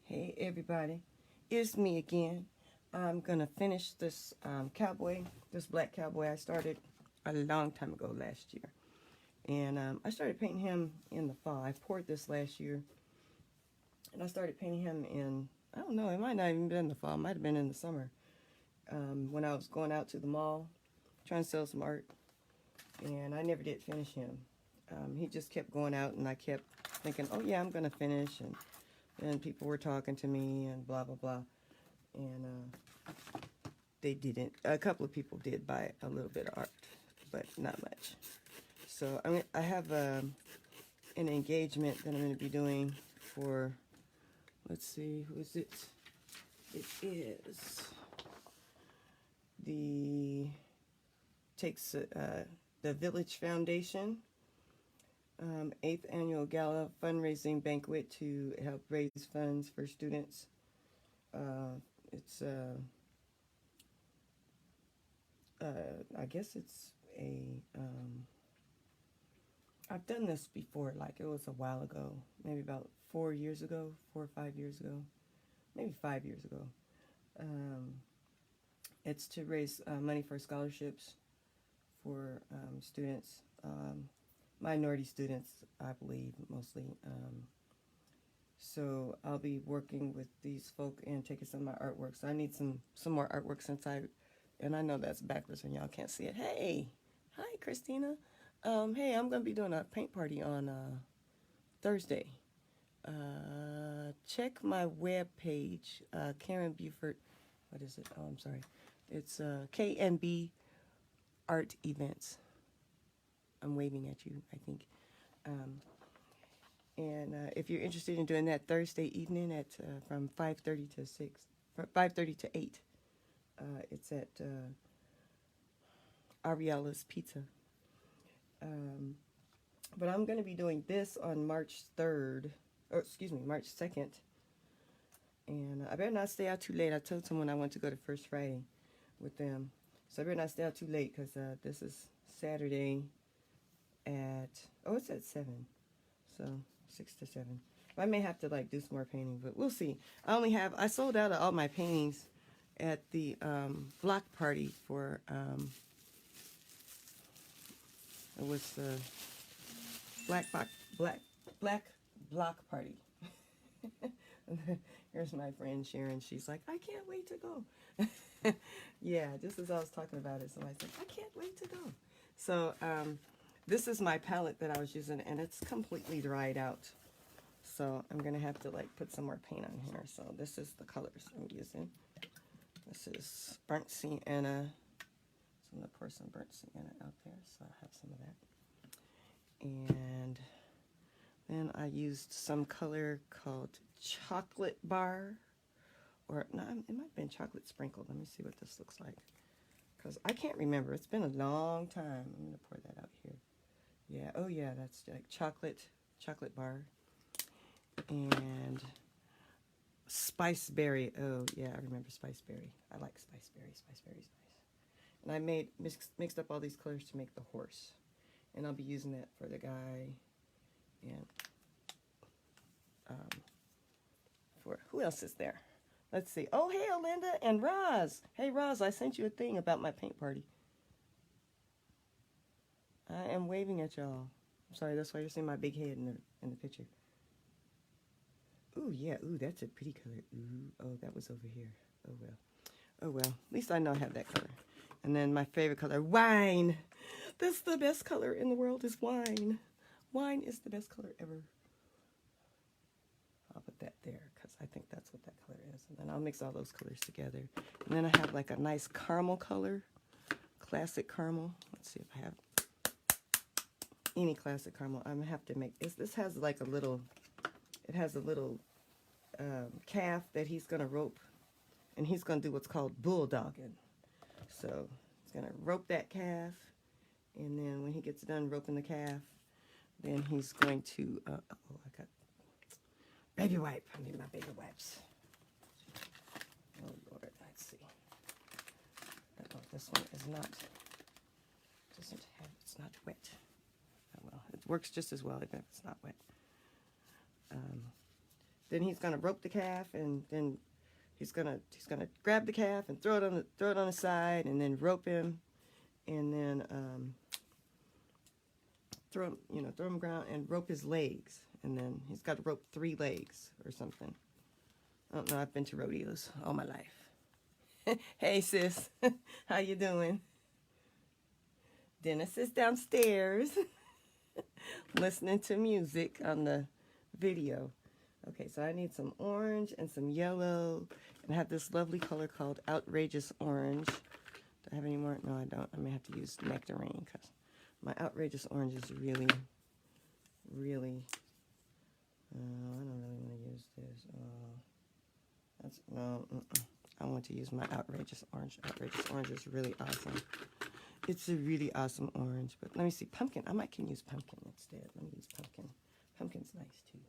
Hey everybody, it's me again. I'm gonna finish this cowboy, this black cowboy I started a long time ago last year. And I started painting him in the fall. I poured this last year. And I started painting him in, I don't know, it might not even been in the fall. It might have been in the summer. When I was going out to the mall, trying to sell some art. And I never did finish him. He just kept going out and I kept thinking, oh yeah, I'm gonna finish. And people were talking to me and blah, blah, blah. And they didn't. A couple of people did buy a little bit of art, but not much. So I have an engagement that I'm going to be doing for, let's see, who is it? It is the Village Foundation 8th Annual Gala Fundraising Banquet to help raise funds for students. I guess it's I've done this before, like it was a while ago, maybe about 4 years ago, 4 or 5 years ago, maybe 5 years ago. It's to raise money for scholarships for students, minority students, I believe, mostly. So I'll be working with these folk and taking some of my artwork. So I need some more artwork and I know that's backwards and y'all can't see it. Hey, hi Christina. Hey, I'm gonna be doing a paint party on Thursday. Check my web page, Karen Buford. What is it? Oh, I'm sorry. It's KNB Art Events. I'm waving at you, I think. And if you're interested in doing that Thursday evening at from 5:30 to 6, 5:30 to 8, it's at Ariella's Pizza. But I'm going to be doing this on March 3rd, or excuse me, March 2nd. And I better not stay out too late. I told someone I want to go to First Friday with them. So I better not stay out too late because this is Saturday it's at 7. So 6 to 7. I may have to like do some more painting, but we'll see. I sold out of all my paintings at the block party for, it was the Black Block Party. Here's my friend Sharon. She's like, I can't wait to go. Yeah, just as I was talking about it, somebody said, I can't wait to go. So this is my palette that I was using, and it's completely dried out. So I'm going to have to like put some more paint on here. So this is the colors I'm using. This is burnt sienna. So I'm going to pour some burnt sienna out there, so I have some of that. And then I used some color called chocolate bar, or no, it might have been chocolate sprinkled. Let me see what this looks like, because I can't remember. It's been a long time. I'm going to pour that out here. Yeah, oh yeah, that's like chocolate bar. And spice berry. Oh yeah, I remember spice berry. I like spice berry. Spice berry's nice. And I mixed up all these colors to make the horse. And I'll be using that for the guy. And for who else is there? Let's see. Oh, hey, Olinda and Roz. Hey, Roz, I sent you a thing about my paint party. I am waving at y'all. I'm sorry, that's why you're seeing my big head in the picture. Ooh, yeah. Ooh, that's a pretty color. Ooh, oh, that was over here. Oh, well. Oh, well. At least I know I have that color. And then my favorite color, wine. That's the best color in the world is wine. Wine is the best color ever. I'll put that there because I think that's what that color is. And then I'll mix all those colors together. And then I have like a nice caramel color. Classic caramel. Let's see if I have any classic caramel. I'm going to have to make this. This has like a little, it has a little calf that he's going to rope. And he's going to do what's called bulldogging. So he's going to rope that calf. And then when he gets done roping the calf, then he's going to, I got baby wipe. I need my baby wipes. Oh, Lord, let's see. Oh, this one is not, it's not wet. Oh, well, it works just as well even if it's not wet. then he's gonna rope the calf, and then he's gonna grab the calf and throw it on the side, and then rope him, and then throw him ground and rope his legs, and then he's got to rope 3 legs or something. I don't know. I've been to rodeos all my life. Hey sis, how you doing? Dennis is downstairs listening to music on the video. Okay, so I need some orange and some yellow, and I have this lovely color called Outrageous Orange. Do I have any more? No, I don't. I may have to use Nectarine because my Outrageous Orange is really, really, I don't really want to use this. I want to use my Outrageous Orange. Outrageous Orange is really awesome. It's a really awesome orange, but let me see. Pumpkin. I might can use pumpkin instead. Let me use pumpkin. Pumpkin's nice too.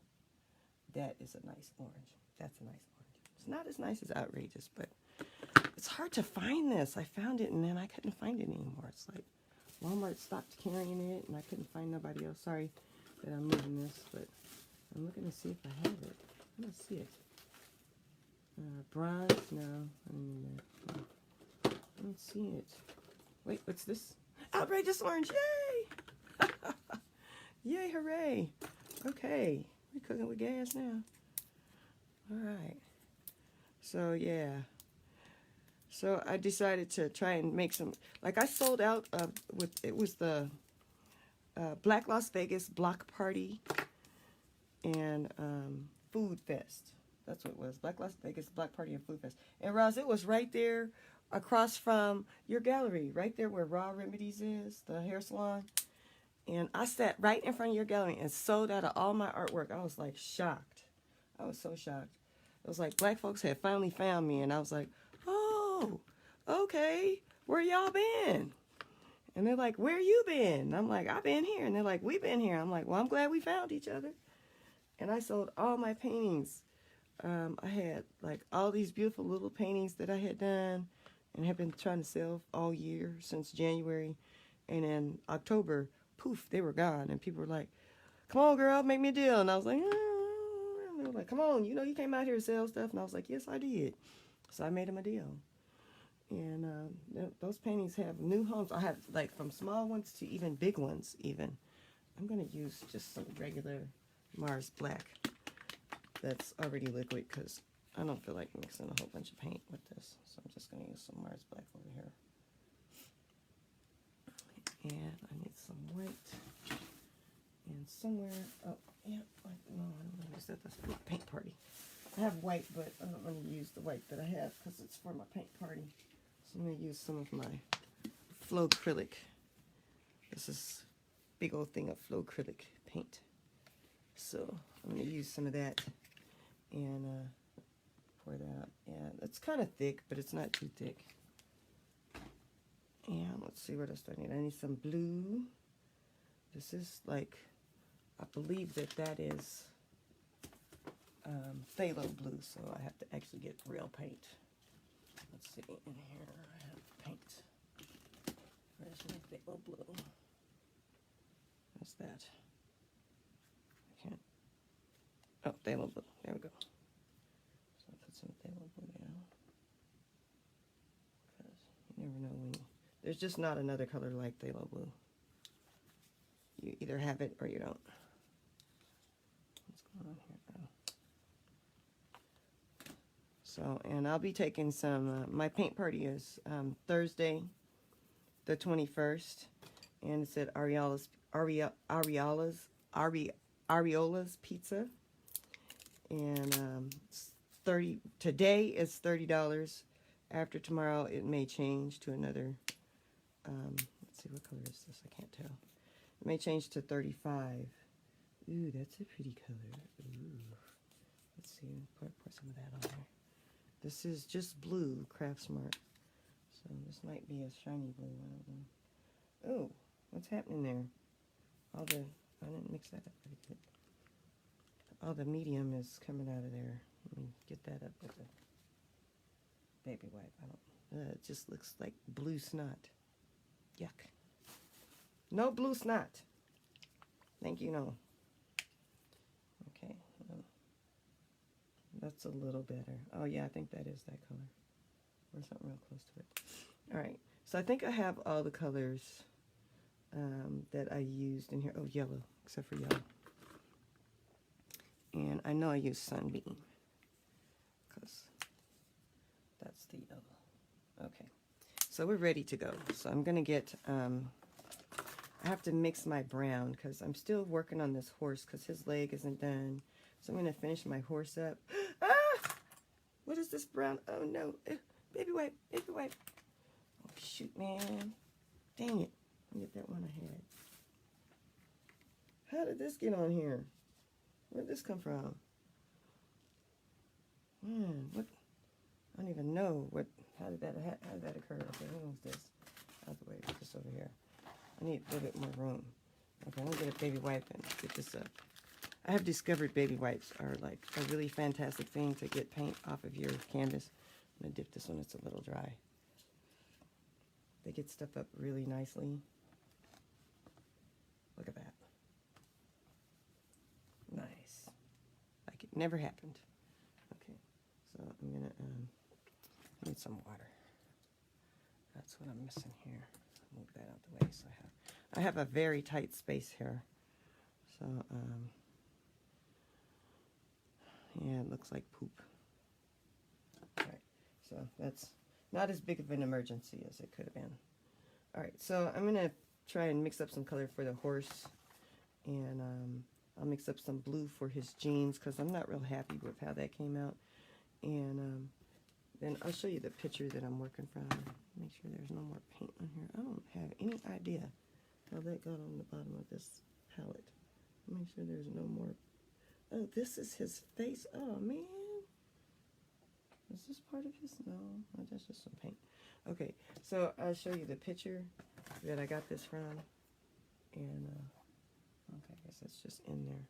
That is a nice orange. That's a nice orange. It's not as nice as Outrageous, but it's hard to find this. I found it and then I couldn't find it anymore. It's like Walmart stopped carrying it and I couldn't find nobody else. Sorry that I'm moving this, but I'm looking to see if I have it. I don't see it. Bronze? No. I don't need that. No. I don't see it. Wait, what's this? Outrageous Orange! Yay! Yay, hooray! Okay, we're cooking with gas now. All right. So, yeah. So, I decided to try and make some... Like, I sold out with... It was the Black Las Vegas Block Party and Food Fest. That's what it was. Black Las Vegas Block Party and Food Fest. And, Roz, it was right there... across from your gallery, right there where Raw Remedies is, the hair salon. And I sat right in front of your gallery and sold out of all my artwork. I was like shocked. I was so shocked. It was like black folks had finally found me, and I was like, oh, okay, where y'all been? And they're like, where you been? And I'm like, I've been here. And they're like, we've been here. I'm like, well, I'm glad we found each other. And I sold all my paintings. I had like all these beautiful little paintings that I had done and have been trying to sell all year since January. And in October, poof, they were gone. And people were like, come on, girl, make me a deal. And I was like, and they were like, come on, you know, you came out here to sell stuff. And I was like, yes, I did. So I made them a deal. And those paintings have new homes. I have like from small ones to even big ones even. I'm going to use just some regular Mars Black that's already liquid because I don't feel like mixing a whole bunch of paint with this. So I'm just going to use some Mars Black over here. And I need some white. And somewhere, oh, yeah, no, I don't want to use that. That's for my paint party. I have white, but I don't want to use the white that I have because it's for my paint party. So I'm going to use some of my Flow Acrylic. This is a big old thing of Flow Acrylic paint. So I'm going to use some of that and pour that out. Yeah, it's kind of thick, but it's not too thick. And let's see what else do I need. I need some blue. This is like, I believe that is phthalo blue, so I have to actually get real paint. Let's see, in here I have paint. Where's my phthalo blue? What's that? I can't. Oh, phthalo blue. There we go. So I'll put some phthalo blue down. Because you never know when. There's just not another color like phthalo blue. You either have it or you don't. What's going on here now? So, and I'll be taking some, my paint party is Thursday, the 21st, and it's at Ariola's Pizza, and today is $30. After tomorrow, it may change to another, let's see, what color is this? I can't tell. It may change to 35. Ooh, that's a pretty color. Ooh. Let's see, pour some of that on there. This is just blue, Craft Smart. So this might be a shiny blue. I don't know. Oh, what's happening there? I didn't mix that up pretty good. All the medium is coming out of there. Let me get that up with a baby wipe. It just looks like blue snot. Yuck. No blue snot. Thank you, no. Okay. That's a little better. Oh yeah, I think that is that color. Or something real close to it. All right, so I think I have all the colors that I used in here. Oh, yellow, except for yellow. And I know I used Sunbeam because that's the yellow. Okay, so we're ready to go. So I'm gonna get, I have to mix my brown because I'm still working on this horse because his leg isn't done. So I'm gonna finish my horse up. Ah! What is this brown? Oh no, baby wipe, baby wipe. Oh shoot, man. Dang it. Let me get that one I had. How did this get on here? Where'd this come from? Man, what? I don't even know what. How did that occur? Okay, what was this? Out the way, put this over here. I need a little bit more room. Okay, I'm gonna get a baby wipe and get this up. I have discovered baby wipes are like a really fantastic thing to get paint off of your canvas. I'm gonna dip this one; it's a little dry. They get stuff up really nicely. Look at that. Nice. Like it never happened. Okay, so I'm gonna need some water. That's what I'm missing here. Move that out the way. So I have a very tight space here. So yeah, it looks like poop. All right, so that's not as big of an emergency as it could have been. All right, so I'm gonna try and mix up some color for the horse, and I'll mix up some blue for his jeans because I'm not real happy with how that came out. And then I'll show you the picture that I'm working from. Make sure there's no more paint on here. I don't have any idea how that got on the bottom of this palette. Make sure there's no more. Oh, this is his face. Oh, man. Is this part of his? No, that's just some paint. Okay, so I'll show you the picture that I got this from. And, okay, I guess that's just in there.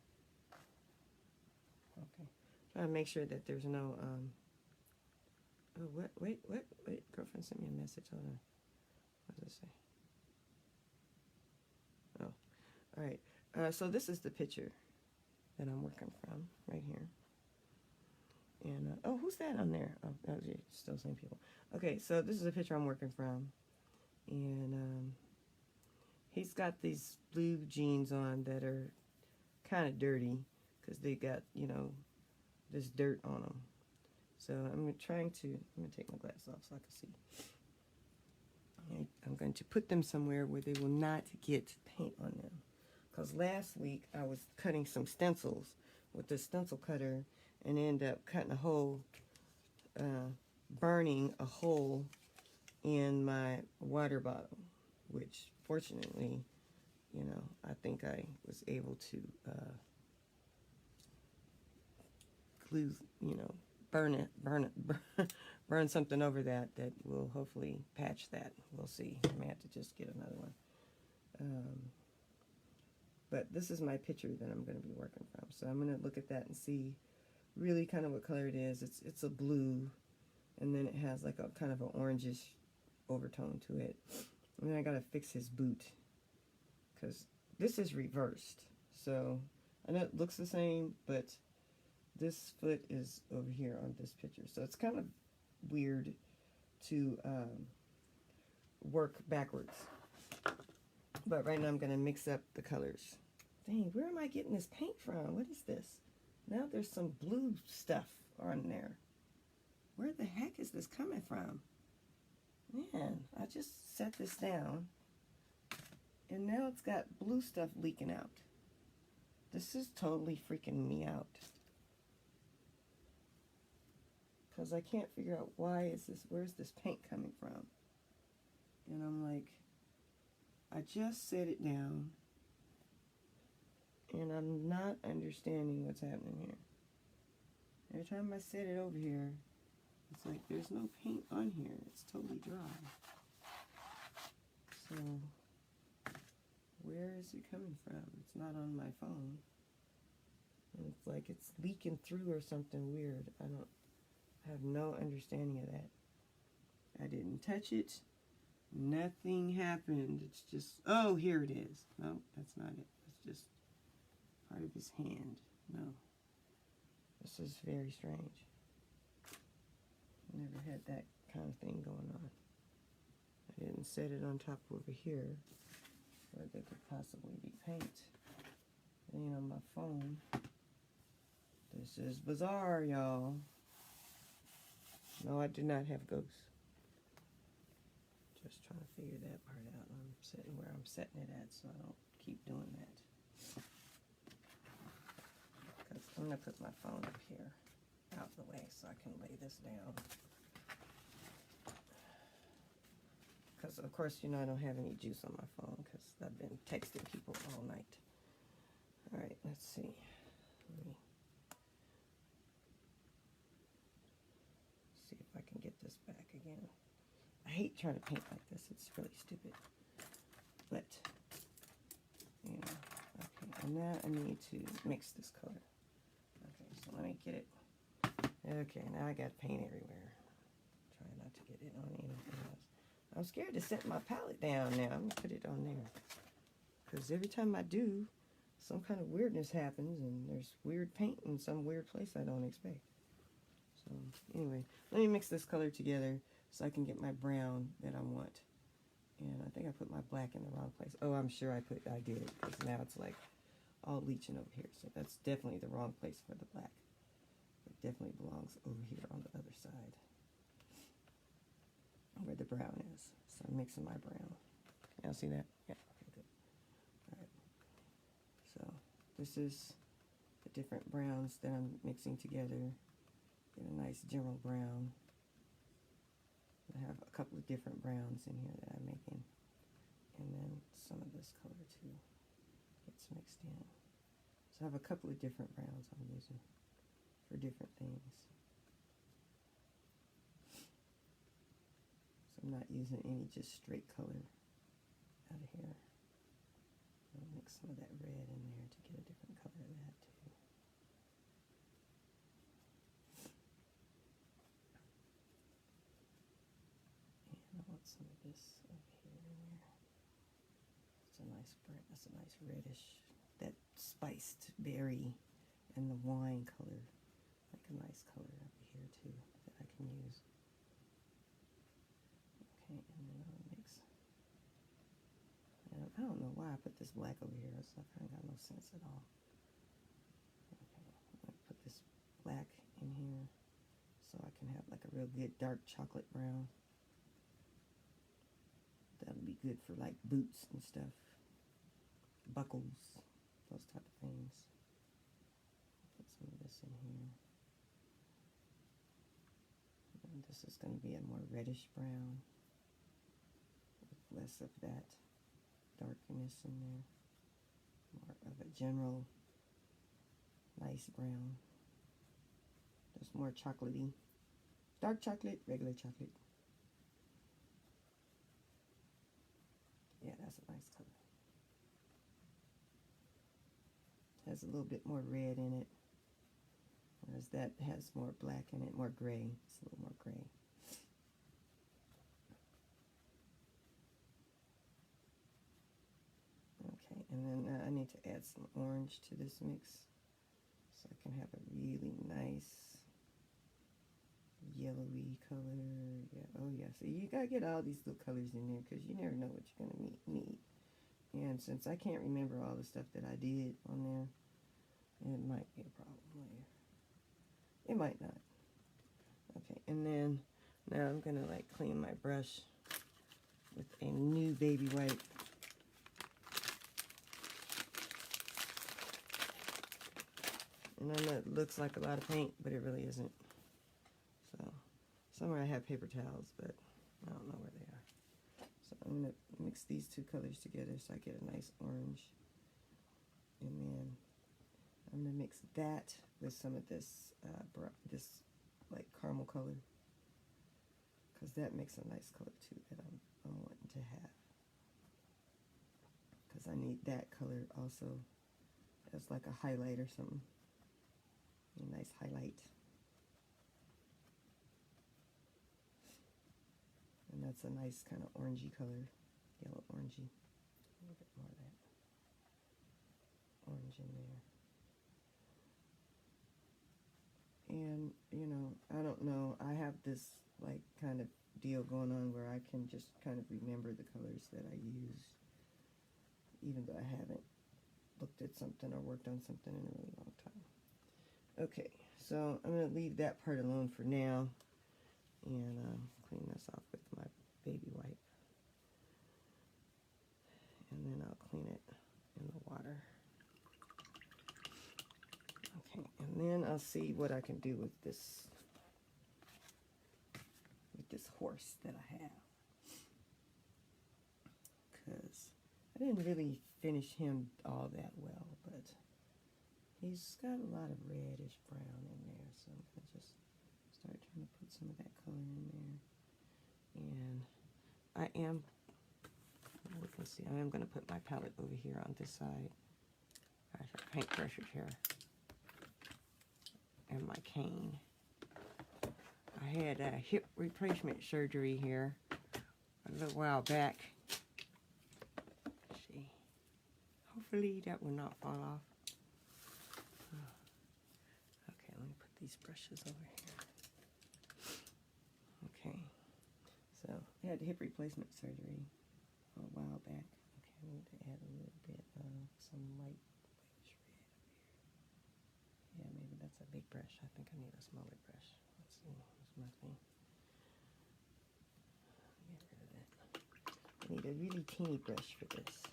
Okay. Trying to make sure that there's no, oh, what? Wait. Girlfriend sent me a message. Hold on. What does it say? Oh, all right. So this is the picture that I'm working from right here. And, oh, who's that on there? Oh, that was still the same people. Okay, so this is a picture I'm working from. And he's got these blue jeans on that are kind of dirty because they got, you know, this dirt on them. So I'm going to take my glasses off so I can see. I'm going to put them somewhere where they will not get paint on them. Because last week I was cutting some stencils with the stencil cutter and ended up cutting a hole, burning a hole in my water bottle, which fortunately, you know, I think I was able to glue, you know, burn something over that will hopefully patch that. We'll see. I may have to just get another one. But this is my picture that I'm going to be working from. So I'm going to look at that and see really kind of what color it is. It's a blue, and then it has like a kind of an orangish overtone to it. And then I got to fix his boot because this is reversed. So I know it looks the same, but this foot is over here on this picture. So it's kind of weird to work backwards. But right now I'm going to mix up the colors. Dang, where am I getting this paint from? What is this? Now there's some blue stuff on there. Where the heck is this coming from? Man, I just set this down. And now it's got blue stuff leaking out. This is totally freaking me out. Because I can't figure out where's this paint coming from? And I'm like, I just set it down, and I'm not understanding what's happening here. Every time I set it over here, it's like there's no paint on here. It's totally dry. So, where is it coming from? It's not on my phone. And it's like it's leaking through or something weird. I have no understanding of that. I didn't touch it. Nothing happened. It's just, oh, here it is. No, that's not it. It's just part of his hand. No. This is very strange. Never had that kind of thing going on. I didn't set it on top over here, where there could possibly be paint. And on my phone. This is bizarre, y'all. No, I do not have ghosts. Just trying to figure that part out. I'm setting where I'm setting it at so I don't keep doing that. Because I'm going to put my phone up here out of the way so I can lay this down. Because, of course, you know, I don't have any juice on my phone because I've been texting people all night. All right, let's see. Let me see if I can get this back again. I hate trying to paint like this. It's really stupid. But, you know, okay. And now I need to mix this color. Okay, so let me get it. Okay, now I got paint everywhere. Try not to get it on anything else. I'm scared to set my palette down now. I'm going to put it on there. Because every time I do, some kind of weirdness happens, and there's weird paint in some weird place I don't expect. So, anyway, let me mix this color together so I can get my brown that I want. And I think I put my black in the wrong place. Oh, I'm sure I did, because now it's like all leaching over here. So that's definitely the wrong place for the black. It definitely belongs over here on the other side, where the brown is. So I'm mixing my brown. Y'all see that? Yeah, okay, good. All right. So this is the different browns that I'm mixing together. Get a nice general brown. I have a couple of different browns in here that I'm making. And then some of this color too gets mixed in. So I have a couple of different browns I'm using for different things. So I'm not using any just straight color out of here. I'll mix some of that red in there to get a different color of that too. And I want some of this over here in there. It's a nice brown, that's a nice reddish, that spiced berry and the wine color. Like a nice color over here too that I can use. Okay, and then I'll mix. I don't know why I put this black over here. It's kind of got no sense at all. Okay, I'm going to put this black in here so I can have like a real good dark chocolate brown. That'll be good for like boots and stuff. Buckles, those type of things. Put some of this in here. And this is going to be a more reddish brown with less of that darkness in there. More of a general nice brown. Just more chocolatey. Dark chocolate, regular chocolate. Yeah, that's a nice color. Has a little bit more red in it. Whereas that has more black in it, more gray. It's a little more gray. Okay, and then I need to add some orange to this mix so I can have a really nice yellowy color. Yeah, oh yeah. So you gotta get all these little colors in there because you never know what you're gonna need. And since I can't remember all the stuff that I did on there, it might be a problem later. It might not. Okay, and then now I'm gonna like clean my brush with a new baby wipe. And I know it looks like a lot of paint, but it really isn't. So somewhere I have paper towels, but I don't know where they are. So I'm gonna mix these two colors together so I get a nice orange. And then I'm gonna mix that with some of this, this like caramel color, because that makes a nice color too that I'm wanting to have. Because I need that color also as like a highlight or something. A nice highlight. And that's a nice kind of orangey color, yellow orangey. A little bit more of that orange in there. And, you know, I don't know, I have this deal going on where I can just kind of remember the colors that I use, even though I haven't looked at something or worked on something in a really long time. Okay, so I'm going to leave that part alone for now and clean this off with my baby wipe. And then I'll clean it in the water. Okay, and then I'll see what I can do with this horse that I have. Because I didn't really finish him all that well, but he's got a lot of reddish brown in there, so I'm going to just start trying to put some of that color in there. And I am going to put my palette over here on this side. I have paintbrushes here and my cane. I had a hip replacement surgery here a little while back. Let's see. Hopefully that will not fall off. Okay, let me put these brushes over here. Okay, so I had hip replacement surgery a while back. Okay, I need to add a little bit of some whitish red up here. Yeah, maybe that's a big brush. I think I need a smaller brush. Let's see, where's my thing? Get rid of that. I need a really teeny brush for this.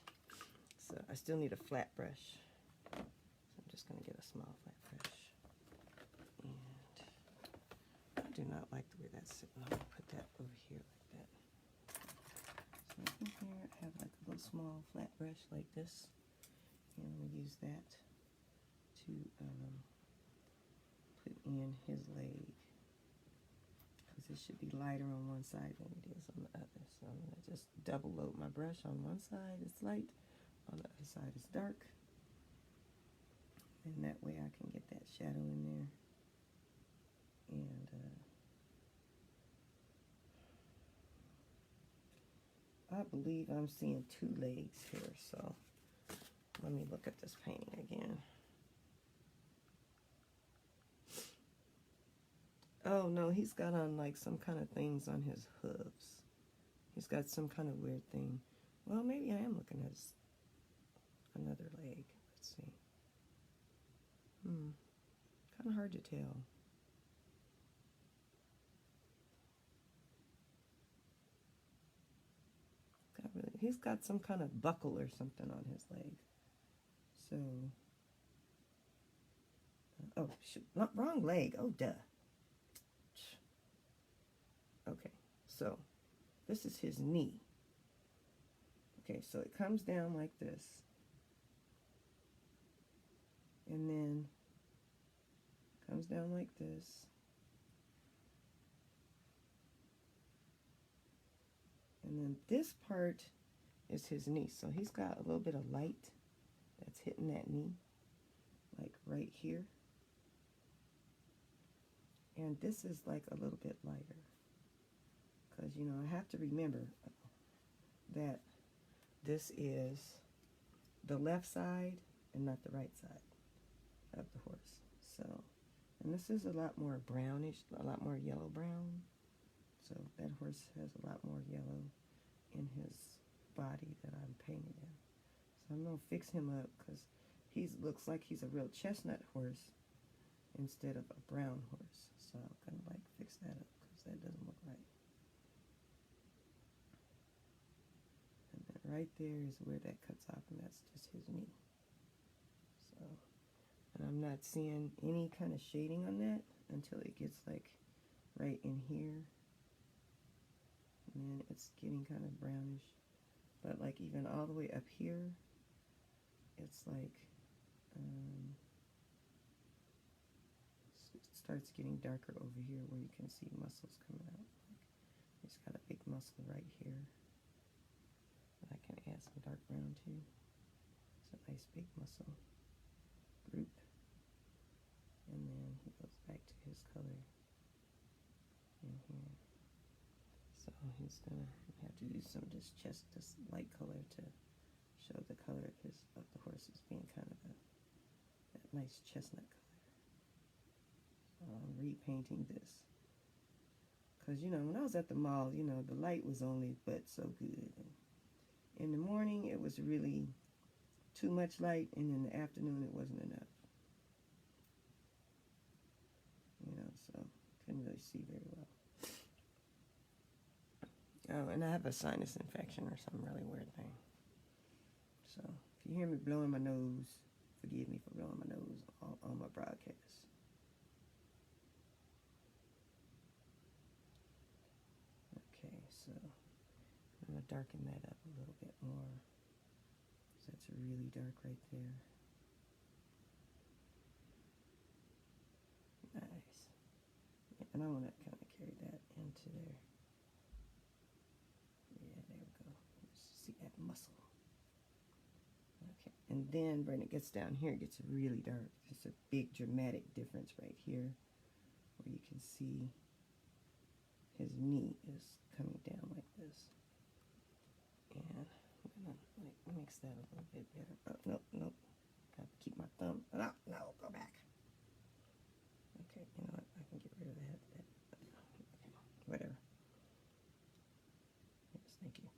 So I still need a flat brush. So I'm just going to get a small flat brush. And I do not like the way that's sitting. I'm going to put that over here like that. So in here I have like a little small flat brush like this. And I'm going to use that to put in his leg. Because it should be lighter on one side than it is on the other. So I'm going to just double load my brush. On one side it's light, on the other side it's dark. And that way I can get that shadow in there. And I believe I'm seeing two legs here, so let me look at this painting again. Oh no, he's got on like some kind of things on his hooves. He's got some kind of weird thing. Well, maybe I am looking at another leg. Let's see. Kind of hard to tell. He's got some kind of buckle or something on his leg. So, oh, not wrong leg. Oh, duh. Okay, so this is his knee. Okay, so it comes down like this. And then comes down like this. And then this part is his knee. So he's got a little bit of light that's hitting that knee, like right here. And this is like a little bit lighter. Because, you know, I have to remember that this is the left side and not the right side of the horse. So, and this is a lot more brownish, a lot more yellow brown. So that horse has a lot more yellow in his body that I'm painting in. So I'm going to fix him up because he looks like he's a real chestnut horse instead of a brown horse. So I'm going to like fix that up because that doesn't look right. And then right there is where that cuts off, and that's just his knee. So, and I'm not seeing any kind of shading on that until it gets like right in here. And then it's getting kind of brownish. But like even all the way up here, it's like, it starts getting darker over here where you can see muscles coming out. Like, he's got a big muscle right here that I can add some dark brown to. It's a nice big muscle group. And then he goes back to his color in here. So he's gonna have to do some this light color to show the color of the horse as being kind of that nice chestnut color. So I'm repainting this Because, you know, when I was at the mall, you know, the light was only but so good. In the morning, it was really too much light, and in the afternoon, it wasn't enough. You know, so couldn't really see very well. Oh, and I have a sinus infection or some really weird thing. So if you hear me blowing my nose, forgive me for blowing my nose on my broadcast. Okay, so I'm going to darken that up a little bit more. So that's really dark right there. Nice. Yeah, and I want to kind of carry that into there. Yeah, there we go. Let's see that muscle. Okay, and then when it gets down here, it gets really dark. It's a big dramatic difference right here, where you can see his knee is coming down like this. And I'm gonna like mix that a little bit better. Oh, nope, nope. Gotta keep my thumb. No, no, go back. Okay, you know what? I can get rid of that. Okay, whatever. Yes, thank you.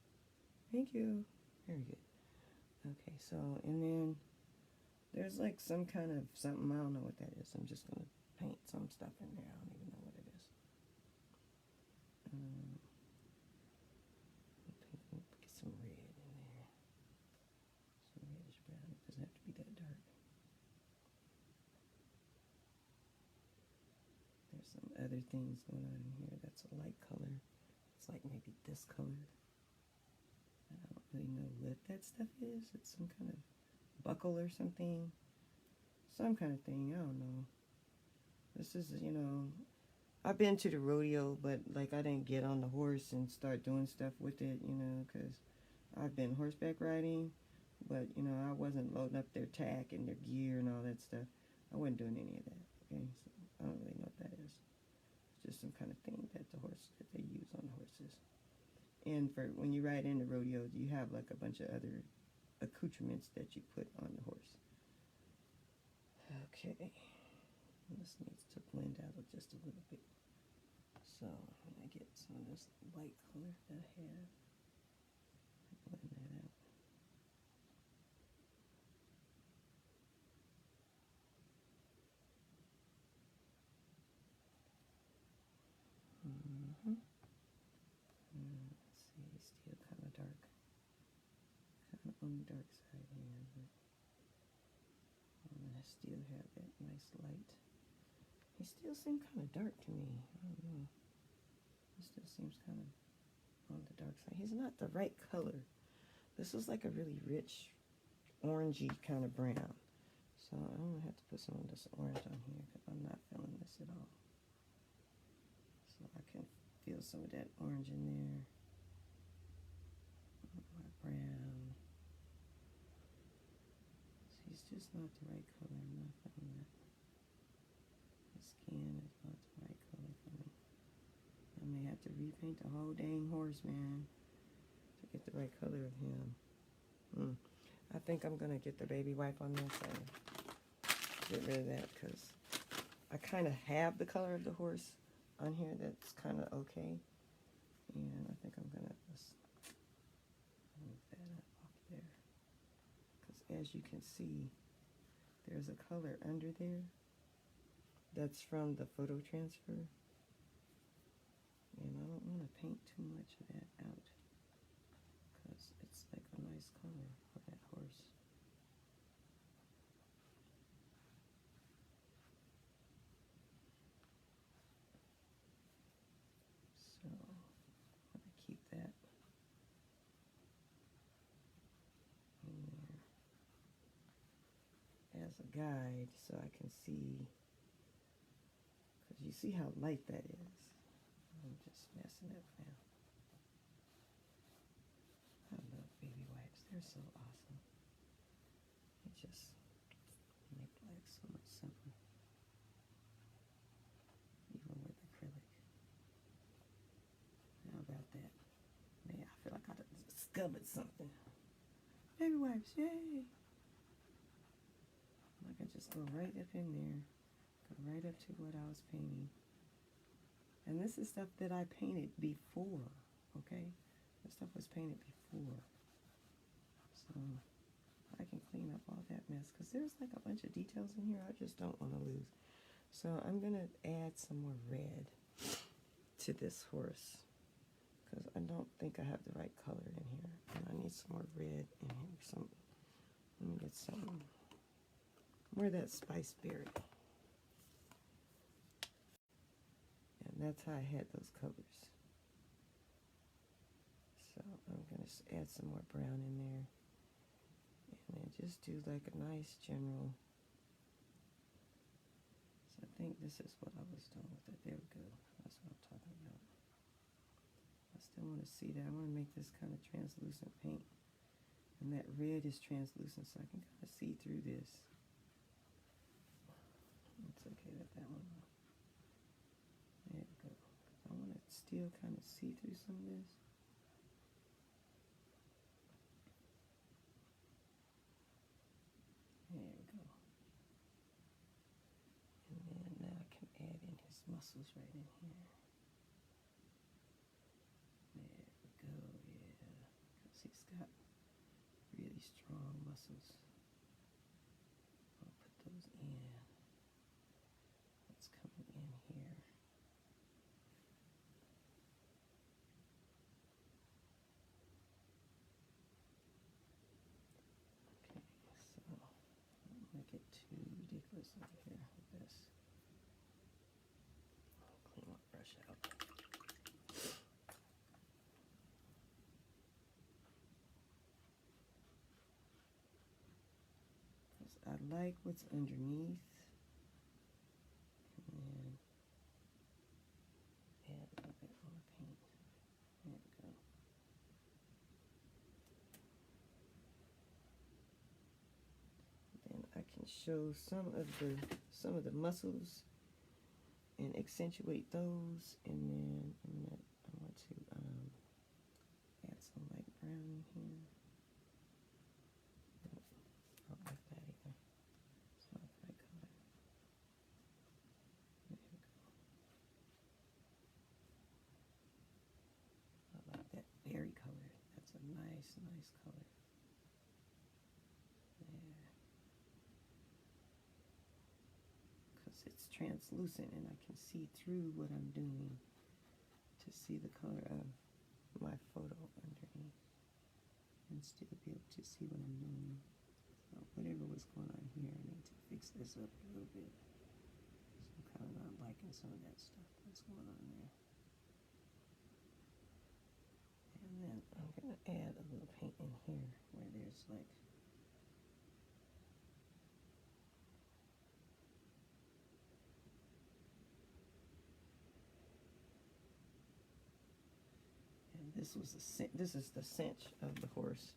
Thank you. Very good. Okay, so, and then there's like some kind of something, I don't know what that is. I'm just going to paint some stuff in there. I don't even know what it is. Get some red in there. Some reddish brown. It doesn't have to be that dark. There's some other things going on in here. That's a light color. It's like maybe this color. I don't really know what that stuff is. It's some kind of buckle or something. Some kind of thing. I don't know. This is, you know, I've been to the rodeo, but like I didn't get on the horse and start doing stuff with it, you know, because I've been horseback riding, but, you know, I wasn't loading up their tack and their gear and all that stuff. I wasn't doing any of that, okay? So I don't really know what that is. It's just some kind of thing that they use on the horses. And for when you ride in the rodeo, you have like a bunch of other accoutrements that you put on the horse. Okay, this needs to blend out just a little bit. So I'm going to get some of this light color that I have. Blend that out. Let's see, it's still kind of dark. Kind of on the dark side here, but I still have that nice light. He still seems kind of dark to me. I don't know. He still seems kind of on the dark side. He's not the right color. This is like a really rich, orangey kind of brown. So I'm going to have to put some of this orange on here because I'm not feeling this at all. So I can feel some of that orange in there. My brown. He's just not the right color. I'm not feeling that. His skin is not the right color for me. I may have to repaint the whole dang horse, man, to get the right color of him. I think I'm going to get the baby wipe on this and get rid of that because I kind of have the color of the horse on here that's kind of okay. And I think I'm going to just move that off there. Because as you can see, there's a color under there that's from the photo transfer. And I don't want to paint too much of that out because it's like a nice color for that horse. So I'm going to keep that in there as a guide so I can see, because you see how light that is. I'm just messing up now. I love baby wipes. They're so awesome. They just make life so much simpler. Even with acrylic. How about that? Man, I feel like I discovered something. Baby wipes, yay! I can just go right up in there. Go right up to what I was painting. And this is stuff that I painted before, okay? This stuff was painted before. So I can clean up all that mess because there's like a bunch of details in here I just don't want to lose. So I'm going to add some more red to this horse because I don't think I have the right color in here. And I need some more red in here. Let me get some more of that spice berry. And that's how I had those colors. So I'm going to add some more brown in there. And then just do like a nice general. So I think this is what I was doing with it. There we go. That's what I'm talking about. I still want to see that. I want to make this kind of translucent paint. And that red is translucent, so I can kind of see through this. It's okay with that one. There we go. I want to still kind of see through some of this. There we go. And then now I can add in his muscles right in here. There we go, yeah. Because he's got really strong muscles. I'll put those in. What's coming in here? Okay, so don't make it too ridiculous over here with this. I'll clean my brush out. I like what's underneath, and then add a little bit more paint. There we go. Then I can show some of the muscles and accentuate those, and then I want to add some light brown in here. I don't like that either. It's not the right color. There we go. I like that berry color. That's a nice, nice color. There. Because it's translucent and I can see through what I'm doing to see the color of my photo underneath and still be able to see what I'm doing. So whatever was going on here, I need to fix this up a little bit. So I'm kind of not liking some of that stuff that's going on there. And then I'm going to add a little paint in here where there's like this is the cinch of the horse,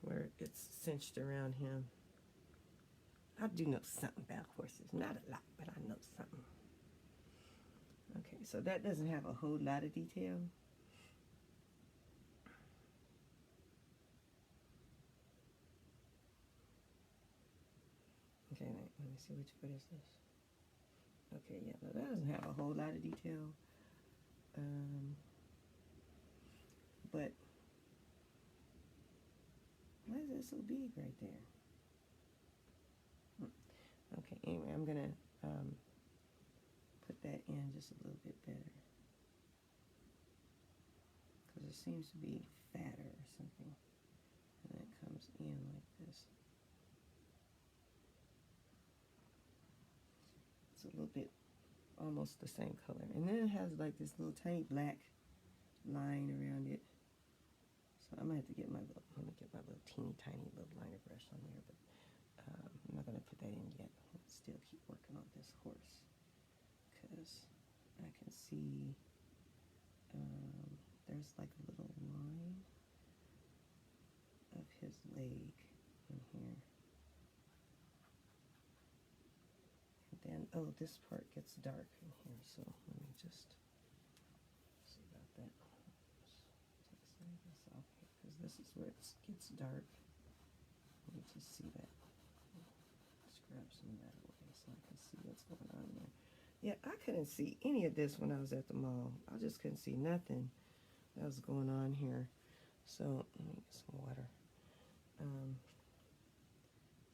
where it's cinched around him. I do know something about horses, not a lot, but I know something. Okay, so that doesn't have a whole lot of detail. Okay, let me see, which foot is this? Okay, yeah, no, that doesn't have a whole lot of detail. But why is that so big right there? Okay, anyway, I'm gonna put that in just a little bit better because it seems to be fatter or something, and it comes in like this. It's a little bit almost the same color, and then it has like this little tiny black line around it. So I'm gonna have to get let me get my little teeny tiny little liner brush on there, but I'm not gonna put that in yet. I'll still keep working on this horse because I can see there's like a little line of his leg in here. And then, oh, this part gets dark in here, so let me just see about that. Take some of this off here because this is where it gets dark. Let me just see that. Just grab some of that away so I can see what's going on there. Yeah, I couldn't see any of this when I was at the mall. I just couldn't see nothing that was going on here. So let me get some water. Um,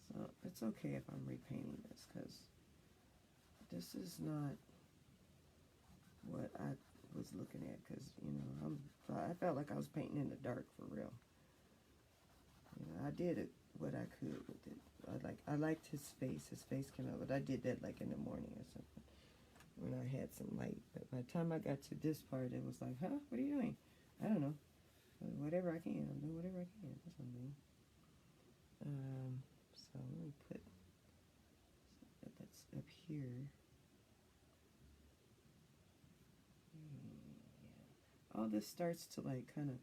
so it's okay if I'm repainting this because this is not what I was looking at. Because I felt like I was painting in the dark for real. I did it what I could with it. I liked his face. His face came out, but I did that like in the morning or something when I had some light. But by the time I got to this part, it was like, huh? What are you doing? I don't know. Whatever I can. I'm doing whatever I can. That's what I'm doing. So let me put that's up here. Yeah. All this starts to like kind of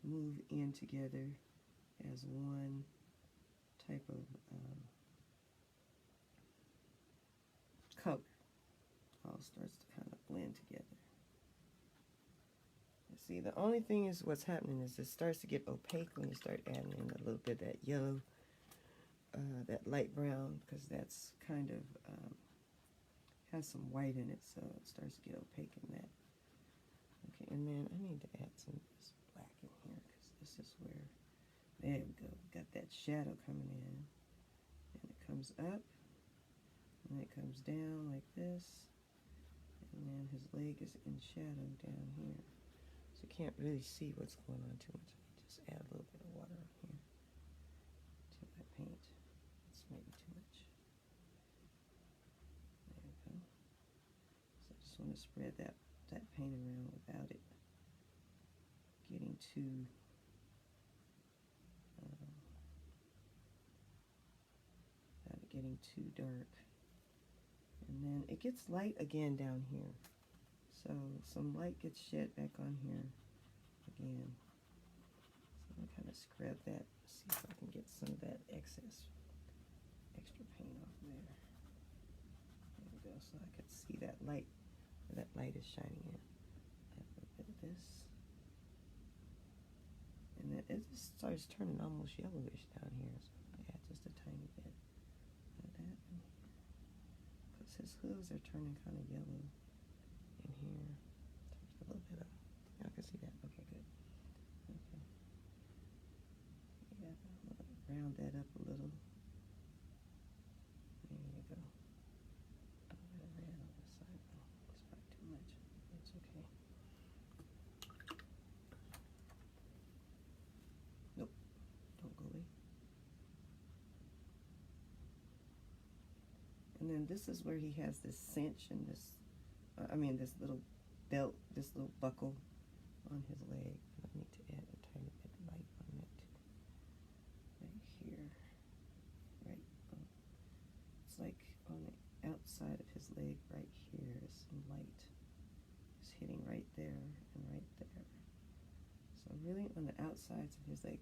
move in together as one type of color. All starts to kind of blend together. See, the only thing is what's happening is it starts to get opaque when you start adding in a little bit of that yellow, that light brown, because that's kind of has some white in it, so it starts to get opaque in that. Okay, and then I need to add some of this black in here, because this is where, there we go, got that shadow coming in, and it comes up, and it comes down like this, and then his leg is in shadow down here. So you can't really see what's going on too much. Just add a little bit of water on here to my paint. It's maybe too much. There we go. So I just want to spread that paint around without it getting too dark. And then it gets light again down here. So some light gets shed back on here again. So I'm kind of scrub that, see if I can get some of that extra paint off there. There we go, so I could see that light, where that light is shining in. Add a little bit of this. And then it just starts turning almost yellowish down here, so I'm going to add just a tiny bit of that in here. Because his hooves are turning kind of yellow in here. Just a little bit of, I can see that. Okay, good. Okay. Yeah, I'm going to round that up a little. There you go. A little bit of red on this side. Oh, it's probably too much. It's okay. Nope. Don't go away. And then this is where he has this cinch and this, this little belt, this little buckle on his leg. I need to add a tiny bit of light on it. Right here. Right. It's like on the outside of his leg right here is some light. It's hitting right there and right there. So really on the outsides of his leg.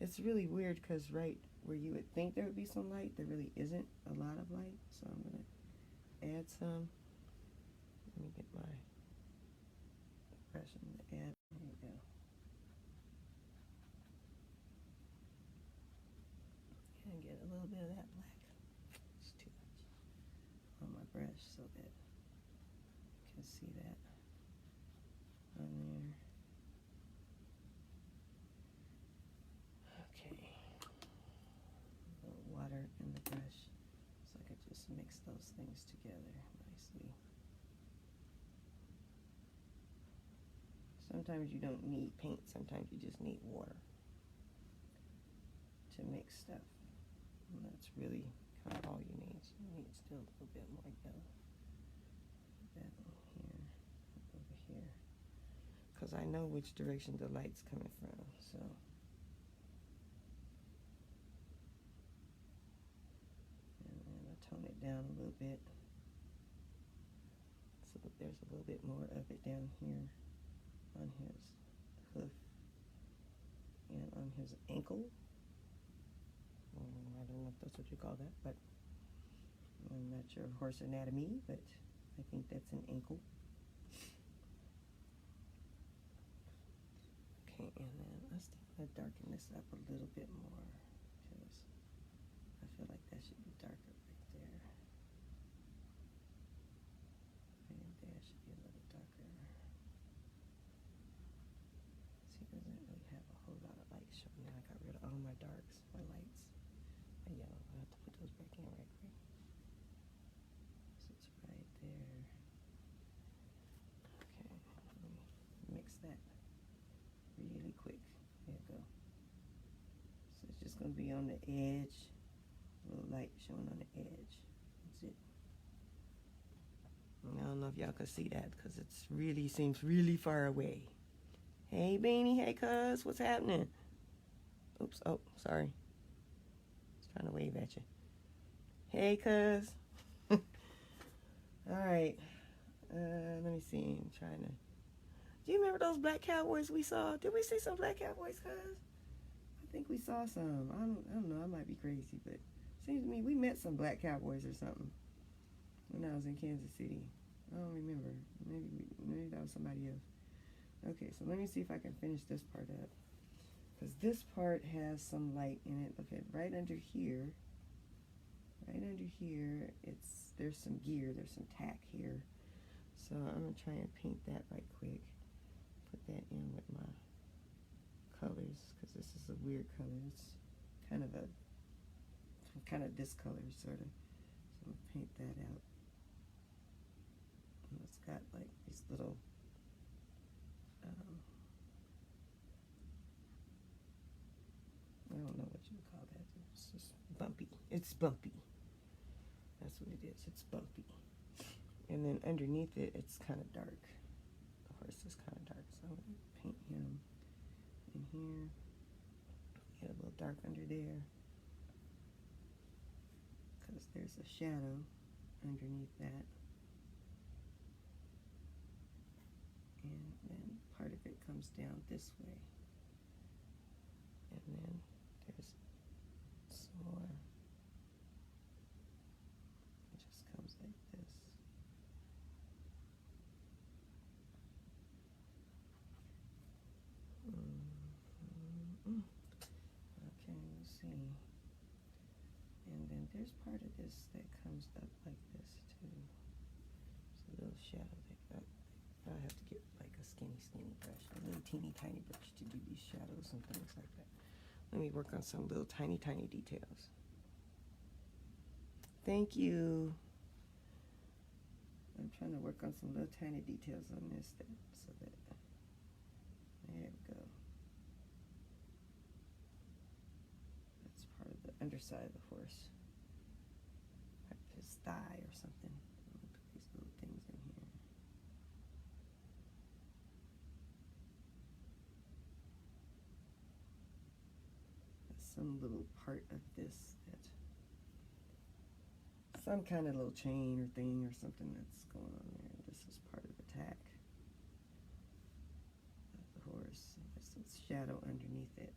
It's really weird because right where you would think there would be some light, there really isn't a lot of light. So I'm going to add some. Let me get my brush and add. There you go. And get a little bit of that black. It's too much on my brush so that you can see that on there. Okay. A little water in the brush so I could just mix those things together nicely. Sometimes you don't need paint, sometimes you just need water to mix stuff. And that's really kind of all you need. So you need still a little bit more yellow. That one here, over here. Because I know which direction the light's coming from, so. And then I tone it down a little bit. So that there's a little bit more of it down here on his hoof and on his ankle. I don't know if that's what you call that, but I'm not sure of horse anatomy, but I think that's an ankle. Okay, and then let's darken this up a little bit more because I feel like that should be darker right there. that really quick. There you go. So it's just going to be on the edge, a little light showing on the edge. That's it. And I don't know if y'all can see that because it's really seems really far away. Hey Beanie, hey cuz, what's happening? Oops, oh, sorry. I was trying to wave at you. Hey cuz. Alright. Let me see. I'm trying to. Do you remember those Black Cowboys we saw? Did we see some Black Cowboys, cuz? I think we saw some. I don't know. I might be crazy, but it seems to me we met some Black Cowboys or something when I was in Kansas City. I don't remember. Maybe that was somebody else. Okay, so let me see if I can finish this part up. Because this part has some light in it. Look at right under here. Right under here, there's some gear, there's some tack here. So I'm going to try and paint that right quick. Put that in with my colors, because this is a weird color. It's kind of this color, sort of. So I'm going to paint that out. And it's got like these little, I don't know what you would call that. It's just bumpy. It's bumpy. That's what it is. It's bumpy. And then underneath it, it's kind of dark. The horse is kind of dark. So I'm going to paint him in here. Get a little dark under there. Because there's a shadow underneath that. And then part of it comes down this way. And then there's some more. It just comes like this. Okay, let's see. And then there's part of this that comes up like this too. It's a little shadow that I have to get like a skinny brush, a little teeny tiny brush to do these shadows and things like that. Let me work on some little tiny details. Thank you. I'm trying to work on some little tiny details on this so that, there we go. That's part of the underside of the horse. Part of his thigh or something. I'm gonna put these little things in here. That's some little part of this that, some kind of little chain or thing or something that's going on there. This is part of the tack of the horse. There's some shadow underneath it.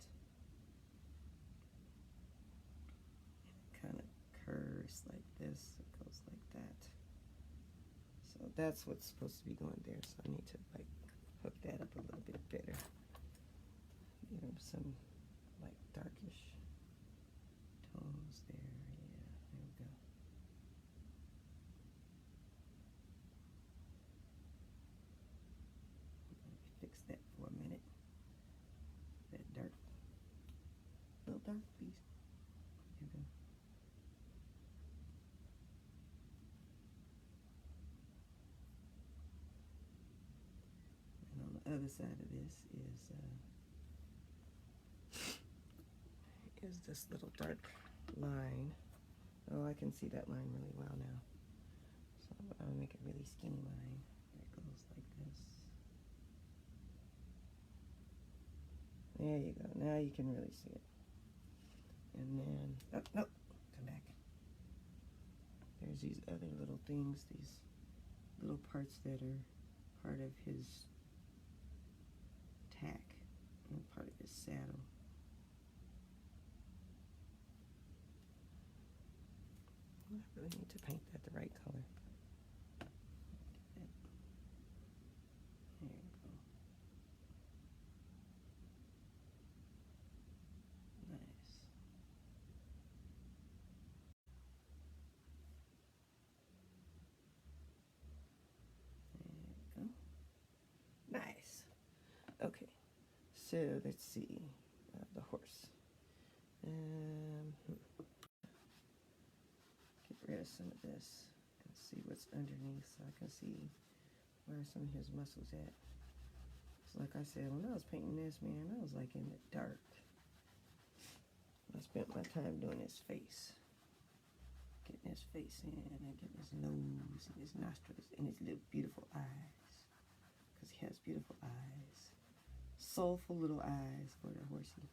It kind of curves like this. It goes like that. So that's what's supposed to be going there. So I need to like hook that up a little bit better. Give him some like darkish tones there. Yeah, there we go. Fix that for a minute. That dark, little dark piece. There we go. And on the other side of this is this little dark line. Oh, I can see that line really well now. So I'll make a really skinny line that goes like this. There you go. Now you can really see it. And then, oh, no, come back. There's these other little things, these little parts that are part of his tack and part of his saddle. I really need to paint that the right color. There you go. Nice. There you go. Nice. Okay. So let's see. The horse. Get rid of some of this and see what's underneath so I can see where some of his muscles at. So like I said, when I was painting this, man, I was like in the dark. I spent my time doing his face. Getting his face in and getting his nose and his nostrils and his little beautiful eyes. Because he has beautiful eyes. Soulful little eyes for the horsey.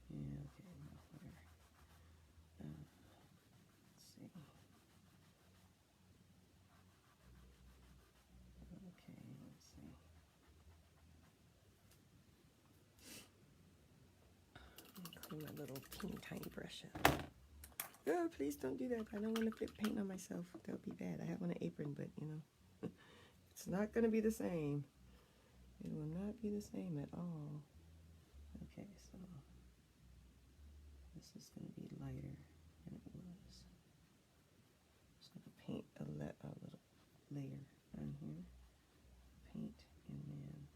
Yeah, okay, enough there. Let's see. Okay, let's see. Clean my little teeny tiny brush up. Oh, please don't do that. I don't want to put paint on myself. That would be bad. I have on an apron, but you know, it's not going to be the same. It will not be the same at all. Okay, so this is going to be lighter than it was. Just going to paint a little layer on here. Paint, and then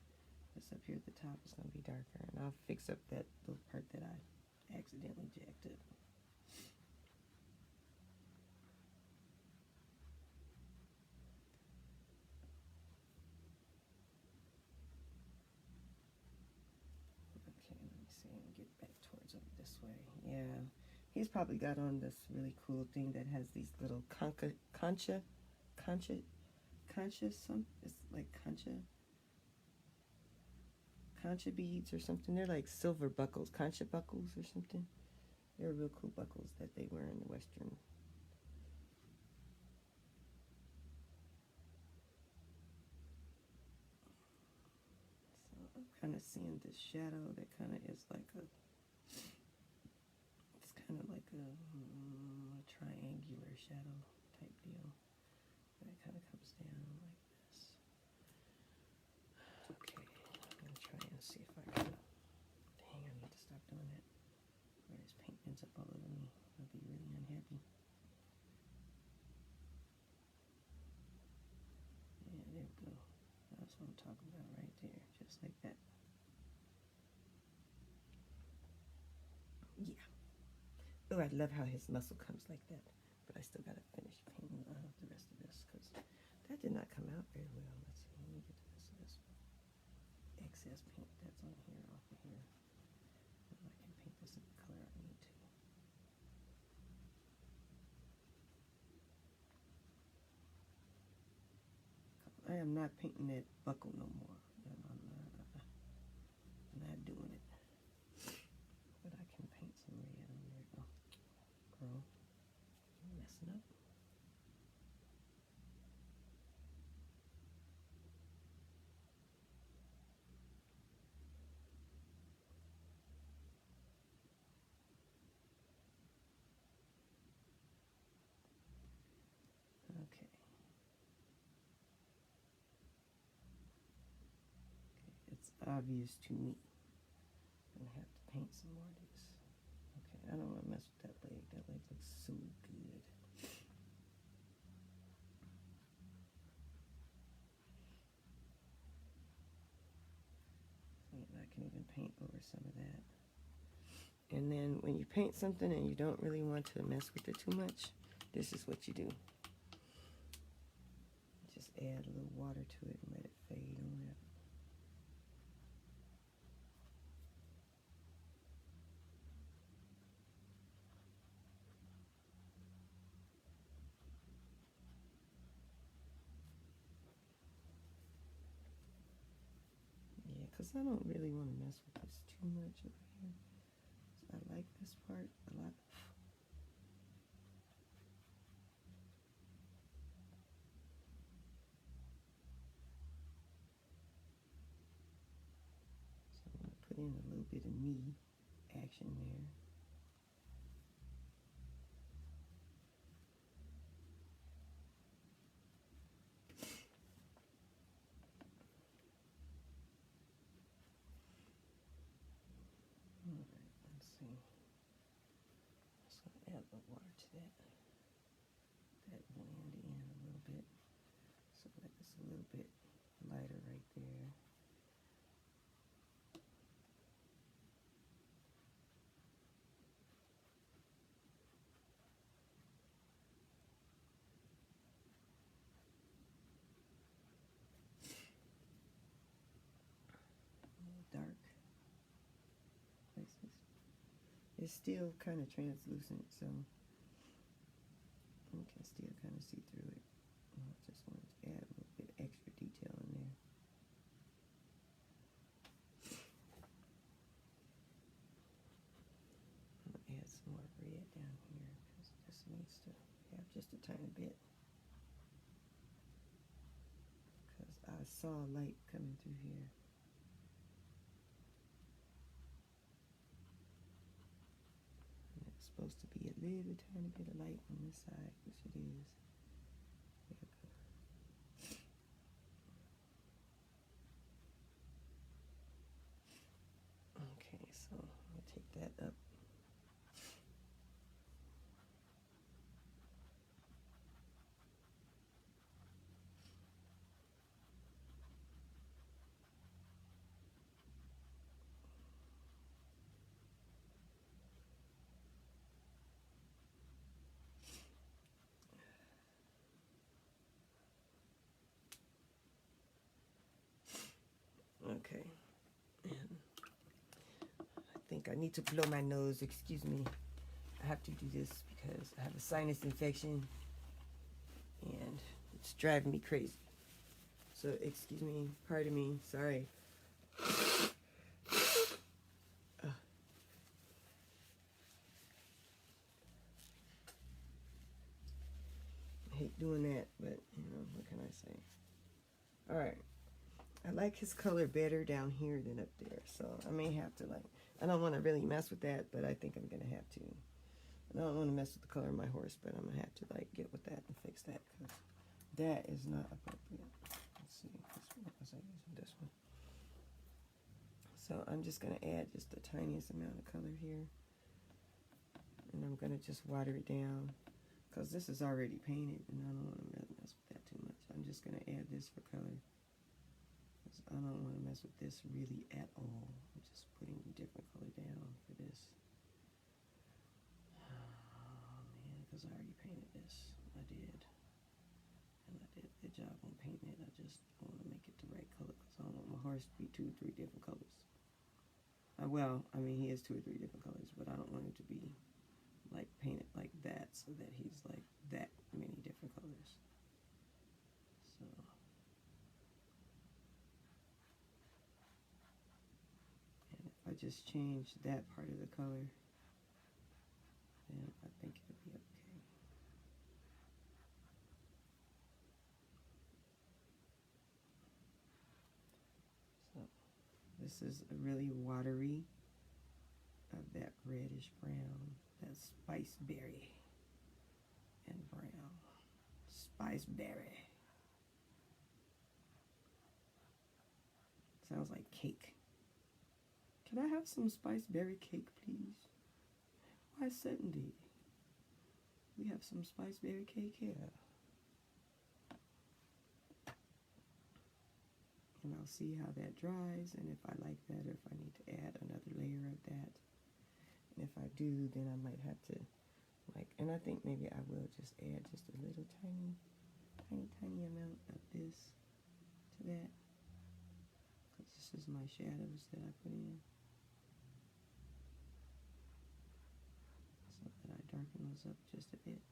this up here at the top is going to be darker. And I'll fix up that little part that I accidentally jacked up. Get back towards him this way. Yeah, he's probably got on this really cool thing that has these little concha, some, it's like concha beads or something. They're like silver buckles, concha buckles or something. They're real cool buckles that they wear in the Western. So I'm kind of seeing this shadow that kind of is like a, it's kind of like a triangular shadow type deal. And it kind of comes down like this. Okay, I'm going to try and see if I can, dang, I need to stop doing that. Where this paint ends up all over me, I'll be really unhappy. Yeah, there we go. That's what I'm talking about right there, just like that. Yeah. Oh, I love how his muscle comes like that. But I still got to finish painting the rest of this because that did not come out very well. Let's see, let me get the rest of this excess paint that's on here off of here. And I can paint this in the color I need to. I am not painting that buckle no more. I'm not doing it. But I can paint some red on there. Oh, girl, I'm messing up. Okay. It's obvious to me. I'm gonna have to paint some more of this. Okay, I don't want to mess with that leg. That leg looks so good. And I can even paint over some of that. And then when you paint something and you don't really want to mess with it too much, this is what you do. Just add a little water to it and let it fade on it. Yeah, because I don't really want to mess with this too much over here. So I like this part a lot. So I'm going to put in a little bit of knee action there. Alright, let's see. Just going to add the water to that. That blend in a little bit. So that it's a little bit lighter right there. dark places. It's still kind of translucent, so you can still kind of see through it. I just wanted to add a little bit extra detail in there. I'm going to add some more red down here because this needs to have just a tiny bit. Because I saw light coming through here. Supposed to be a little tiny bit of light on this side, which it is. Okay, so I'll take that up. Okay, and I think I need to blow my nose. Excuse me. I have to do this because I have a sinus infection and it's driving me crazy. So excuse me, pardon me, sorry. I hate doing that, but you know, what can I say? All right. I like his color better down here than up there, so I may have to, like, I don't want to really mess with that, but I think I'm going to have to. I don't want to mess with the color of my horse, but I'm going to have to, like, get with that and fix that, because that is not appropriate. Let's see, what was I using this one? So I'm just going to add just the tiniest amount of color here, and I'm going to just water it down, because this is already painted, and I don't want to really mess with that too much. I'm just going to add this for color. I don't want to mess with this really at all. I'm just putting a different color down for this. Oh man, because I already painted this. I did. And I did a good job on painting it. I just want to make it the right color because I don't want my horse to be 2 or 3 different colors. Well, I mean, he is 2 or 3 different colors, but I don't want him to be like painted like that so that he's like that many different colors. So. I just change that part of the color, then I think it'll be okay. So this is a really watery of that reddish brown, that spice berry and brown. Spice berry. Sounds like cake. Can I have some spice berry cake, please? Why, certainly. We have some spice berry cake here. And I'll see how that dries, and if I like that, or if I need to add another layer of that. And if I do, then I might have to, like, and I think maybe I will just add just a little tiny amount of this to that. Because this is my shadows that I put in. So that I darken those up just a bit.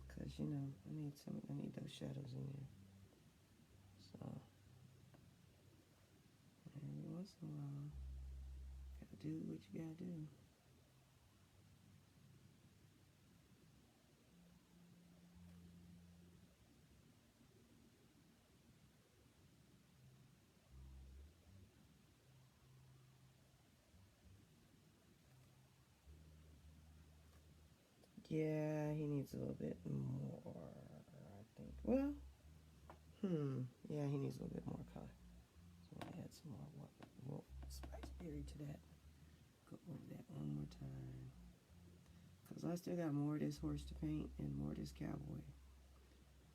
Because, you know, I need those shadows in there. So, every once in a while, gotta do what you gotta do. Yeah, he needs a little bit more, I think. Well, yeah, he needs a little bit more color. So I'm gonna add some more spice berry to that. Go over that one more time. Because I still got more of this horse to paint and more of this cowboy.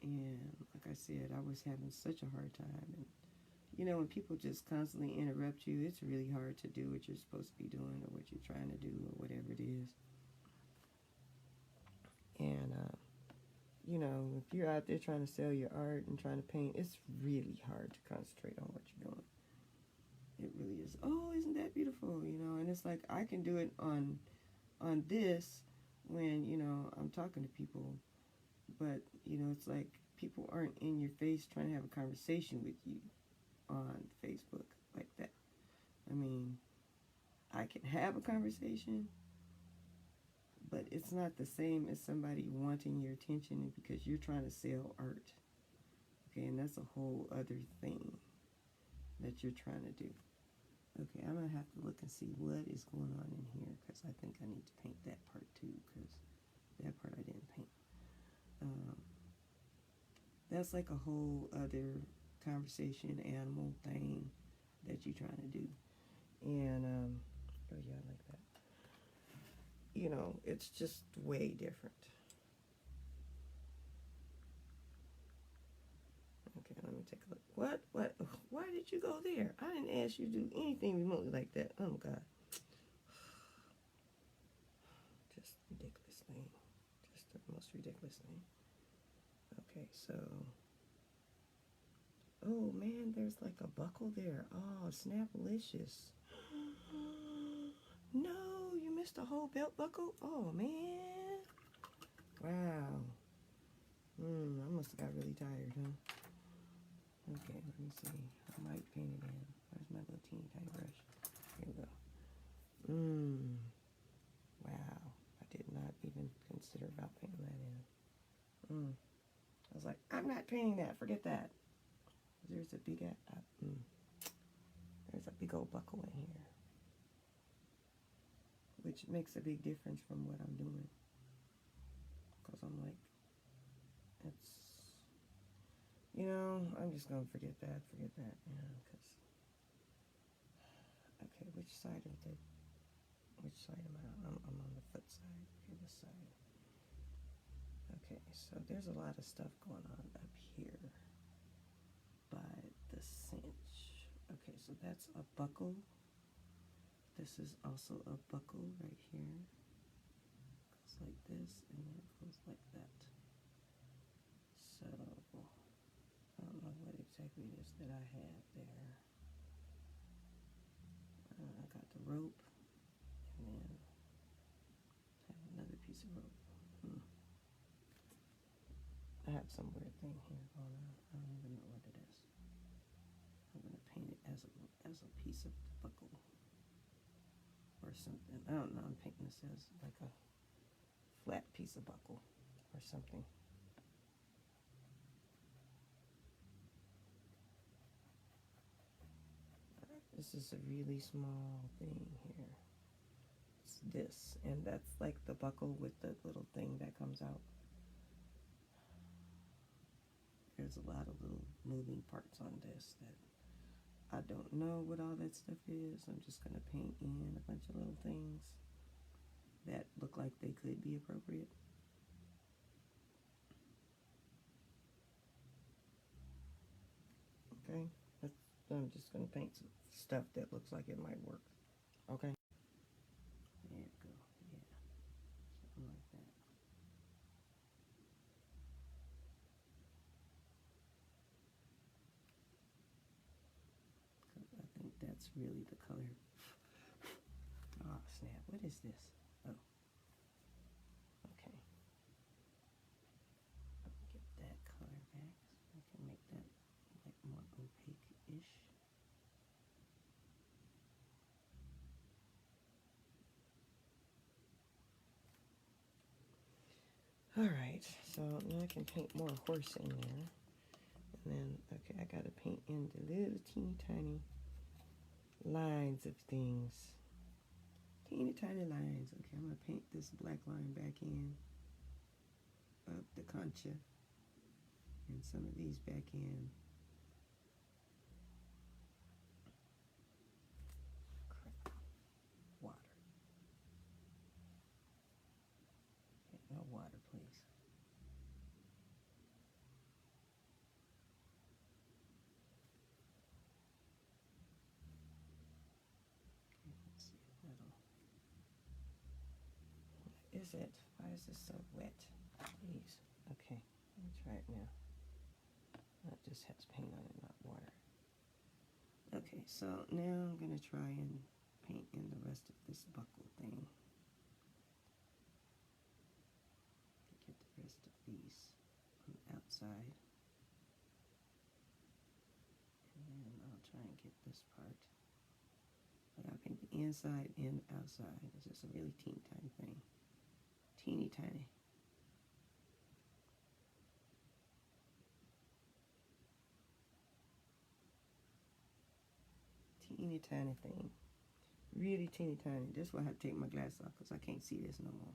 And like I said, I was having such a hard time. And, you know, when people just constantly interrupt you, it's really hard to do what you're supposed to be doing or what you're trying to do or whatever it is. And you know, if you're out there trying to sell your art and trying to paint, it's really hard to concentrate on what you're doing. It really is. Oh, isn't that beautiful? You know, and it's like I can do it on this when, you know, I'm talking to people, but you know, it's like people aren't in your face trying to have a conversation with you on Facebook like that. I mean, I can have a conversation, but it's not the same as somebody wanting your attention because you're trying to sell art. Okay, and that's a whole other thing that you're trying to do. Okay, I'm going to have to look and see what is going on in here because I think I need to paint that part too because that part I didn't paint. That's like a whole other conversation, animal thing that you're trying to do. And, oh yeah, I like that. You know, it's just way different. Okay, let me take a look. What? Why did you go there? I didn't ask you to do anything remotely like that. Oh, God. Just ridiculous thing. Just the most ridiculous thing. Okay, so. Oh, man, there's like a buckle there. Oh, snaplicious. No, you missed a whole belt buckle? Oh, man. Wow. I must have got really tired, huh? Okay, let me see. I might paint it in. Where's my little teeny tiny brush? Here we go. Wow. I did not even consider about painting that in. I was like, I'm not painting that. Forget that. There's a big there's a big old buckle in here, which makes a big difference from what I'm doing. Because I'm like, it's, you know, I'm just gonna forget that, you know, because, okay, which side am I on? I'm on the foot side. Okay, this side. Okay, so there's a lot of stuff going on up here by the cinch. Okay, so that's a buckle. This is also a buckle right here. Goes like this, and then it goes like that. So, I don't know what exactly it is that I have there. I got the rope, and then have another piece of rope. I have some weird thing here going on. I don't even know what it is. I'm going to paint it as a piece of the buckle or something. I don't know. I'm painting this as like a flat piece of buckle or something. This is a really small thing here. It's this, and that's like the buckle with the little thing that comes out. There's a lot of little moving parts on this that I don't know what all that stuff is. I'm just going to paint in a bunch of little things that look like they could be appropriate. Okay, I'm just going to paint some stuff that looks like it might work. Okay. There you go. Yeah. Something like that. I think that's really the color. Oh, snap. What is this? Oh. Okay. Get that color back so I can make that like more opaque-ish. Alright, so now I can paint more horse in there. And then, okay, I gotta paint in the little teeny tiny lines of things. Teeny tiny lines. Okay, I'm gonna paint this black line back in up the concha and some of these back in. Crap. Water. No water, please. Okay, let's see if that'll... Is it? Why is this so wet? Jeez. Okay, let me try it now. That just has paint on it, not water. Okay, so now I'm going to try and paint in the rest of this buckle thing. Get the rest of these on the outside. And then I'll try and get this part. But I'll paint the inside and the outside. It's just a really teeny tiny thing. Teeny tiny. Teeny tiny thing. Really teeny tiny. This will have to take my glasses off because I can't see this no more.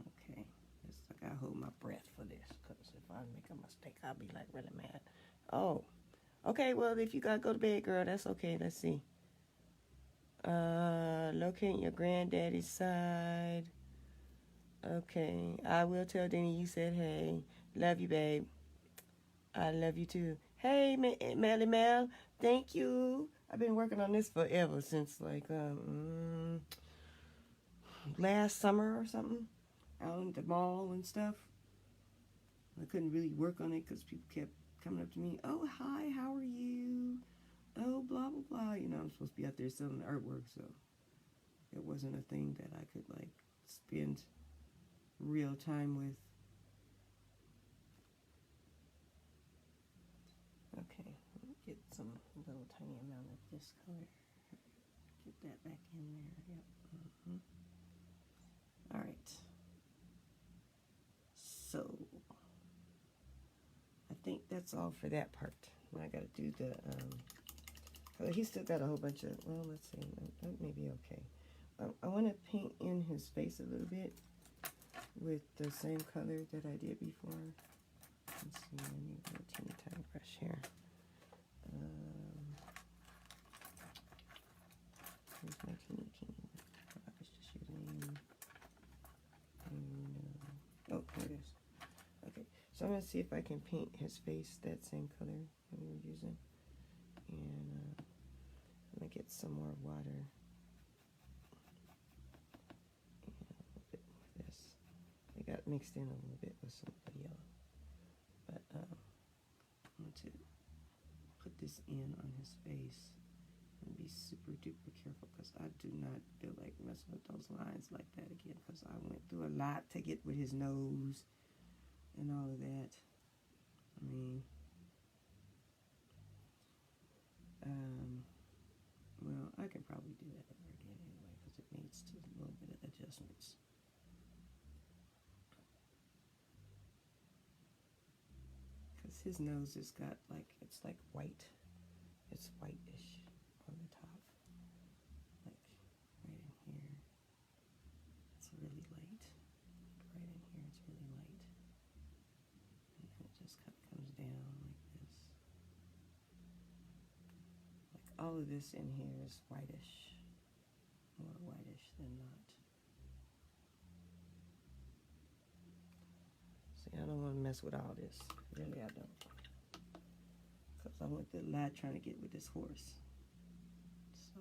Okay. It's like I hold my breath for this because if I make a mistake, I'll be like really mad. Oh. Okay, well, if you gotta go to bed, girl, that's okay. Let's see. Locate your granddaddy's side. Okay, I will tell Denny you said hey. Love you, babe. I love you too. Hey, Melly Mel, thank you. I've been working on this forever since like last summer or something, out at the mall and stuff. I couldn't really work on it because people kept coming up to me. Oh, hi, how are you? Oh, blah blah blah. You know, I'm supposed to be out there selling artwork, so it wasn't a thing that I could like spend real time with. Okay, let me get some little tiny amount of this color. Get that back in there. Yep. All right. So I think that's all for that part. Now I got to do the. He's still got a whole bunch of. Well, let's see. That may be okay. I want to paint in his face a little bit with the same color that I did before. Let's see, I need a little teeny tiny brush here. Here's my teeny brush, just using, oh, here it is. Okay, so I'm going to see if I can paint his face that same color that we were using. And I'm going to get some more water. And a little bit more of this. It got mixed in a little bit with some of the yellow. But I want to put this in on his face and be super duper careful because I do not feel like messing with those lines like that again because I went through a lot to get with his nose and all of that. I mean, well, I can probably do that over again anyway because it needs a little bit of adjustments. His nose has got like, it's like white. It's whitish on the top. Like right in here, it's really light. Right in here, it's really light. And then it just kind of comes down like this. Like all of this in here is whitish. More whitish than not. See, I don't want to mess with all this. Really, I don't. Because I went through a lot trying to get with this horse. So,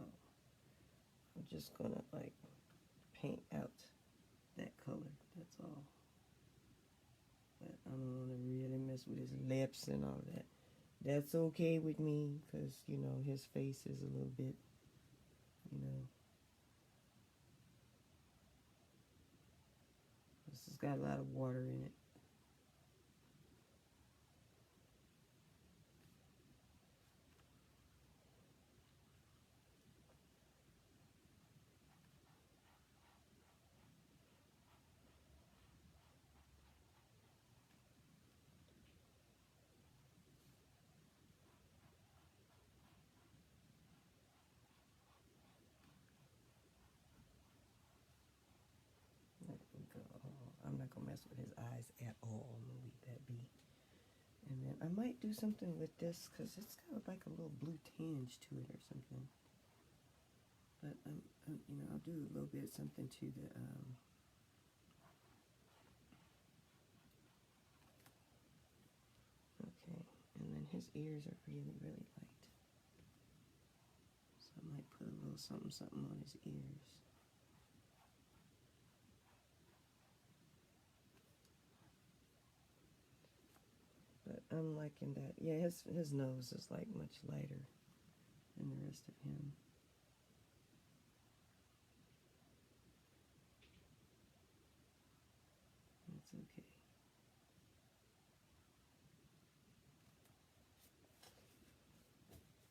I'm just going to, like, paint out that color. That's all. But I don't want to really mess with his lips and all that. That's okay with me because, you know, his face is a little bit, you know. This has got a lot of water in it. I'm not going to mess with his eyes at all. I'm going to leave that be. And then I might do something with this because it's got like a little blue tinge to it or something. But, you know, I'll do a little bit something to the, okay. And then his ears are really, really light. So I might put a little something, something on his ears. But I'm liking that. Yeah, his nose is like much lighter than the rest of him. That's okay.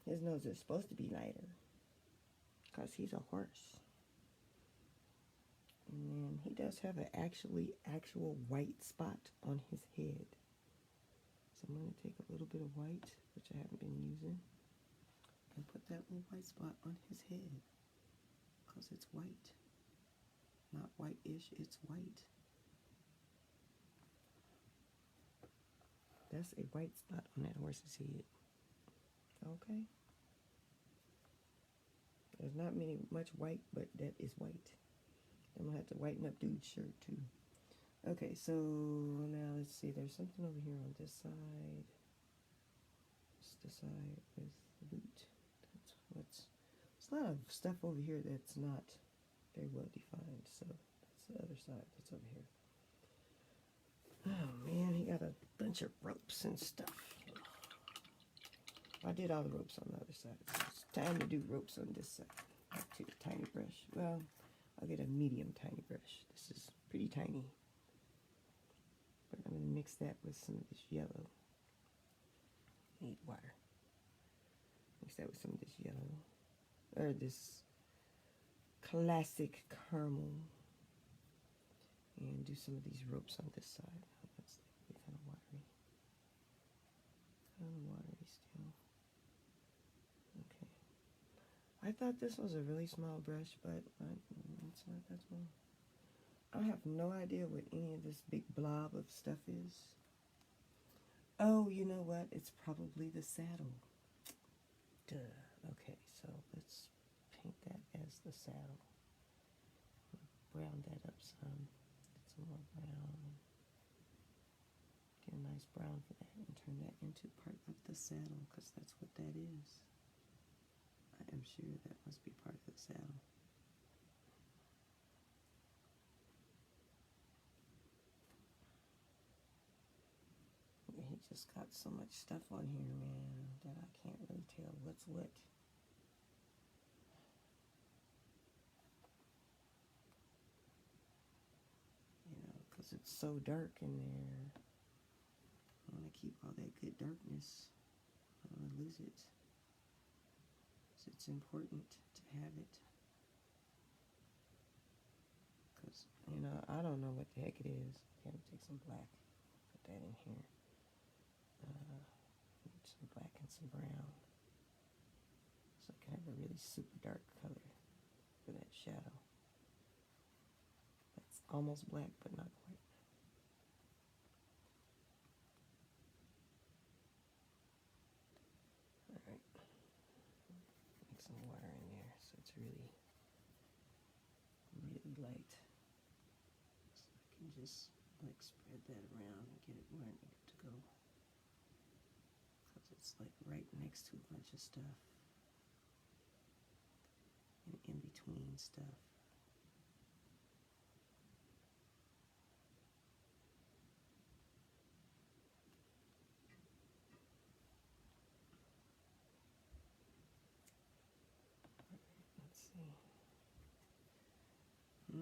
His nose is supposed to be lighter because he's a horse. And then he does have an actual white spot on his head. So I'm going to take a little bit of white, which I haven't been using, and put that little white spot on his head because it's white. Not white-ish, it's white. That's a white spot on that horse's head. Okay. There's not much white, but that is white. I'm going to have to whiten up dude's shirt too. Okay, so now let's see. There's something over here on this side. It's the side with the boot. There's a lot of stuff over here that's not very well defined. So that's the other side that's over here. Oh man, he got a bunch of ropes and stuff. I did all the ropes on the other side. So it's time to do ropes on this side. I'll take a tiny brush. Well, I'll get a medium tiny brush. This is pretty tiny. But I'm going to mix that with some of this yellow. Need water. Mix that with some of this yellow. Or this classic caramel. And do some of these ropes on this side. Oh, that's kind of watery. Kind of watery still. Okay. I thought this was a really small brush, but it's not that small. I have no idea what any of this big blob of stuff is. Oh, you know what? It's probably the saddle. Duh. Okay, so let's paint that as the saddle. Brown that up some. Get some more brown. Get a nice brown for that and turn that into part of the saddle because that's what that is. I am sure that must be part of the saddle. He just got so much stuff on here, man, that I can't really tell what's what. You know, because it's so dark in there. I want to keep all that good darkness. I don't want to lose it. So it's important to have it. Because, you know, I don't know what the heck it is. Okay, let me take some black. Put that in here. Some black and some brown. So I can have a really super dark color for that shadow. That's almost black, but not quite. Alright. Make some water in there so it's really, really light. So I can just like spread that around and get it where I need it to go. It's like right next to a bunch of stuff and in between stuff. Let's see. I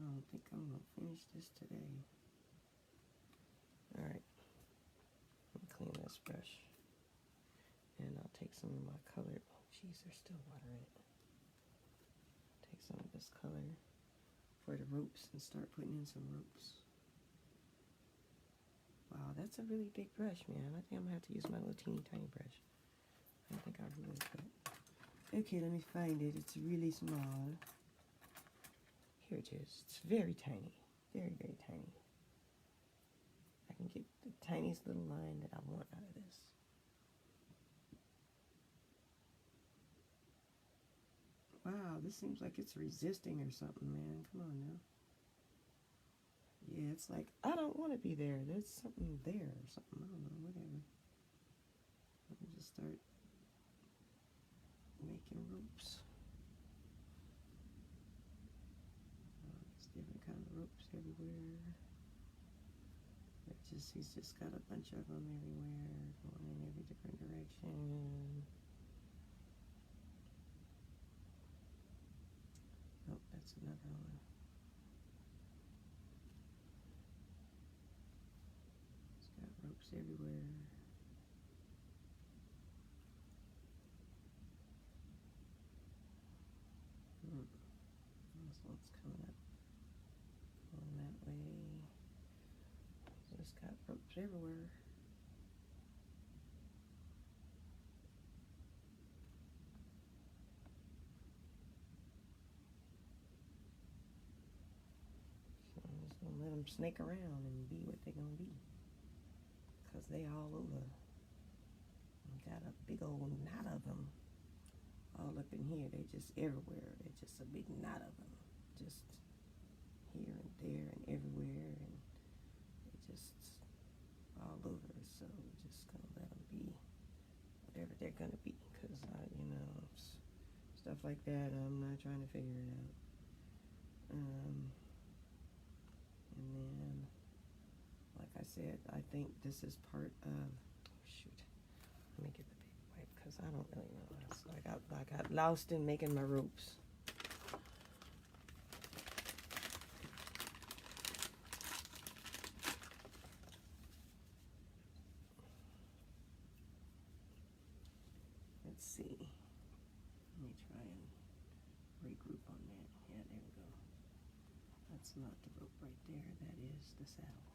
don't think I'm going to finish this today. Alright, let me clean this brush, and I'll take some of my color. Oh jeez, there's still water in it. Take some of this color for the ropes and start putting in some ropes. Wow, that's a really big brush, man. I think I'm going to have to use my little teeny tiny brush. I don't think I would, but... Okay, let me find it. It's really small. Here it is. It's very tiny. Very, very tiny. I can get the tiniest little line that I want out of this. Wow, this seems like it's resisting or something, man. Come on now. Yeah, it's like, I don't want to be there. There's something there or something. I don't know, whatever. Let me just start making ropes. There's different kind of ropes everywhere. He's just got a bunch of them everywhere, going in every different direction. Oh, that's another one. It's got ropes everywhere. This one's coming up going that way. It's got ropes everywhere. So I'm just gonna let them snake around and be what they're gonna be, cause they all over. Got a big old knot of them all up in here. They just everywhere. They're just a big knot of them, just here and there and everywhere, and they just all over. So we're just gonna let them be whatever they're gonna be, cause stuff like that, I'm not trying to figure it out. And then, like I said, I think this is part of. Shoot, let me get the big wipe, cause I don't really know. So I got lost in making my ropes. Let's see. Let me try and regroup on that. Yeah, there we go. That's not the rope right there. That is the saddle.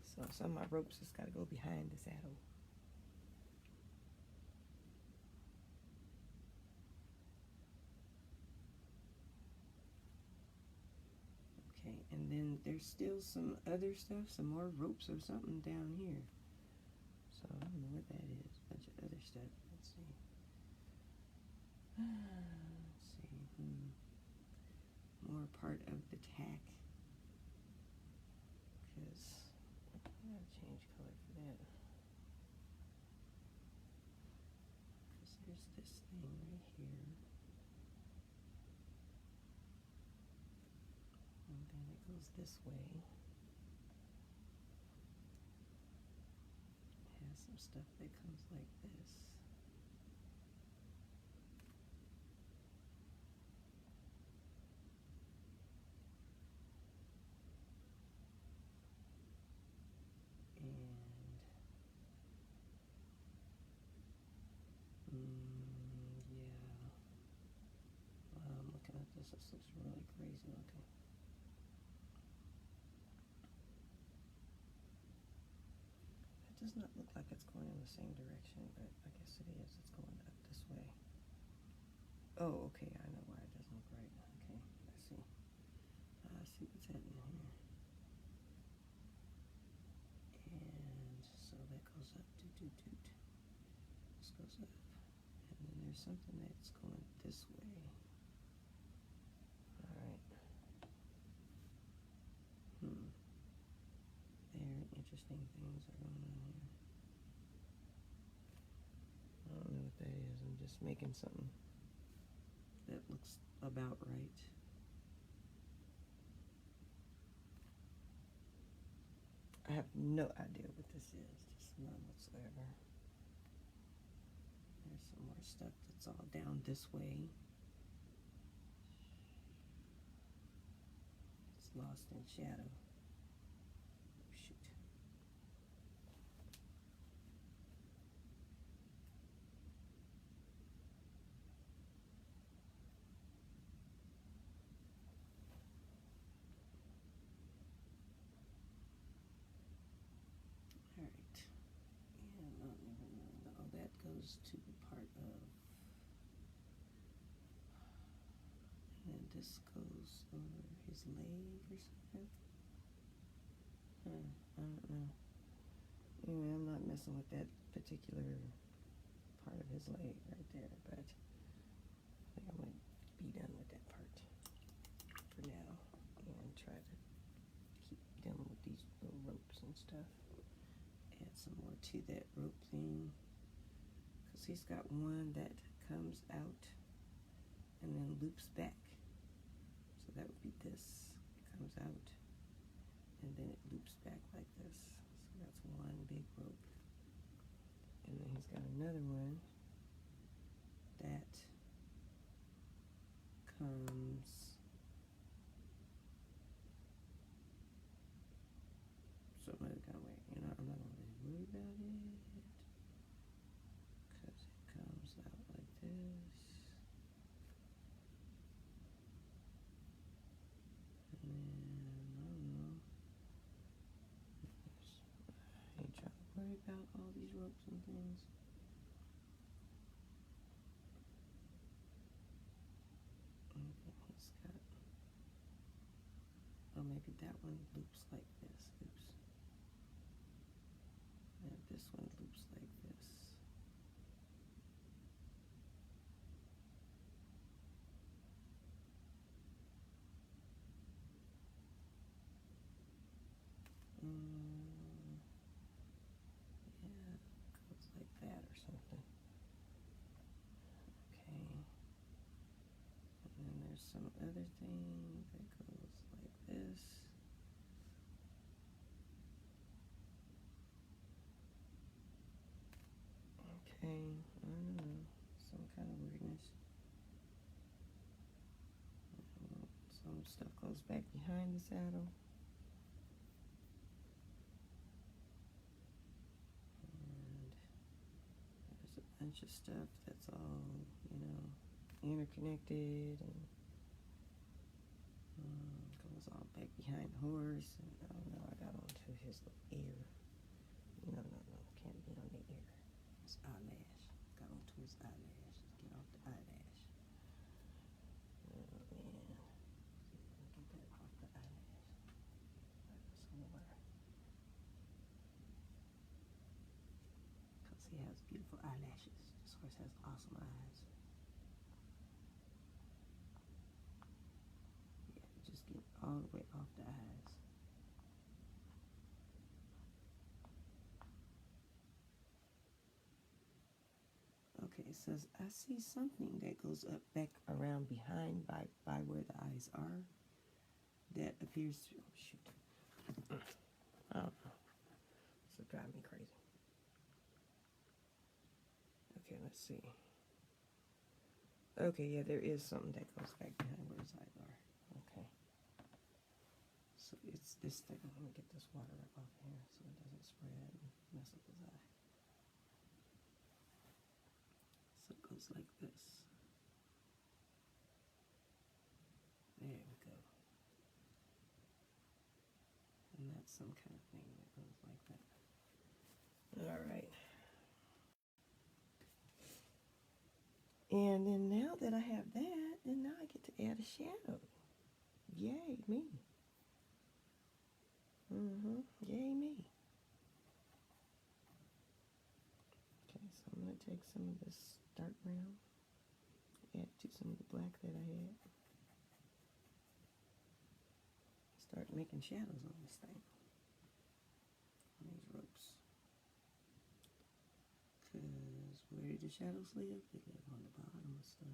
So some of my ropes just got to go behind the saddle. Okay, and then there's still some other stuff, some more ropes or something down here. So I don't know what that is. A bunch of other stuff. Let's see. More part of the tack. Because I gotta change color for that. Because there's this thing right here. And then it goes this way. It has some stuff that comes like this. This looks really crazy looking. It does not look like it's going in the same direction, but I guess it is. It's going up this way. Oh, okay. I know why it doesn't look right. Okay, I see. I see what's happening here. And so that goes up. Doot, doot, doot. This goes up. And then there's something that's going this way. Interesting things are going on here. I don't know what that is. I'm just making something that looks about right. I have no idea what this is. Just none whatsoever. There's some more stuff that's all down this way. It's lost in shadow. To the part of, and this goes over his leg or something. I don't know. Anyway, I'm not messing with that particular part of his leg right there, but I think I'm going to be done with that part for now. to that rope thing, because he's got one that comes out and then loops back. So that would be this. It comes out and then it loops back like this. So that's one big rope. And then he's got another one that comes some other kind of way. You know, I'm not going to really worry about it because it comes out like this. And then, I don't know. I ain't trying to worry about all these ropes and things. He's got, oh, maybe that one loops like this. Oops. And this one loops like this. Yeah, goes like that or something. Okay. And then there's some other thing that goes like this. Okay, I don't know, some kind of weirdness. Some stuff goes back behind the saddle. And there's a bunch of stuff that's all, you know, interconnected and goes all back behind the horse. And I don't know, I got onto his ear. No, can't be on the ear. His eyelash. Got onto his eyelash. Get off the eyelash. Oh man. Get that off the eyelash. Some more. Because he has beautiful eyelashes. This horse has awesome eyes. Yeah, just get all the way off the eyes. Okay, it says, I see something that goes up back around behind by where the eyes are. That appears to, oh shoot. I don't know. This will drive me crazy. Okay, let's see. Okay, yeah, there is something that goes back behind where his eyes are. Okay. So it's this thing. Let me get this water up off here so it doesn't spread and mess up his eye. So it goes like this. There we go. And that's some kind of thing that goes like that. All right. And then now that I have that, then now I get to add a shadow. Yay, me. Yay, me. Okay, so I'm going to take some of this dark brown, add to some of the black that I had. Start making shadows on this thing. On these ropes. Because where do the shadows live? They live on the bottom of stuff.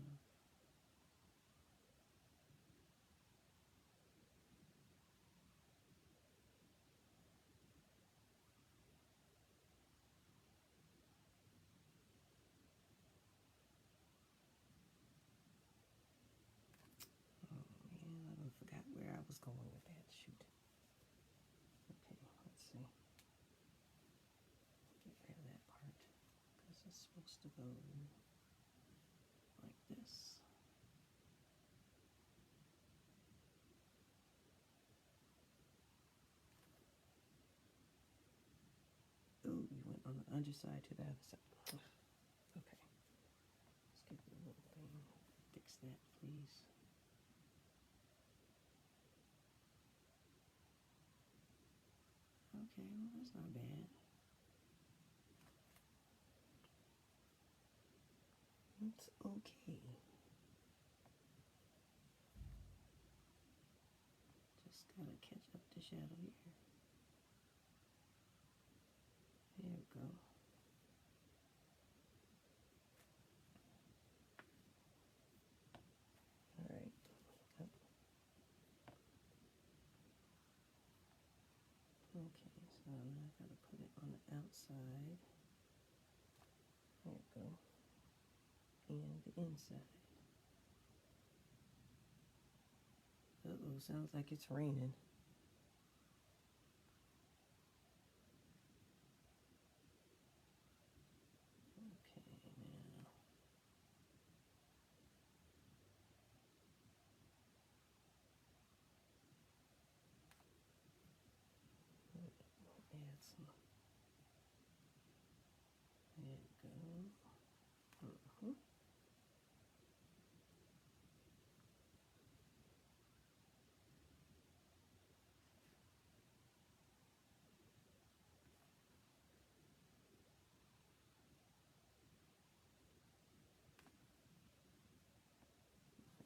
Oh man, I forgot where I was going with that. Shoot. Okay, let's see. Get rid of that part. Because it's supposed to go like this. Oh, you went on the underside to the other side. Okay. Let's get the little thing. Fix that, please. Okay, well, that's not bad. It's okay. Just gotta catch up the shadow here. There we go. Gotta put it on the outside. There you go. And the inside. Uh-oh, sounds like it's raining. Add some. There you go.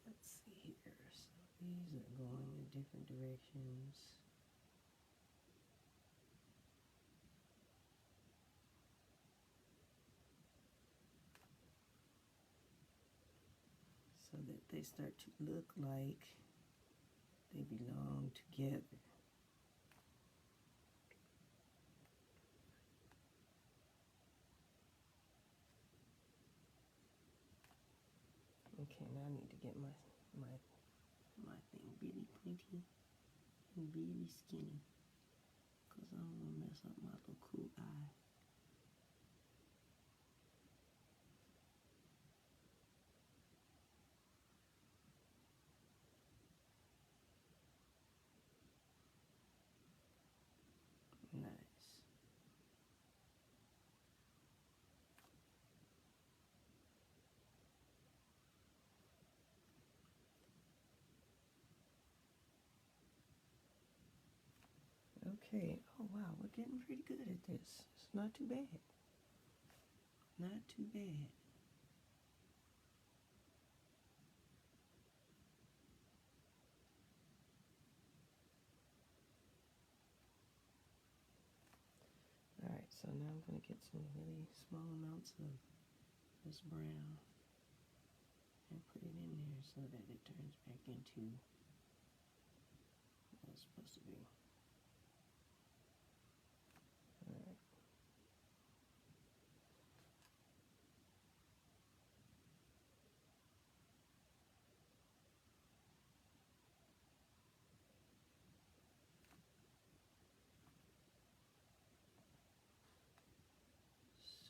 Let's see here. So these are going in different directions. So that they start to look like they belong together. Okay, now I need to get my thing really pointy and really skinny, because I don't want to mess up my little cool eye. Nice. Okay, oh wow, we're getting pretty good at this. It's not too bad. Not too bad. Alright, so now I'm going to get some really small amounts of this brown and put it in there so that it turns back into what it's supposed to be. Alright.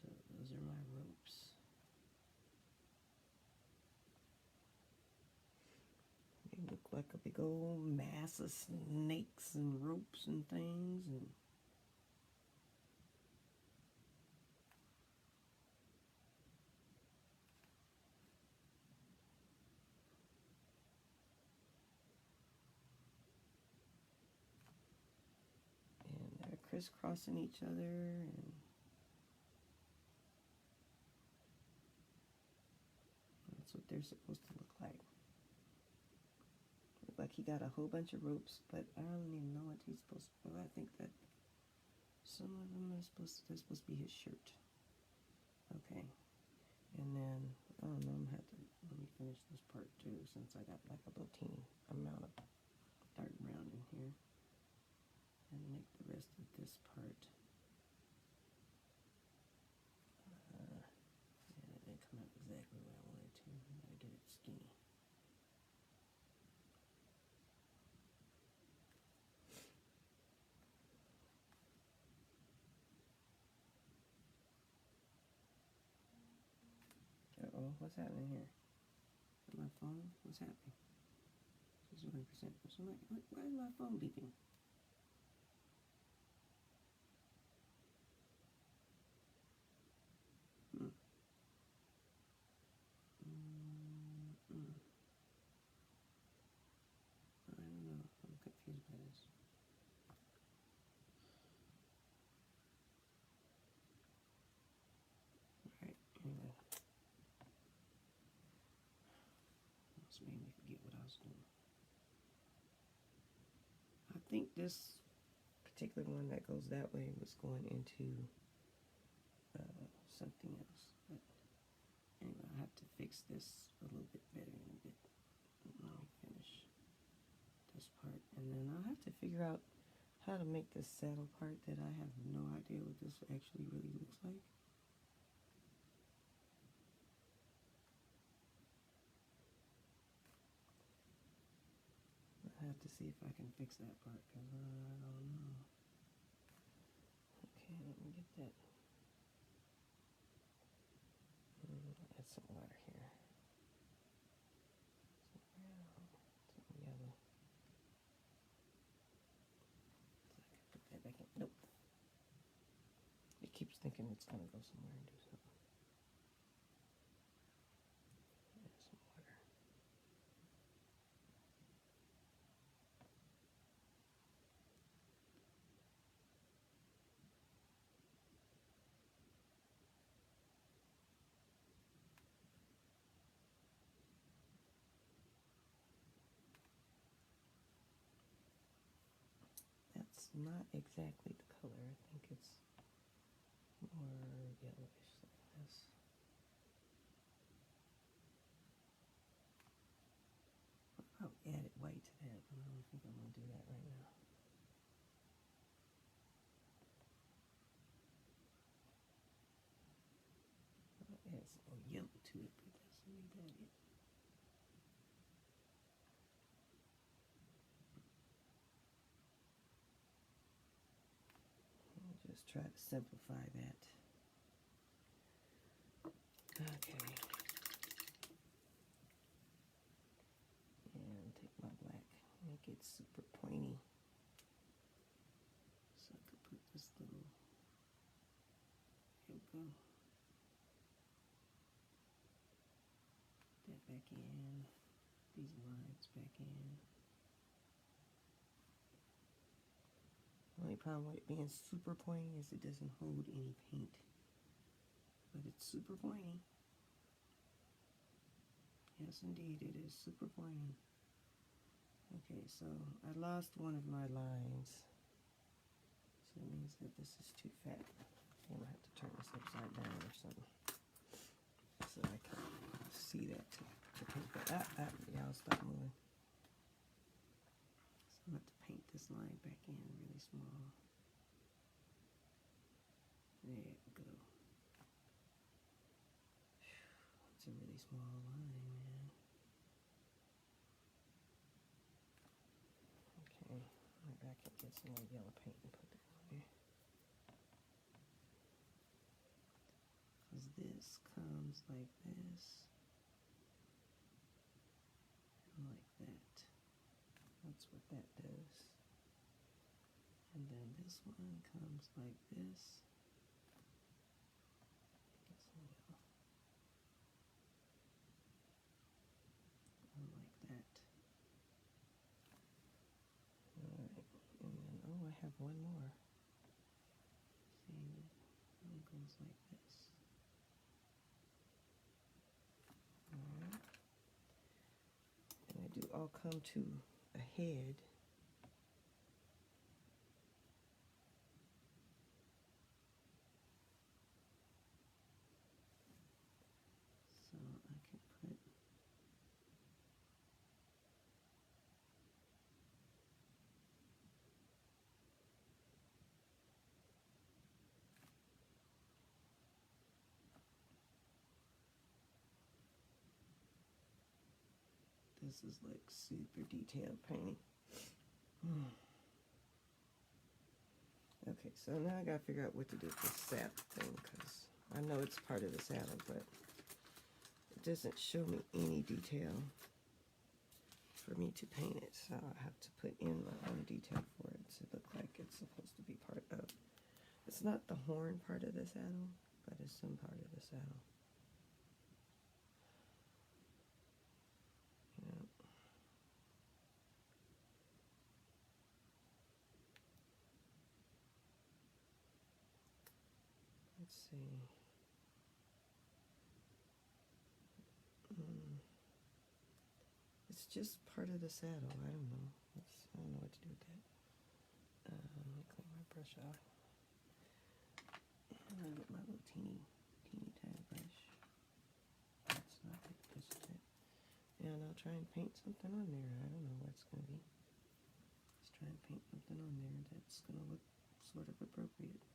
So those are my ropes. They look like a big old mass of snakes and ropes and things, and they're crisscrossing each other, and that's what they're supposed to look like. Look like he got a whole bunch of ropes, but I don't even know what he's supposed to. Well, I think that some of them are supposed to, they're supposed to be his shirt. Okay, and then I don't know. I'm gonna have to let me finish this part too, since I got like a little teeny amount of dark brown in here, and make the rest of this part. Yeah, it didn't come out exactly where I wanted to. I gotta get it skinny. Uh-oh, what's happening here? My phone? What's happening? 61%. So why is my phone beeping? I don't know. I'm confused by this. Alright, anyway. This made me forget what I was doing. I think this particular one that goes that way was going into something else. But anyway, I have to fix this a little bit better in a bit. Let me finish this part, and then I'll have to figure out how to make this saddle part that I have no idea what this actually really looks like. I have to see if I can fix that part because I don't know. Okay, let me get that. Add some water here. Some yellow. So I can put that back in. Nope. It keeps thinking it's gonna go somewhere and do something. Add some water. That's not exactly the color. I think it's more yellowish like this. I'll add it white to that, but I don't think I'm gonna do that right now. I'll add some more yellow to it, but that's really about it. I'll just try to simplify that. Okay. And take my black, make it super pointy. So I could put this little, here we go. That back in, these lines back in. The only problem with it being super pointy is it doesn't hold any paint. But it's super pointy. Yes, indeed, it is super pointy. Okay, so I lost one of my lines. So it means that this is too fat. I'm gonna have to turn this upside down or something. So I can see that to paint that. Yeah, I'll stop moving. So I'm going to have to paint this line back in really small. There we go. It's a really small line, man. Okay, maybe I can get some more yellow paint and put that on there. Because this comes like this. And like that. That's what that does. And then this one comes like this. Get some yellow. And like that. Alright, and then, oh, I have one more. See, that one goes like this. Alright. And I do all come to a head. So I can put this is like super detailed painting. Okay, so now I gotta figure out what to do with this saddle thing, because I know it's part of the saddle, but it doesn't show me any detail for me to paint it, so I have to put in my own detail for it to look like it's supposed to be part of. It's not the horn part of the saddle, but it's some part of the saddle. Yeah. Let's see. It's just part of the saddle. I don't know. I don't know what to do with that. Let me clean my brush off. And I'll get my little teeny tiny brush. That's not it. This is it. And I'll try and paint something on there. I don't know what it's going to be. Let's try and paint something on there that's going to look sort of appropriate.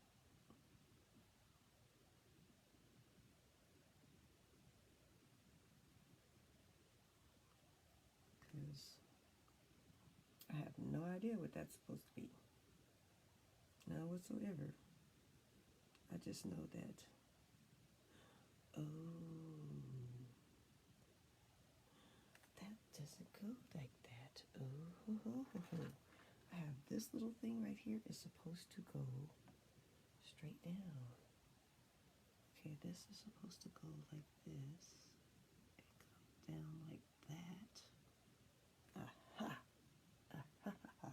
Because I have no idea what that's supposed to be. None whatsoever. I just know that, oh, that doesn't go like that. Oh, I have this little thing right here is supposed to go straight down. Okay, this is supposed to go like this. It comes down like that. Aha! Aha!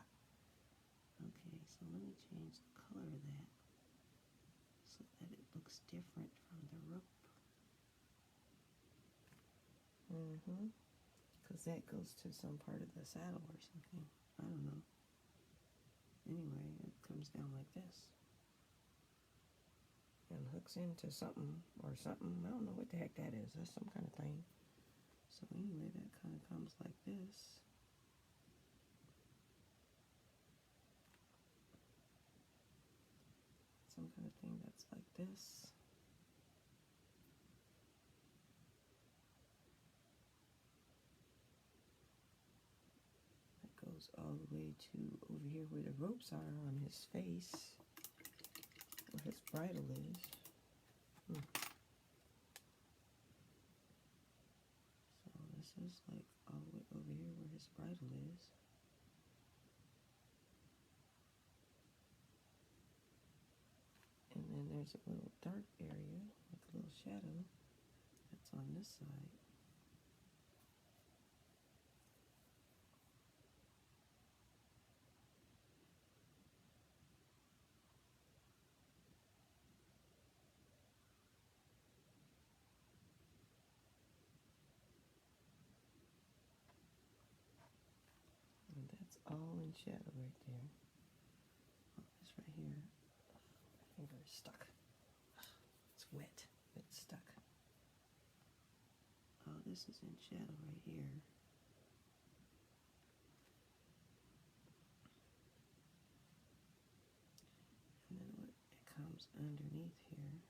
Okay, so let me change the color of that so that it looks different from the rope. Because that goes to some part of the saddle or something. I don't know. Anyway, it comes down like this. And hooks into something or something. I don't know what the heck that is. That's some kind of thing. So anyway, that kind of comes like this. Some kind of thing that's like this. That goes all the way to over here where the ropes are on his face, where his bridle is. So this is like all the way over here where his bridle is. And then there's a little dark area, like a little shadow, that's on this side. And that's all in shadow right there. Oh, this right here. My finger is stuck. It's wet. It's stuck. Oh, this is in shadow right here. And then it comes underneath here.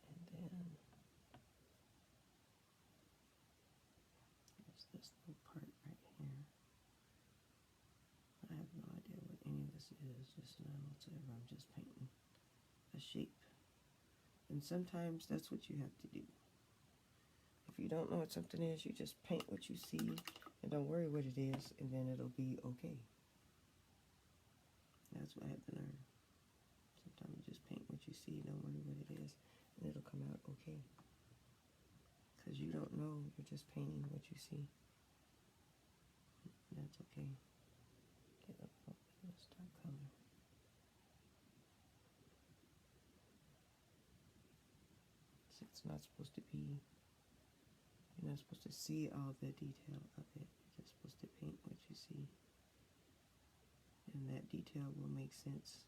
And then there's this little part right here. I have no idea what any of this is, just none whatsoever. I'm just painting a shape. And sometimes that's what you have to do. If you don't know what something is, you just paint what you see and don't worry what it is, and then it'll be okay. That's what I have to learn. Sometimes you just paint what you see, don't worry what it is, and it'll come out okay. Because you don't know, you're just painting what you see. And that's okay. Get a little bit of this dark color. It's not supposed to be, you're not supposed to see all the detail of it. You're just supposed to paint what you see. And that detail will make sense.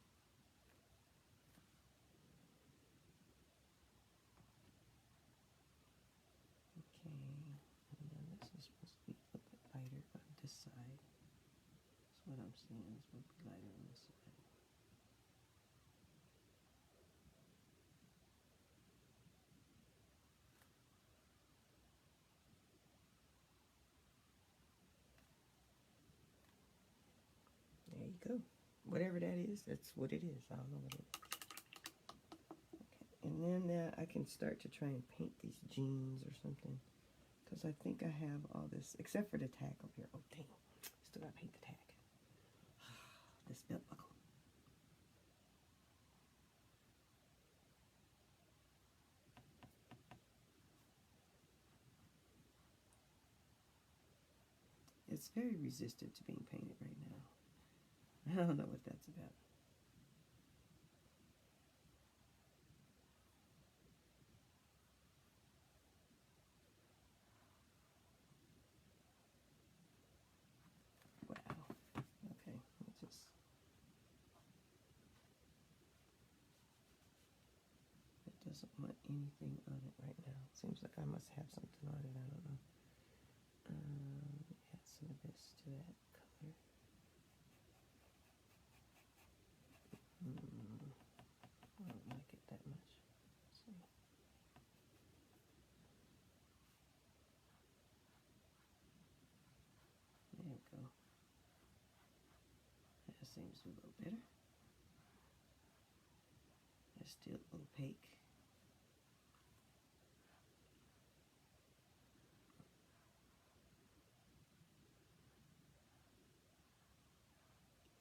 Okay, and then this is supposed to be a little bit lighter on this side. That's what I'm seeing, it's supposed to be lighter on this side. There you go. Whatever that is, that's what it is. I don't know what it is. Okay. And then now I can start to try and paint these jeans or something. Because I think I have all this, except for the tack up here. Oh, dang. Still got to paint the tack. This belt buckle. It's very resistant to being painted right now. I don't know what that's about. Wow. Okay, let me just... It doesn't want anything on it right now. Seems like I must have something on it. I don't know. Add some of this to that color. I don't like it that much. Let's see. There we go. That seems a little better. It's still opaque.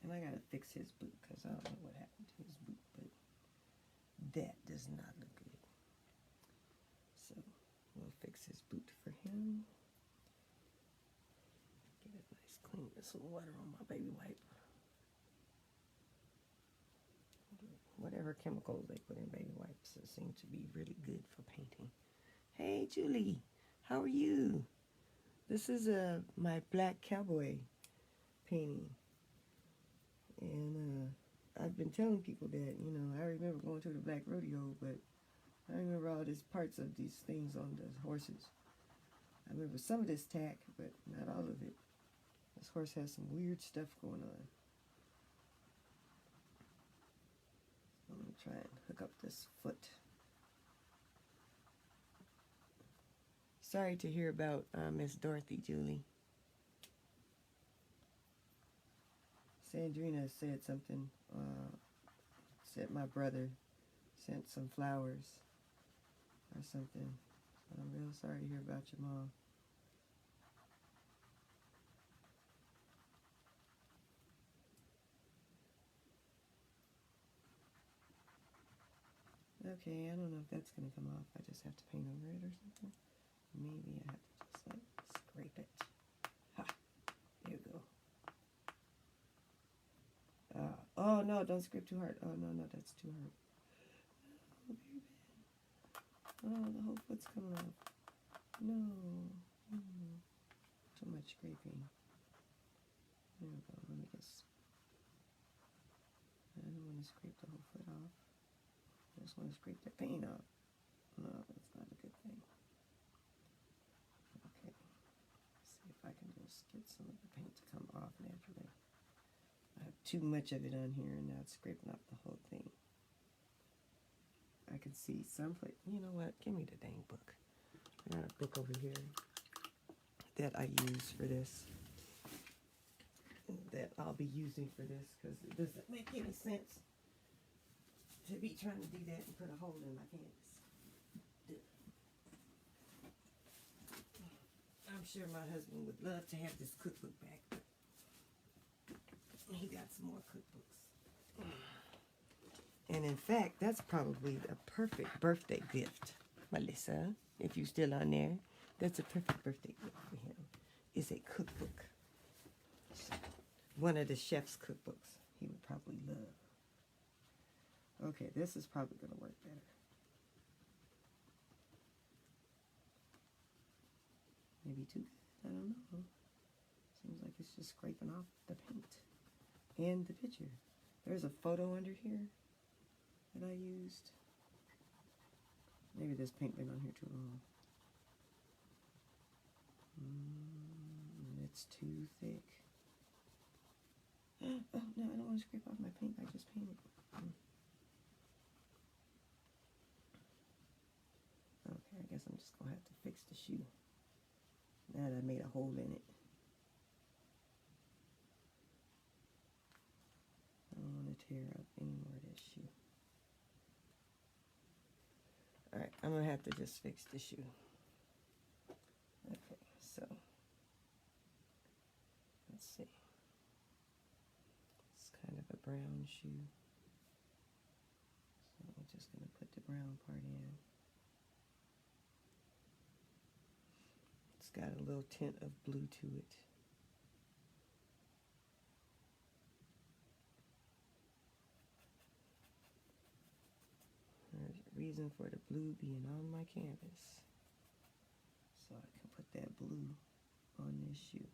And I gotta fix his boot because I don't know what happened to his boot, but that does not look good. So we'll fix his boot for him. Get it nice clean. There's some water on my baby wipe. Whatever chemicals they put in baby wipes seem to be really good for painting. Hey Julie, how are you? This is my Black Cowboy painting. And I've been telling people that, you know, I remember going to the Black Rodeo, but I remember all these parts of these things on the horses. I remember some of this tack, but not all of it. This horse has some weird stuff going on. Let me try and hook up this foot. Sorry to hear about Miss Dorothy, Julie. Sandrina said something, said my brother sent some flowers or something. So I'm real sorry to hear about your mom. Okay, I don't know if that's going to come off. I just have to paint over it or something. Maybe I have to just like scrape it. Ha! There you go. Oh no, don't scrape too hard. Oh no, that's too hard. Oh, baby. Oh, the whole foot's coming off. No. Too much scraping. There we go. Let me just. I don't want to scrape the whole foot off. I just want to scrape the paint off. No, that's not a good thing. Okay. Let's see if I can just get some of the paint to come off naturally. I have too much of it on here and now it's scraping off the whole thing. I can see some place. You know what? Give me the dang book. I got a book over here that I use for this. That I'll be using for this because it doesn't make any sense to be trying to do that and put a hole in my canvas. I'm sure my husband would love to have this cookbook back, but he got some more cookbooks. And in fact, that's probably a perfect birthday gift, Melissa, if you're still on there. That's a perfect birthday gift for him, is a cookbook. One of the chef's cookbooks he would probably love. Okay, this is probably going to work better. Maybe too good, I don't know. Seems like it's just scraping off the paint and the picture. There's a photo under here that I used. Maybe this paint been on here too long. It's too thick. Oh, no, I don't want to scrape off my paint I just painted. Okay, I guess I'm just going to have to fix the shoe. Now that I made a hole in it. I don't want to tear up any more of this shoe. Alright, I'm going to have to just fix the shoe. Okay, so let's see. It's kind of a brown shoe. So I'm just going to put the brown part in. It's got a little tint of blue to it. There's a reason for the blue being on my canvas. So I can put that blue on this shoe.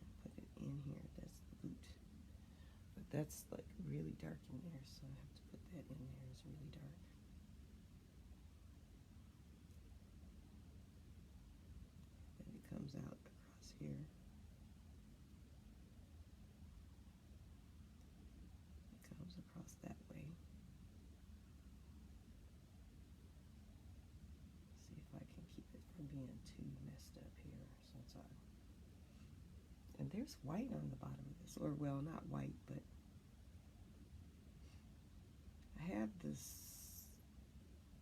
And put it in here. That's the boot. But that's like really dark in there, so I have to put that in there is really dark. Then it comes out across here. It comes across that way. See if I can keep it from being too messed up here. And there's white on the bottom of this, or well, not white, but I have this,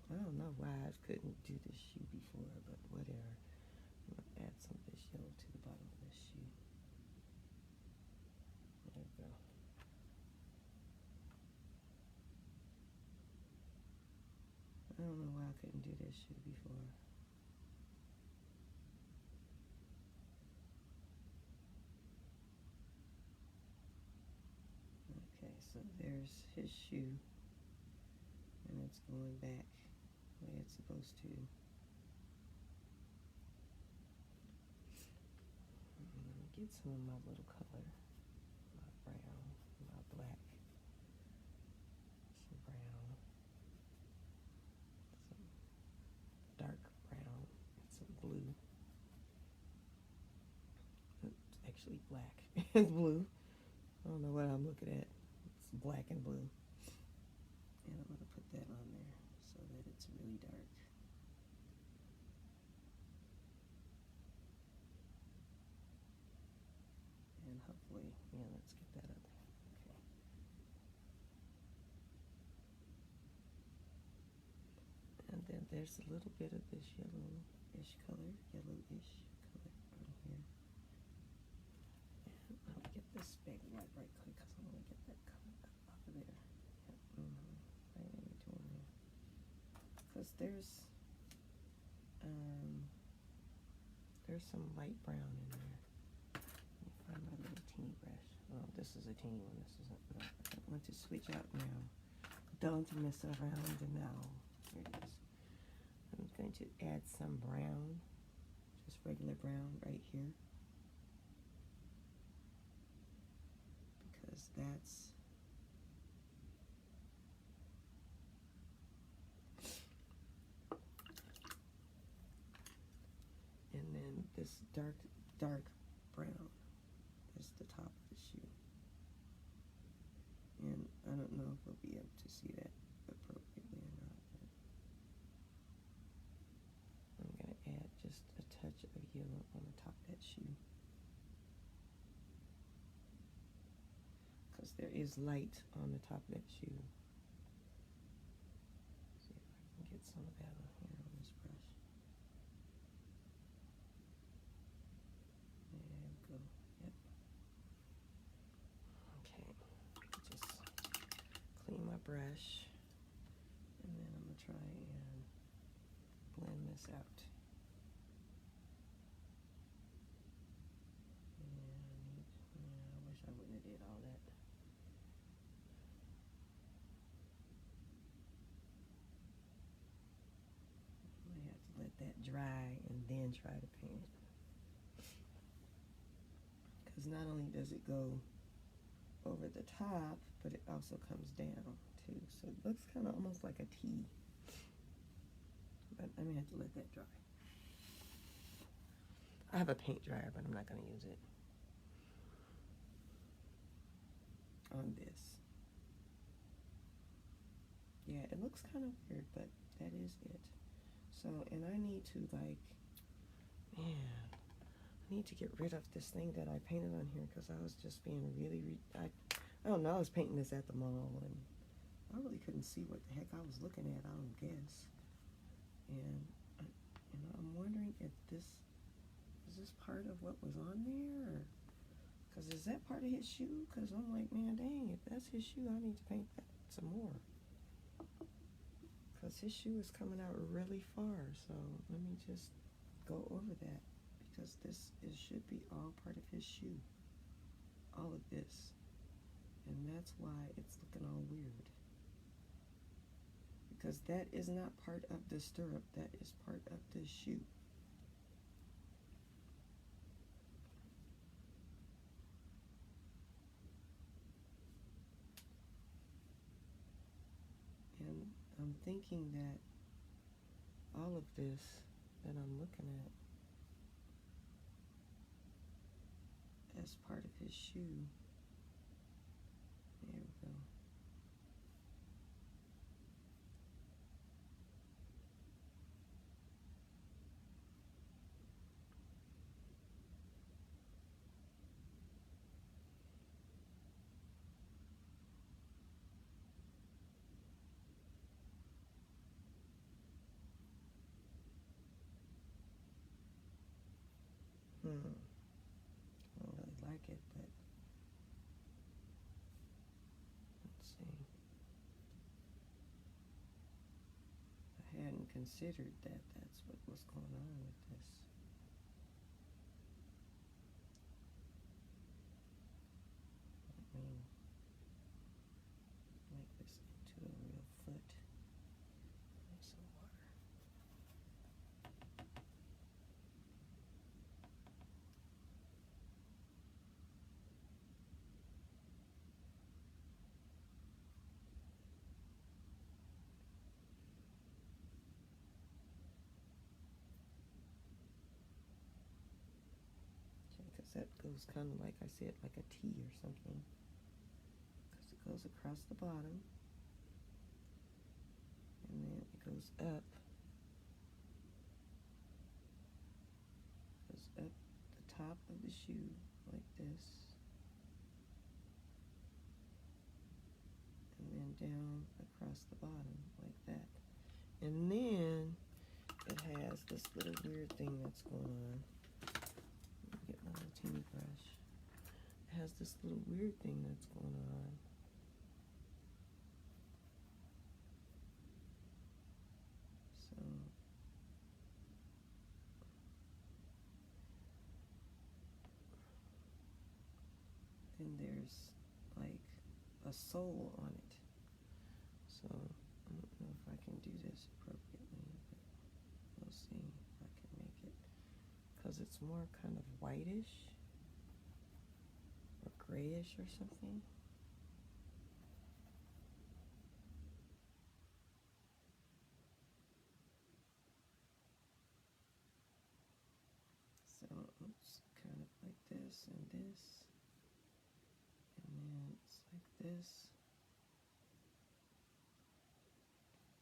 I don't know why I couldn't do this shoe before, but whatever. I'm going to add some of this yellow to the bottom of this shoe. There we go. I don't know why I couldn't do this shoe before. Okay, so there's his shoe, and it's going back the way it's supposed to. Get some of my little color, my brown, my black, some brown, some dark brown, and some blue. It's actually black and blue. I don't know what I'm looking at. It's black and blue. And I'm going to put that on there so that it's really dark. And hopefully, yeah, let's get that up. Okay. And then there's a little bit of this yellowish color on here. And I'll get this big wipe right quick because I want to get that color off of there. Yep. Right in between there. Because there's some light brown in there. Let me find my little teeny brush. Oh, this is a teeny one. This isn't. No, I want to switch out now. Don't mess around now. Here it is. I'm going to add some brown, just regular brown right here. Because that's and then this dark brown is the top of the shoe. And I don't know if we'll be able to see that appropriately or not. But I'm going to add just a touch of yellow on the top of that shoe. Because there is light on the top of that shoe. See if I can get some of that on here on this brush. There we go. Yep. Okay. Just clean my brush. And then I'm going to try and blend this out. I wish I wouldn't have did all that. I might have to let that dry and then try to paint it. Because not only does it go over the top, but it also comes down too. So it looks kind of almost like a T. But I may have to let that dry. I have a paint dryer, but I'm not going to use it on this. Yeah, it looks kind of weird, but that is it. So, and I need to I need to get rid of this thing that I painted on here because I was just being really, I don't know, I was painting this at the mall and I really couldn't see what the heck I was looking at, I don't guess. And I'm wondering if is this part of what was on there? Because is that part of his shoe? Because I'm like, man, dang, if that's his shoe, I need to paint that some more. Because his shoe is coming out really far, so let me just go over that. Because this should be all part of his shoe. All of this. And that's why it's looking all weird. Because that is not part of the stirrup, that is part of the shoe. thinking that all of this that I'm looking at as part of his shoe. There we go. I don't really like it, but let's see. I hadn't considered that that's what was going on with this. Let me make this into a real foot. Need some water. Because that goes kind of like I said, like a T or something. Because it goes across the bottom. And then it goes up. Goes up the top of the shoe like this. And then down across the bottom like that. And then it has this little weird thing that's going on. Let me get my little teeny brush. It has this little weird thing that's going on. So then there's like a sole on it. So I don't know if I can do this appropriately, but we'll see if I can make it. Because it's more kind of whitish or grayish or something. So it's kind of like this and this. And then it's like this.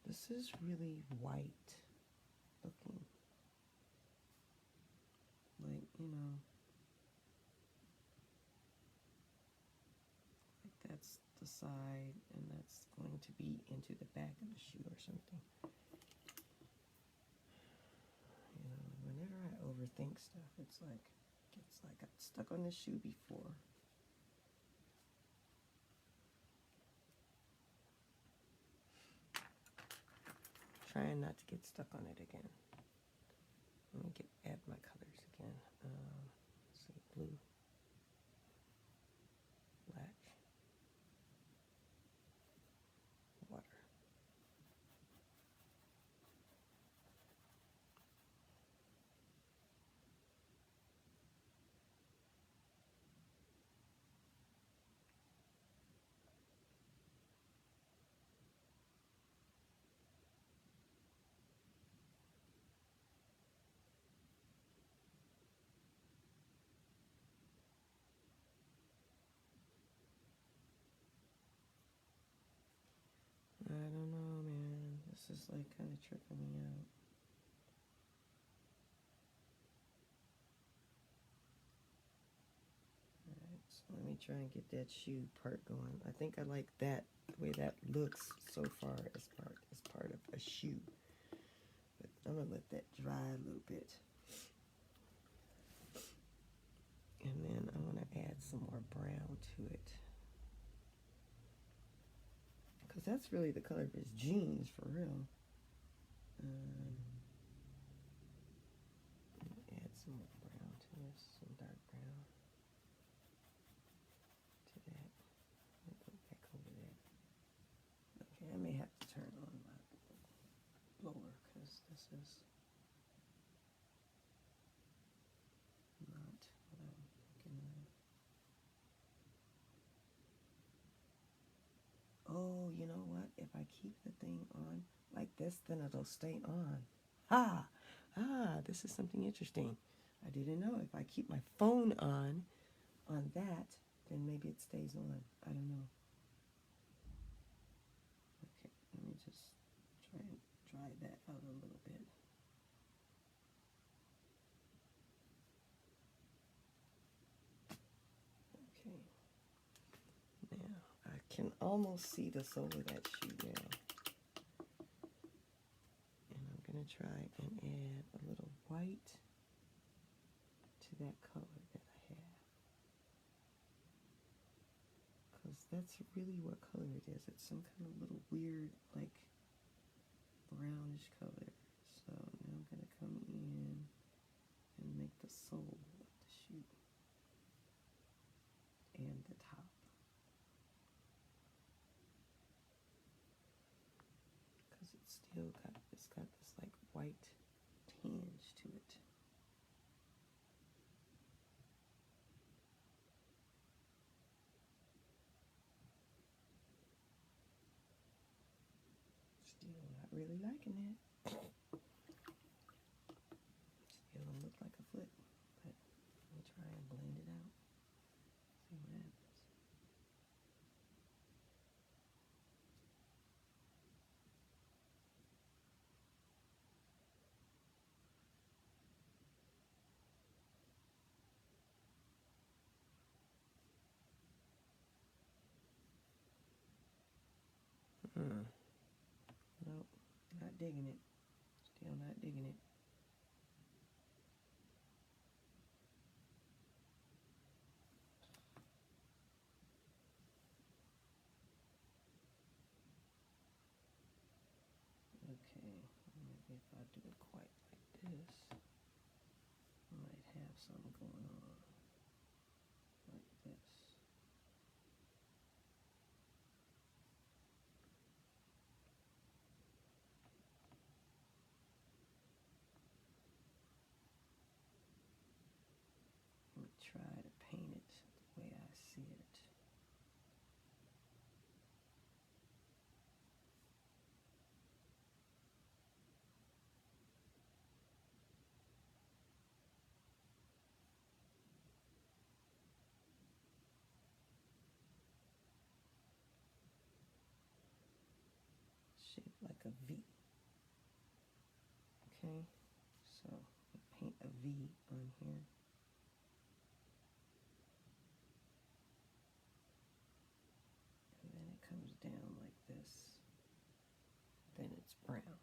This is really white looking. Like, you know, like that's the side and that's going to be into the back of the shoe or something. You know, whenever I overthink stuff, it's like I got stuck on this shoe before. Trying not to get stuck on it again. Let me add my colors again. Let's see, blue, black, water. I don't know, man. This is like kind of tripping me out. Alright, so let me try and get that shoe part going. I think I like that, the way that looks so far as part of a shoe. But I'm going to let that dry a little bit. And then I want to add some more brown to it. Because that's really the color of his jeans, for real. Add some more brown to this, some dark brown to that. Let me go back over there. Okay, I may have to turn on my blower because this is not what I'm looking at. Oh, you know what? If I keep the thing on, like this, then it'll stay on. Ah, this is something interesting. I didn't know if I keep my phone on that, then maybe it stays on. I don't know. Okay, let me just try and dry that out a little bit. Okay. Now, I can almost see the sole of that shoe now. And I'm going to try and add a little white to that color that I have. Because that's really what color it is. It's some kind of little weird, like, brownish color. So now I'm going to come in and make the sole of the shoe and the top. Because it's got this like white tinge to it. Still not really liking that. Still don't look like a foot, but let me try and blend it out. See what happens. Nope, not digging it. Still not digging it. Okay, maybe if I do it quite like this, I might have something going on. Like this. Let me try to paint it the way I see it. Shaped like a V. Okay, so paint a V on here. And then it comes down like this. Then it's brown,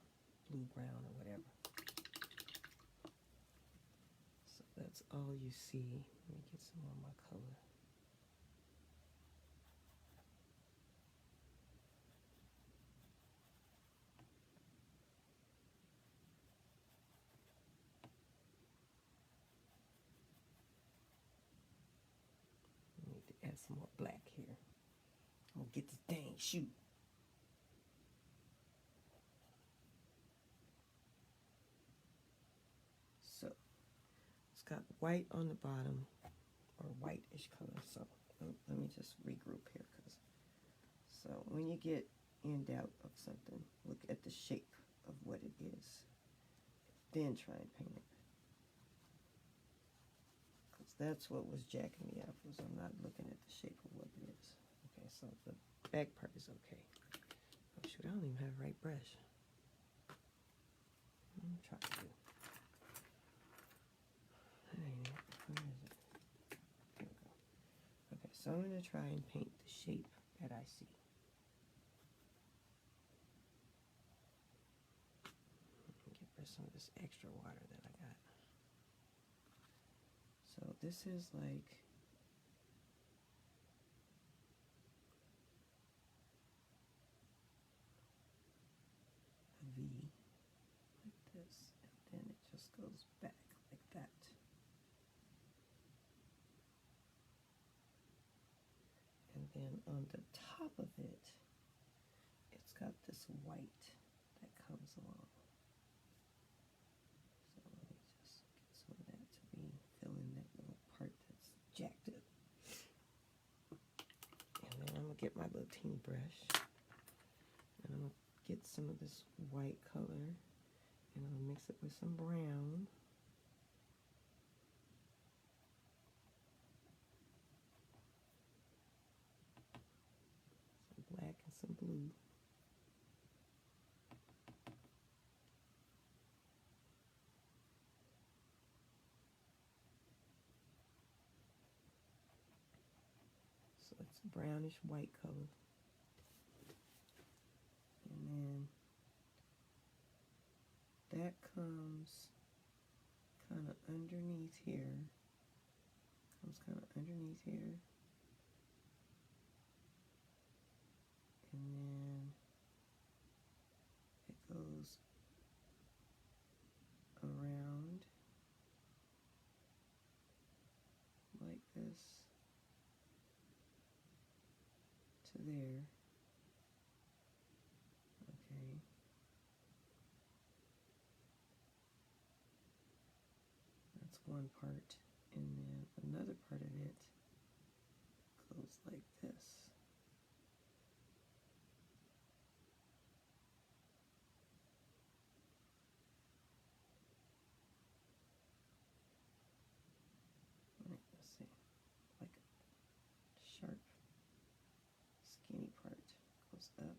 blue-brown or whatever. So that's all you see. Let me get some more of my color. I need to add some more black here. I'm gonna get this dang shoe. So it's got white on the bottom, or whitish color. So let me just regroup here, so when you get in doubt of something, look at the shape of what it is, then try and paint it. Because that's what was jacking me up, was I'm not looking at the shape of what it is. Okay, so the back part is okay. Oh shoot, I don't even have the right brush. I'm trying to do. Where is it? There we go. Okay, so I'm going to try and paint the shape that I see. Get rid of some of this extra water that I got. So this is like a V, like this, and then it just goes back like that. And then on the top of it, it's got this white that comes along. So let me just get some of that to be filling that little part that's jacked up. And then I'm going to get my little teeny brush, and I'm going to get some of this white color, and I'll mix it with some brown. Some black and some blue. So it's brownish white color. And then that comes kind of underneath here. Comes kind of underneath here. And then it goes around like this to there. Okay. That's one part. And then another part of it goes like this. Right, let's see. Like a sharp, skinny part goes up.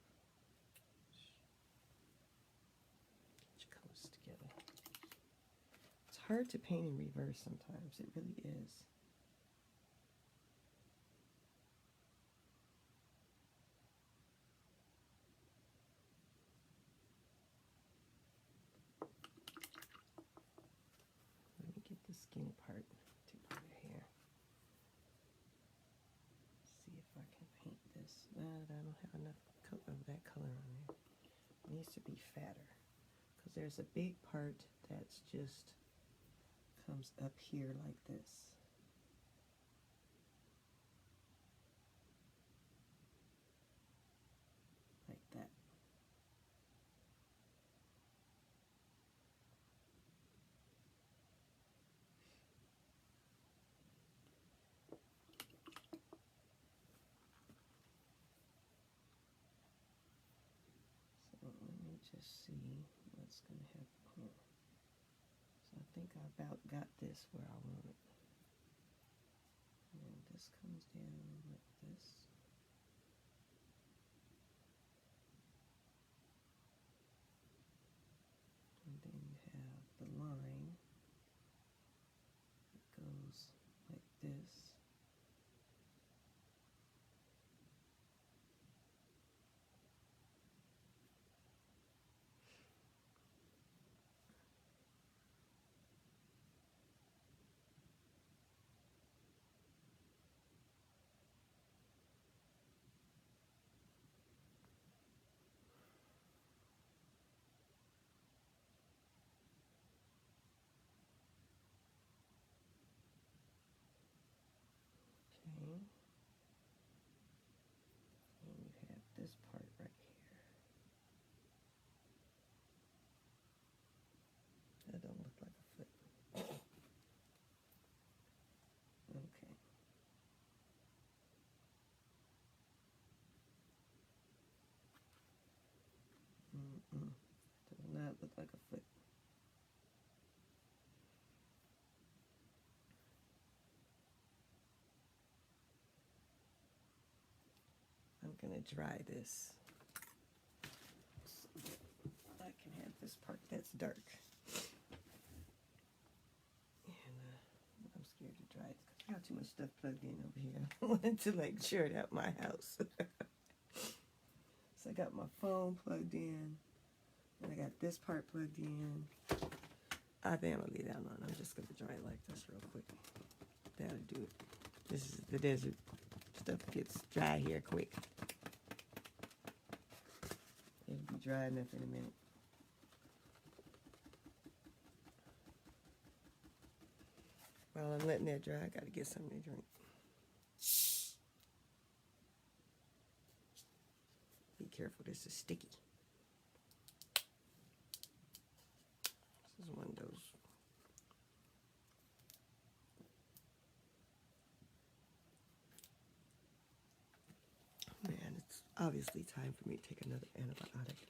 Which comes together. It's hard to paint in reverse sometimes. It really is. Let me get the skinny part to put it here. See if I can paint this. I don't have enough of that color on there. It needs to be fatter because there's a big part that's just comes up here like this. Like that. So let me just see what's going to happen here. So I think I about got this where I want it. And this comes down like this. And then you have the line that goes like this. Okay. And you have this part right here. That don't look like a foot. Okay. Does not look like a foot. I'm gonna dry this so that I can have this part that's dark. And I'm scared to dry it because I got too much stuff plugged in over here. I wanted to like share it out my house. So I got my phone plugged in, and I got this part plugged in. I think I'm gonna leave that alone. I'm just gonna dry it like this real quick. That'll do it. This is the desert. Stuff gets dry here quick. It'll be dry enough in a minute. While I'm letting that dry, I gotta get something to drink. Be careful, this is sticky. This is one of those. Man, it's obviously time for me to take another antibiotic.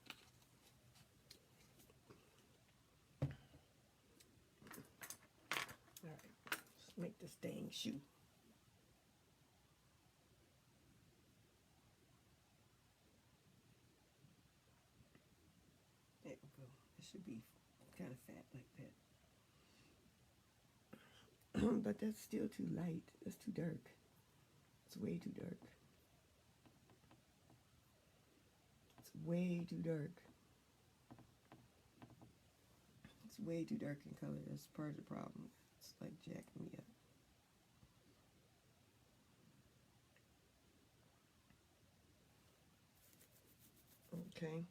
Make this dang shoe. There we go. It should be kind of fat like that. But that's still too light. That's too dark. It's way too dark. It's way too dark. It's way too dark in color. That's part of the problem. It's like jacking me up. Okay.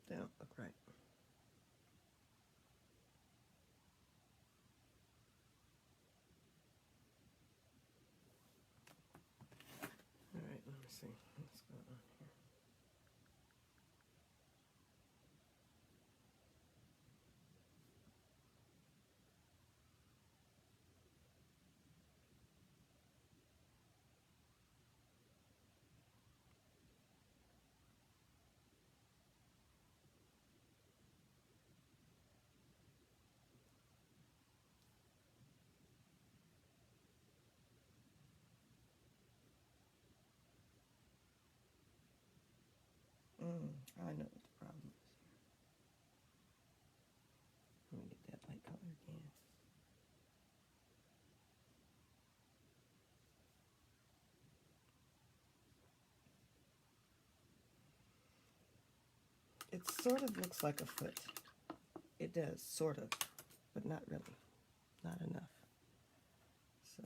That don't look right. All right, let me see what's going on here. I know what the problem is here. Let me get that light color again. It sort of looks like a foot. It does, sort of, but not really. Not enough. So,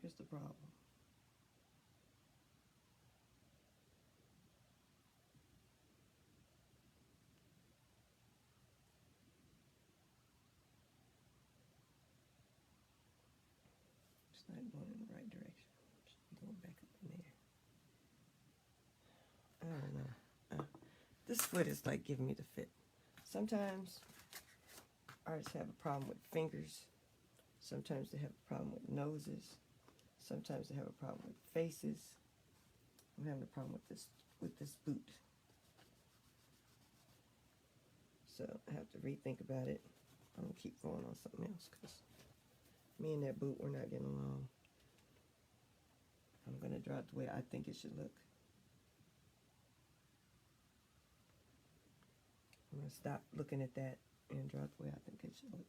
here's the problem. It's not going in the right direction. It should be going back up in there. I don't know. This foot is like giving me the fit. Sometimes artists have a problem with fingers. Sometimes they have a problem with noses. Sometimes they have a problem with faces. I'm having a problem with this boot. So I have to rethink about it. I'm gonna keep going on something else because me and that boot, we're not getting along. I'm gonna draw it the way I think it should look. I'm gonna stop looking at that and draw it the way I think it should look.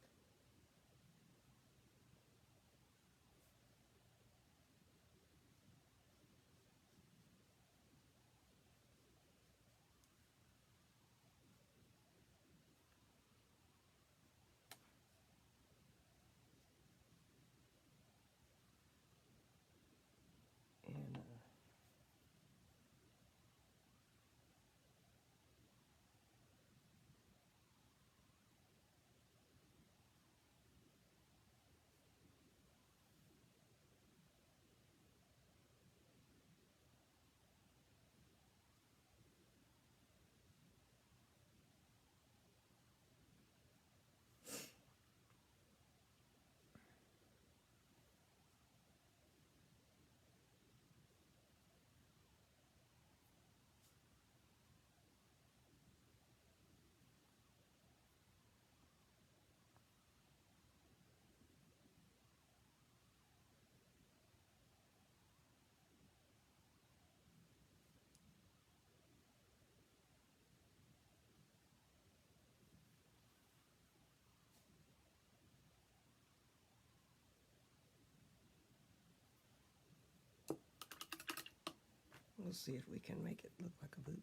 And we'll see if we can make it look like a boot.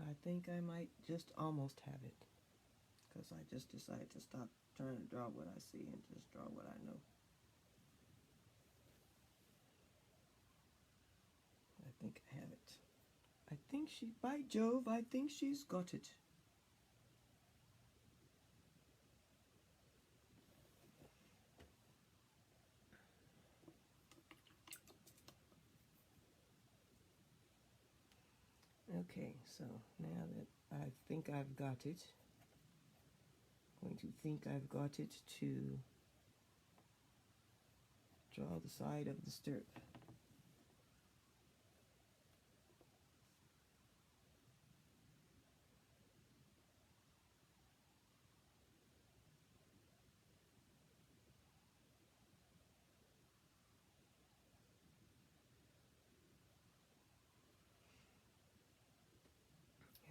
I think I might just almost have it, because I just decided to stop trying to draw what I see and just draw what I know. I think I have it. I think by Jove, I think she's got it. Okay, so now that I think I've got it, I'm going to think I've got it to draw the side of the stirrup.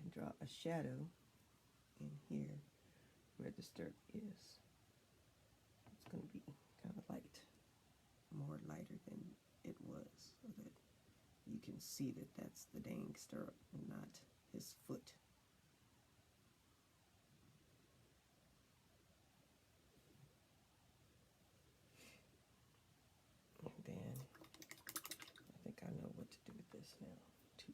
And draw a shadow in here where the stirrup is. It's going to be kind of light, more lighter than it was, so that you can see that that's the dang stirrup and not his foot. And then I think I know what to do with this now too.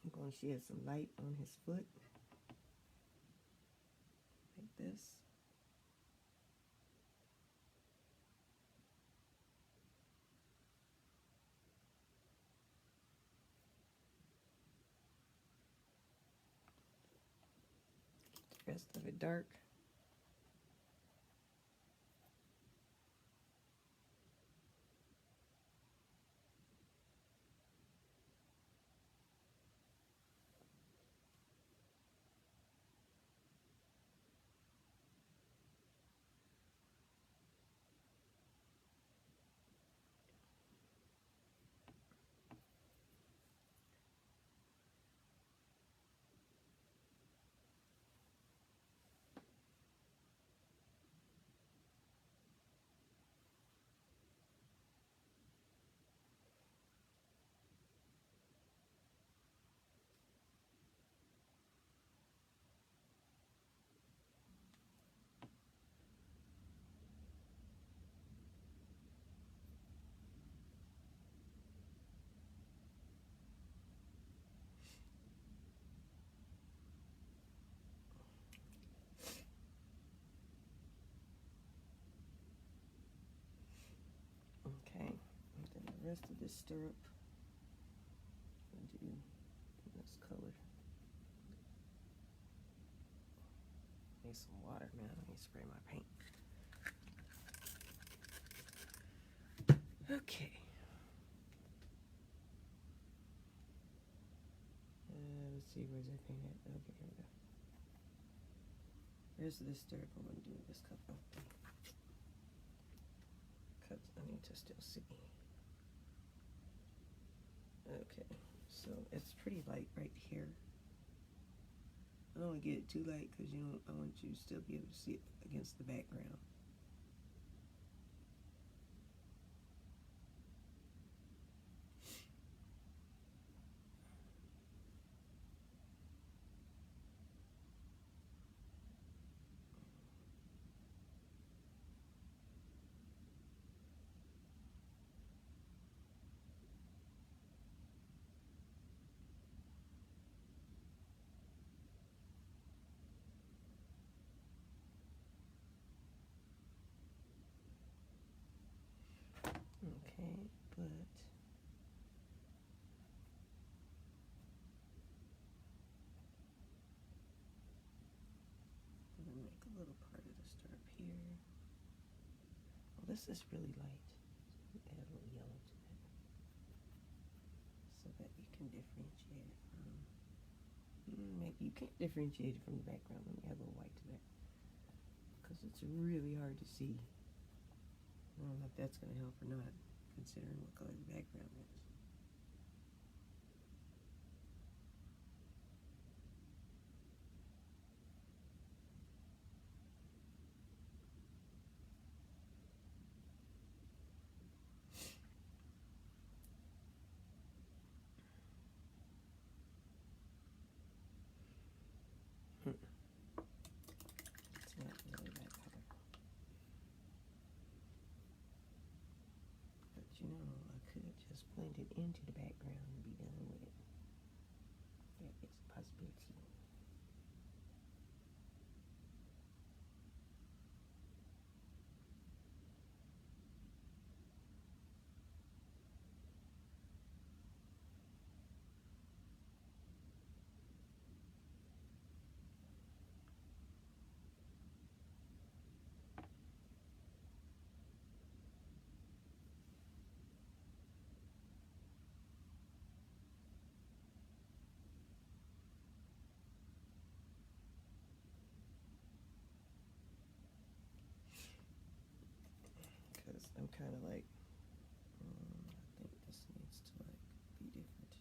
I'm going to shed some light on his foot, like this. The rest of it dark. Okay, and then the rest of this stirrup, I'm going to do this color. Need some water, man. I need to spray my paint. Okay. Let's see, where's that paint at? Okay, here we go. Here's this stirrup I'm going to do this color. Because I need to still see. Okay, so it's pretty light right here. I don't want to get it too light because I want you to still be able to see it against the background. Okay, but I'm going to make a little part of the stirrup here. Well, this is really light. So add a little yellow to that so that you can differentiate it from, maybe you can't differentiate it from the background. Let me add a little white to that because it's really hard to see. I don't know if that's going to help or not, considering what color the background is. It's not really that color. But you know, I could just blend it into the background and be done with it. That is a possibility. Because I'm kind of like, I think this needs to like be different.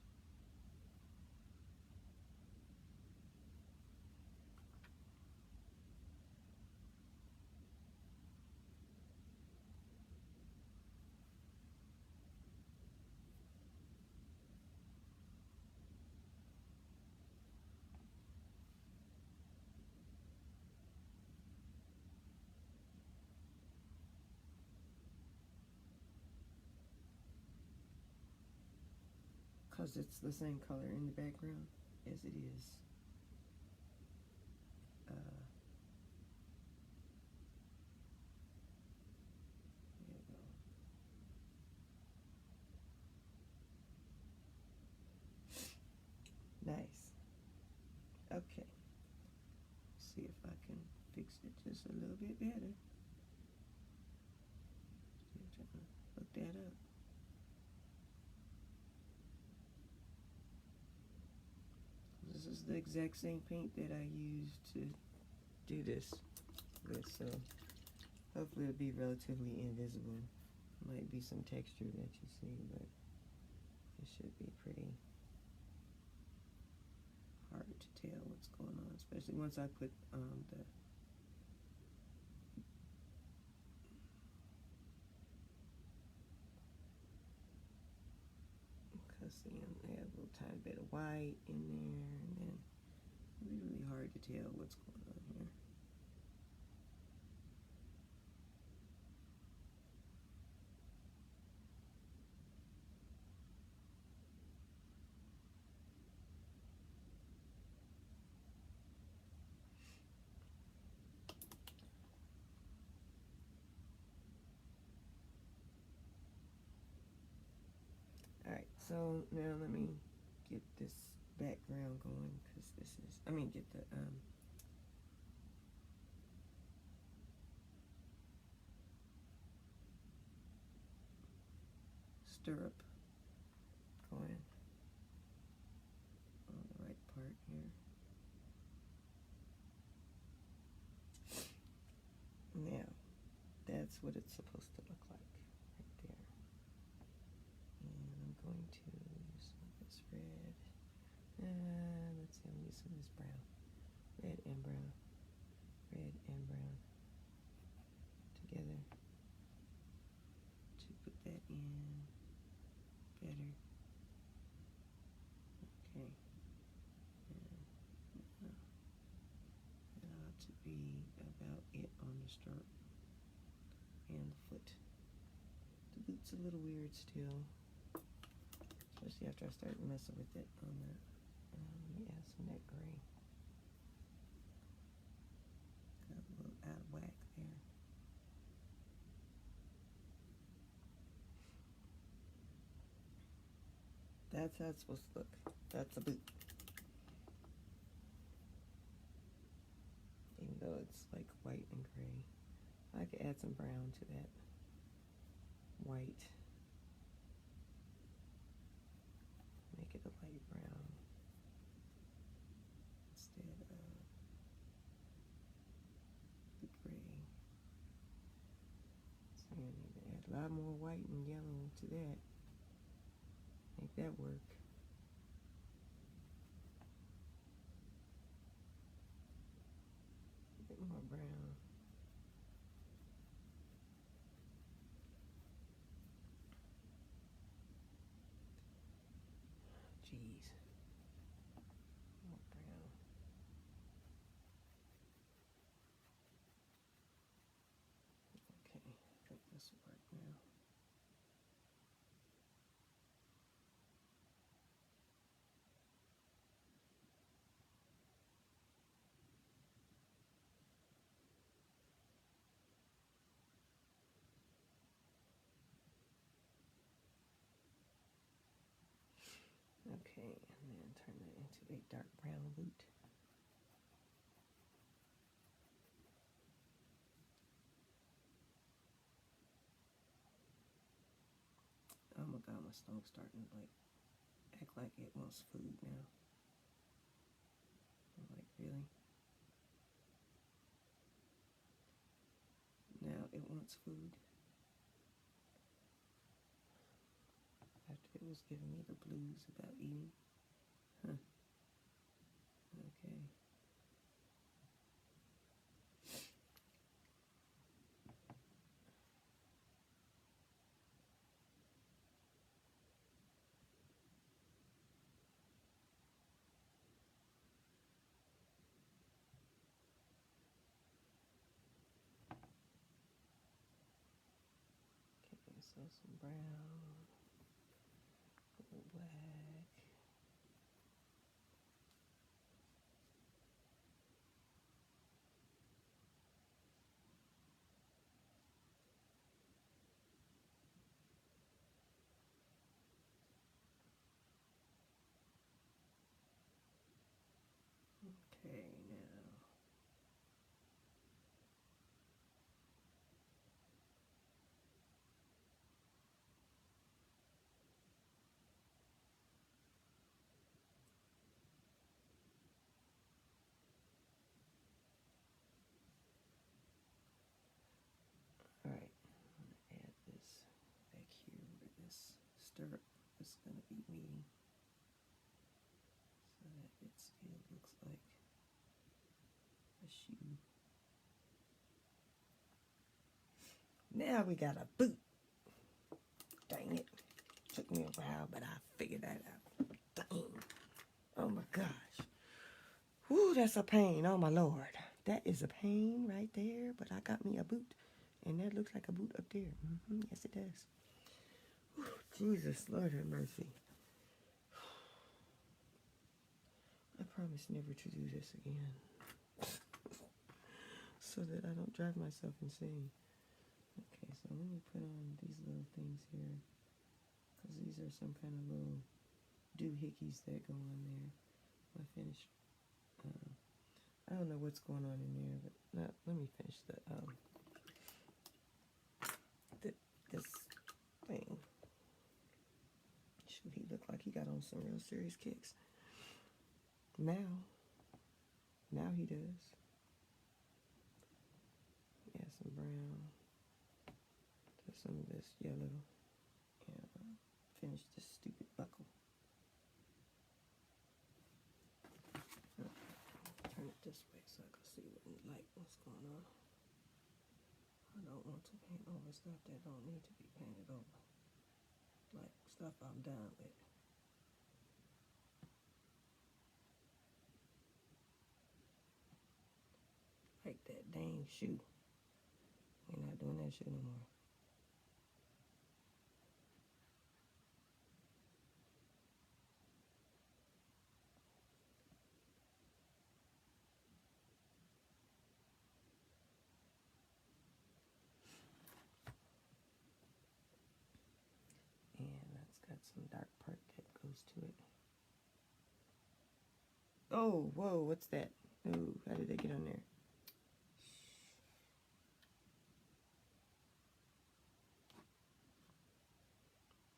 Because it's the same color in the background as it is. There you go. Nice. Okay. See if I can fix it just a little bit better. Still trying to look that up. This is the exact same paint that I used to do this with, so hopefully it'll be relatively invisible. Might be some texture that you see, but it should be pretty hard to tell what's going on, especially once I put the see, I have a little tiny bit of white in there, and then it'll be really hard to tell what's going on here. Alright, so now let me get this background going, because this is, get the, stirrup going on the right part here. Now, that's what it's supposed to look like right there. And I'm going to use some of this red. Let's see, I'm going to use some of this brown. Red and brown. Red and brown together to put that in better. Okay. And that ought to be about it on the stirrup and the foot. The boot's a little weird still, especially after I started messing with it on that. Let me add some of that gray. Got a little out of whack there. That's how it's supposed to look. That's a boot. Even though it's like white and gray. I could add some brown to that white. Make it a light brown instead of the gray. So you need to A lot more white and yellow to that. Make that work. A bit more brown. Jeez. More brown. Okay, I think this will work now. Okay, and then turn that into a dark brown boot. Oh my god, my stomach's starting to like act like it wants food now. I'm like, really? Now it wants food. After it was giving me the blues about eating. Huh. Okay. Okay, so some brown, a little black. Okay, now. Alright, I'm going to add this back here where this stirrup is going to be meeting. So that it still looks like a shoe. Now we got a boot. Dang it. Took me a while, but I figured that out. Dang. Oh my gosh. Whew, that's a pain. Oh my Lord. That is a pain right there, but I got me a boot. And that looks like a boot up there. Yes, it does. Whew, Jesus, Lord have mercy. I promise never to do this again. So that I don't drive myself insane. Okay, so let me put on these little things here. Because these are some kind of little doohickeys that go on there. I finished. I don't know what's going on in there, but let me finish this thing. Should he look like he got on some real serious kicks? Now he does. Yeah, some brown. Just some of this yellow. And finish this stupid buckle. Okay. Turn it this way so I can see what's going on. I don't want to paint over stuff that don't need to be painted over. Like stuff I'm done with. Like that dang shoe. We're not doing that shoe no more. And that's got some dark part that goes to it. Oh, whoa, what's that? Oh, how did they get on there?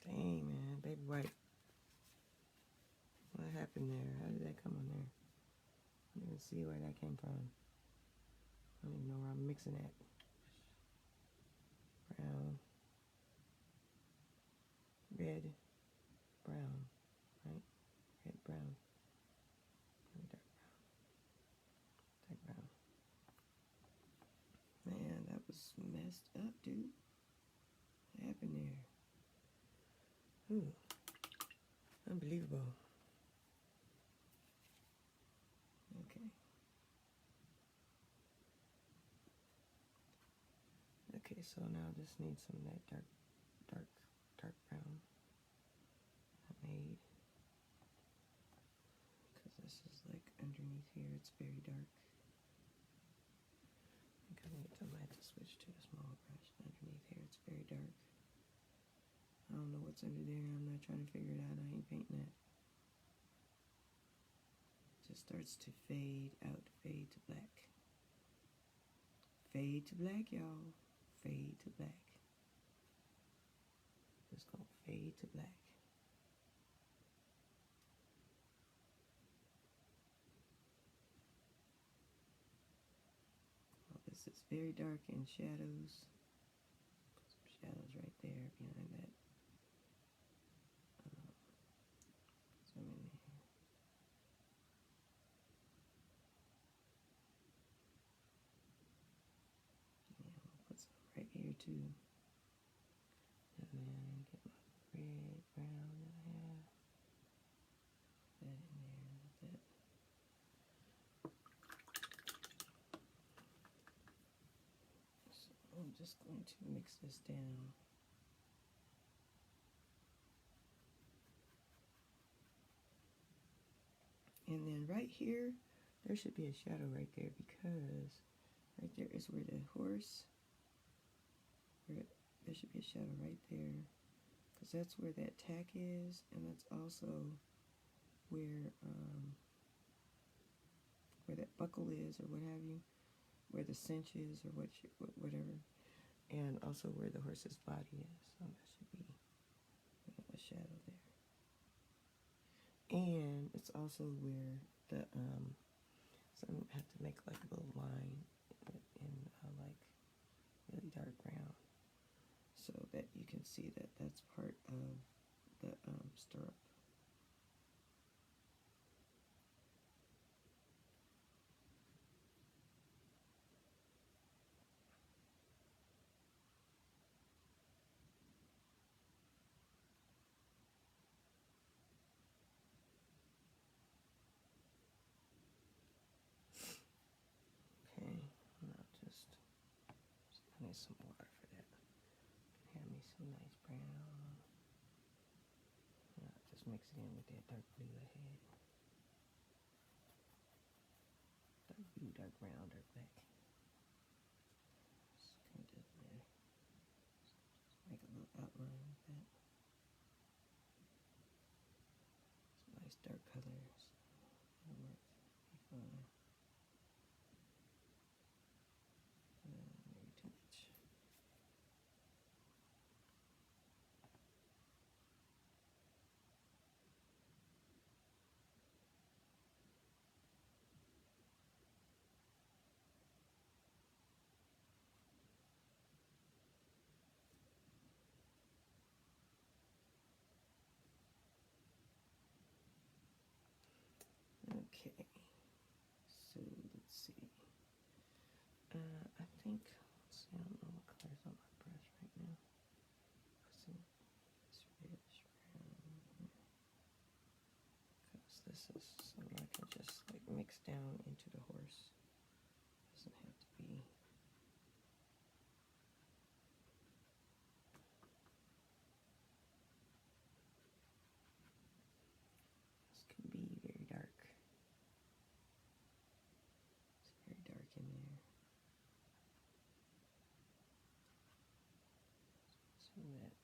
Dang, man, baby white. What happened there? How did that come on there? I don't even see where that came from. I don't even know where I'm mixing at. Brown. brown, right? Red brown. Maybe dark brown. Dark brown. Man, that was messed up, dude. What happened there? Ooh. Unbelievable. Okay. Okay, so now I just need some of that dark brown I made. Because this is like underneath here, it's very dark. I think I might have to switch to a small brush. Underneath here, it's very dark. I don't know what's under there. I'm not trying to figure it out. I ain't painting that. It just starts to fade out, fade to black. Fade to black, y'all. Fade to black. Just gonna fade to black. Well, this is very dark in shadows. Put some shadows right there behind that. Zoom in here. Yeah, I'll put some right here too. And then get my red, brown that I have. That in there, like that. So I'm just going to mix this down. And then right here, there should be a shadow right there because right there is where the horse, there should be a shadow right there because that's where that tack is, and that's also where that buckle is or what have you, where the cinch is or whatever, and also where the horse's body is. So that should be a shadow there. And it's also where the so I'm gonna have to make like a little line in like really dark brown so that you can see that that's part of the stirrup. Okay, now just I need some water for that. Hand me some nice brown. Now just mix it in with that dark blue ahead. Dark blue, dark brown, dark black. Just kind of there. Just make a little outline with that. Some nice dark colors. That'll work. Be fine. Maybe too much. Okay, so let's see. I think, let's see, I don't know what color's on my brush right now. Let's see, this reddish brown here. Because this is something I can just like mix down into the horse. Doesn't have to be. This can be very dark. It's very dark in there. Some of that.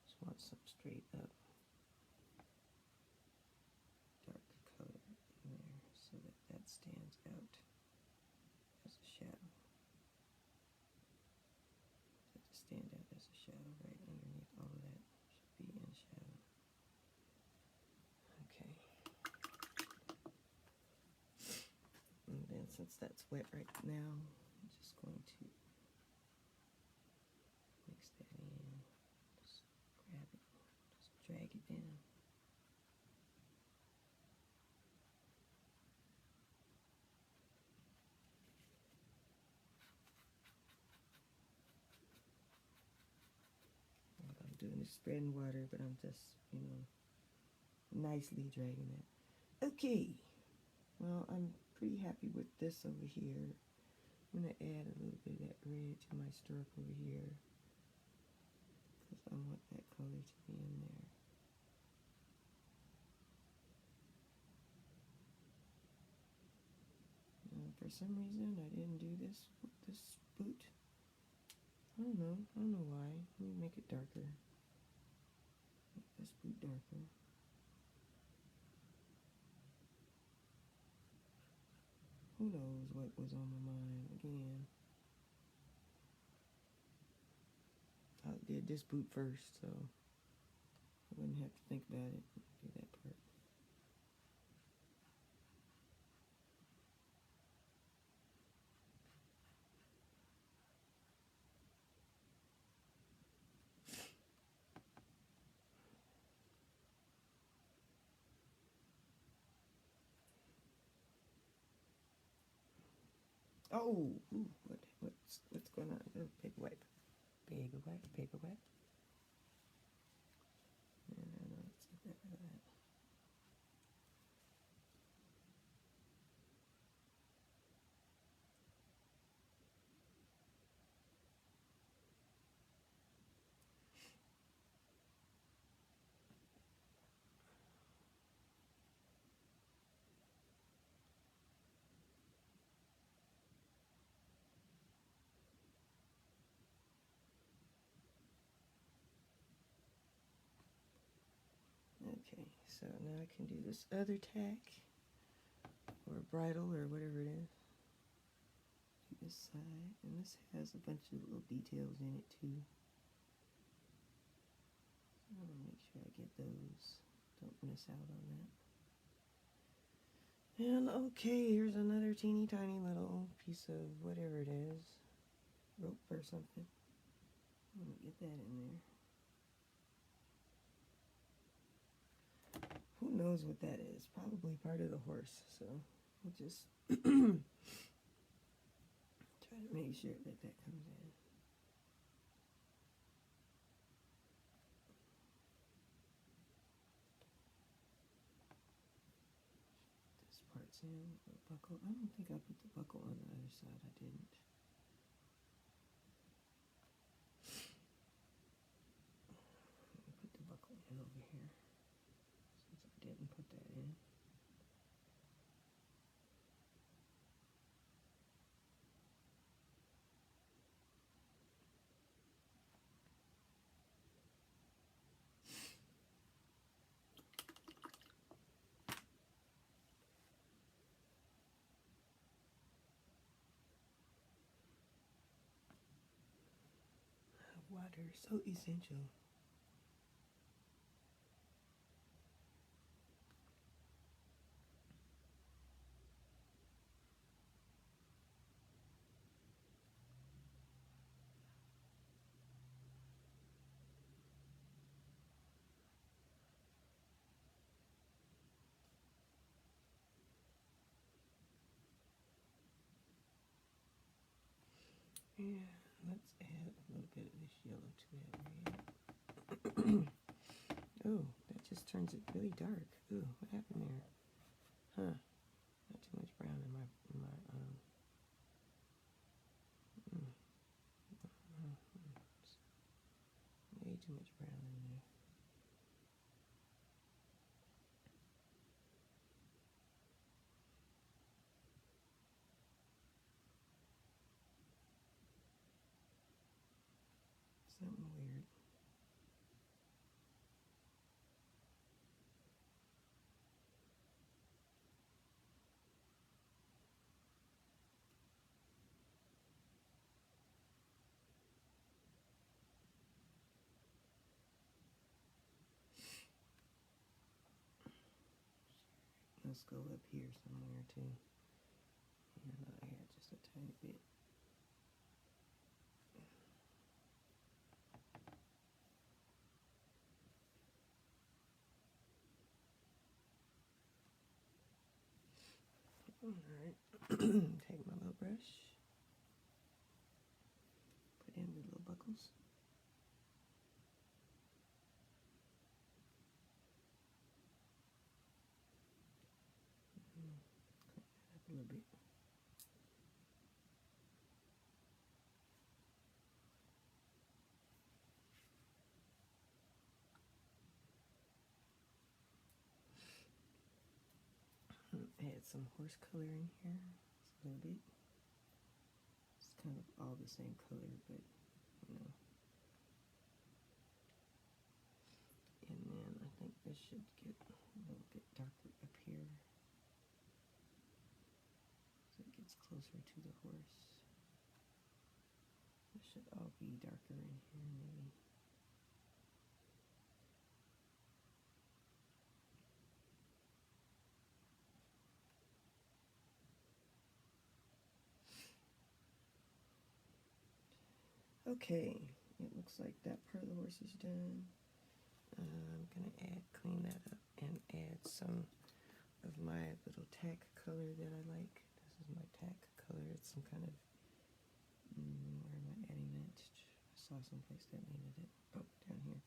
Just want some straight up dark color in there so that that stands out as a shadow. That to stand out as a shadow right underneath all of that should be in shadow. Okay. And then since that's wet right now, I'm just going to mix that in. Just grab it. doing is spreading water, but I'm just, nicely dragging it. Okay, well, I'm pretty happy with this over here. I'm going to add a little bit of that red to my stroke over here because I want that color to be in there. For some reason, I didn't do this boot. I don't know why. Let me make it darker. Make this boot darker. Who knows what was on my mind again. I did this boot first, so I wouldn't have to think about it. Do that part. Oh, ooh, what's going on? Oh, paper wipe. Paper wipe, paper wipe. No, let's get rid of that. Okay, so now I can do this other tack, or bridle, or whatever it is. To this side, and this has a bunch of little details in it too. So I want to make sure I get those. Don't miss out on that. And okay, here's another teeny tiny little piece of whatever it is, rope or something. Let me get that in there. Who knows what that is? Probably part of the horse, so we'll just try to make sure that that comes in. This part's in, the buckle. I don't think I put the buckle on the other side. I didn't. Put the buckle in over here, since I didn't put that in. Water, so essential. Yeah, let's add a little bit of this yellow to that red. Oh, that just turns it really dark. Ooh, what happened there? Huh? Not too much brown in my way too much brown in there. Something weird. Let's go up here somewhere too. And I'll add just a tiny bit. Alright, take my little brush, put in the little buckles. little bit. Add some horse color in here, just a little bit. It's kind of all the same color, but you know. And then I think this should get a little bit darker up here, so it gets closer to the horse. It should all be darker in here, maybe. Okay, it looks like that part of the horse is done. I'm gonna clean that up and add some of my little tack color that I like. This is my tack color. It's some kind of, where am I adding that? I saw someplace that needed it. Oh, down here.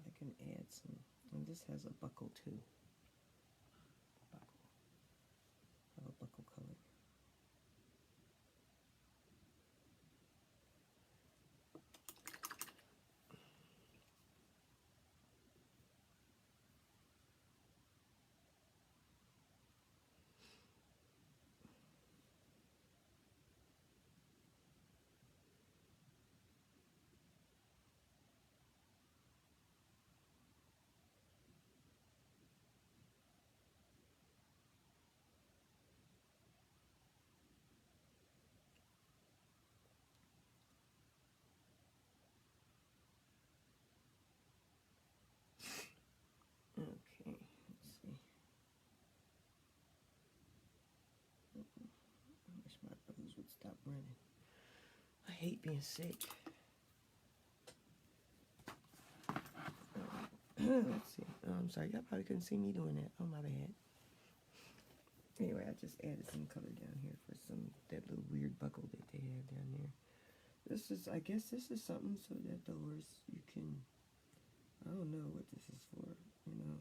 I can add some, and this has a buckle too. Buckle. I have a buckle color. Okay, let's see. I wish my brothers would stop running. I hate being sick. Let's see. Oh, I'm sorry. Y'all probably couldn't see me doing that. Oh, my bad. Anyway, I just added some color down here for that little weird buckle that they have down there. This is, I guess this is something so that the horse, you can, I don't know what this is for, you know.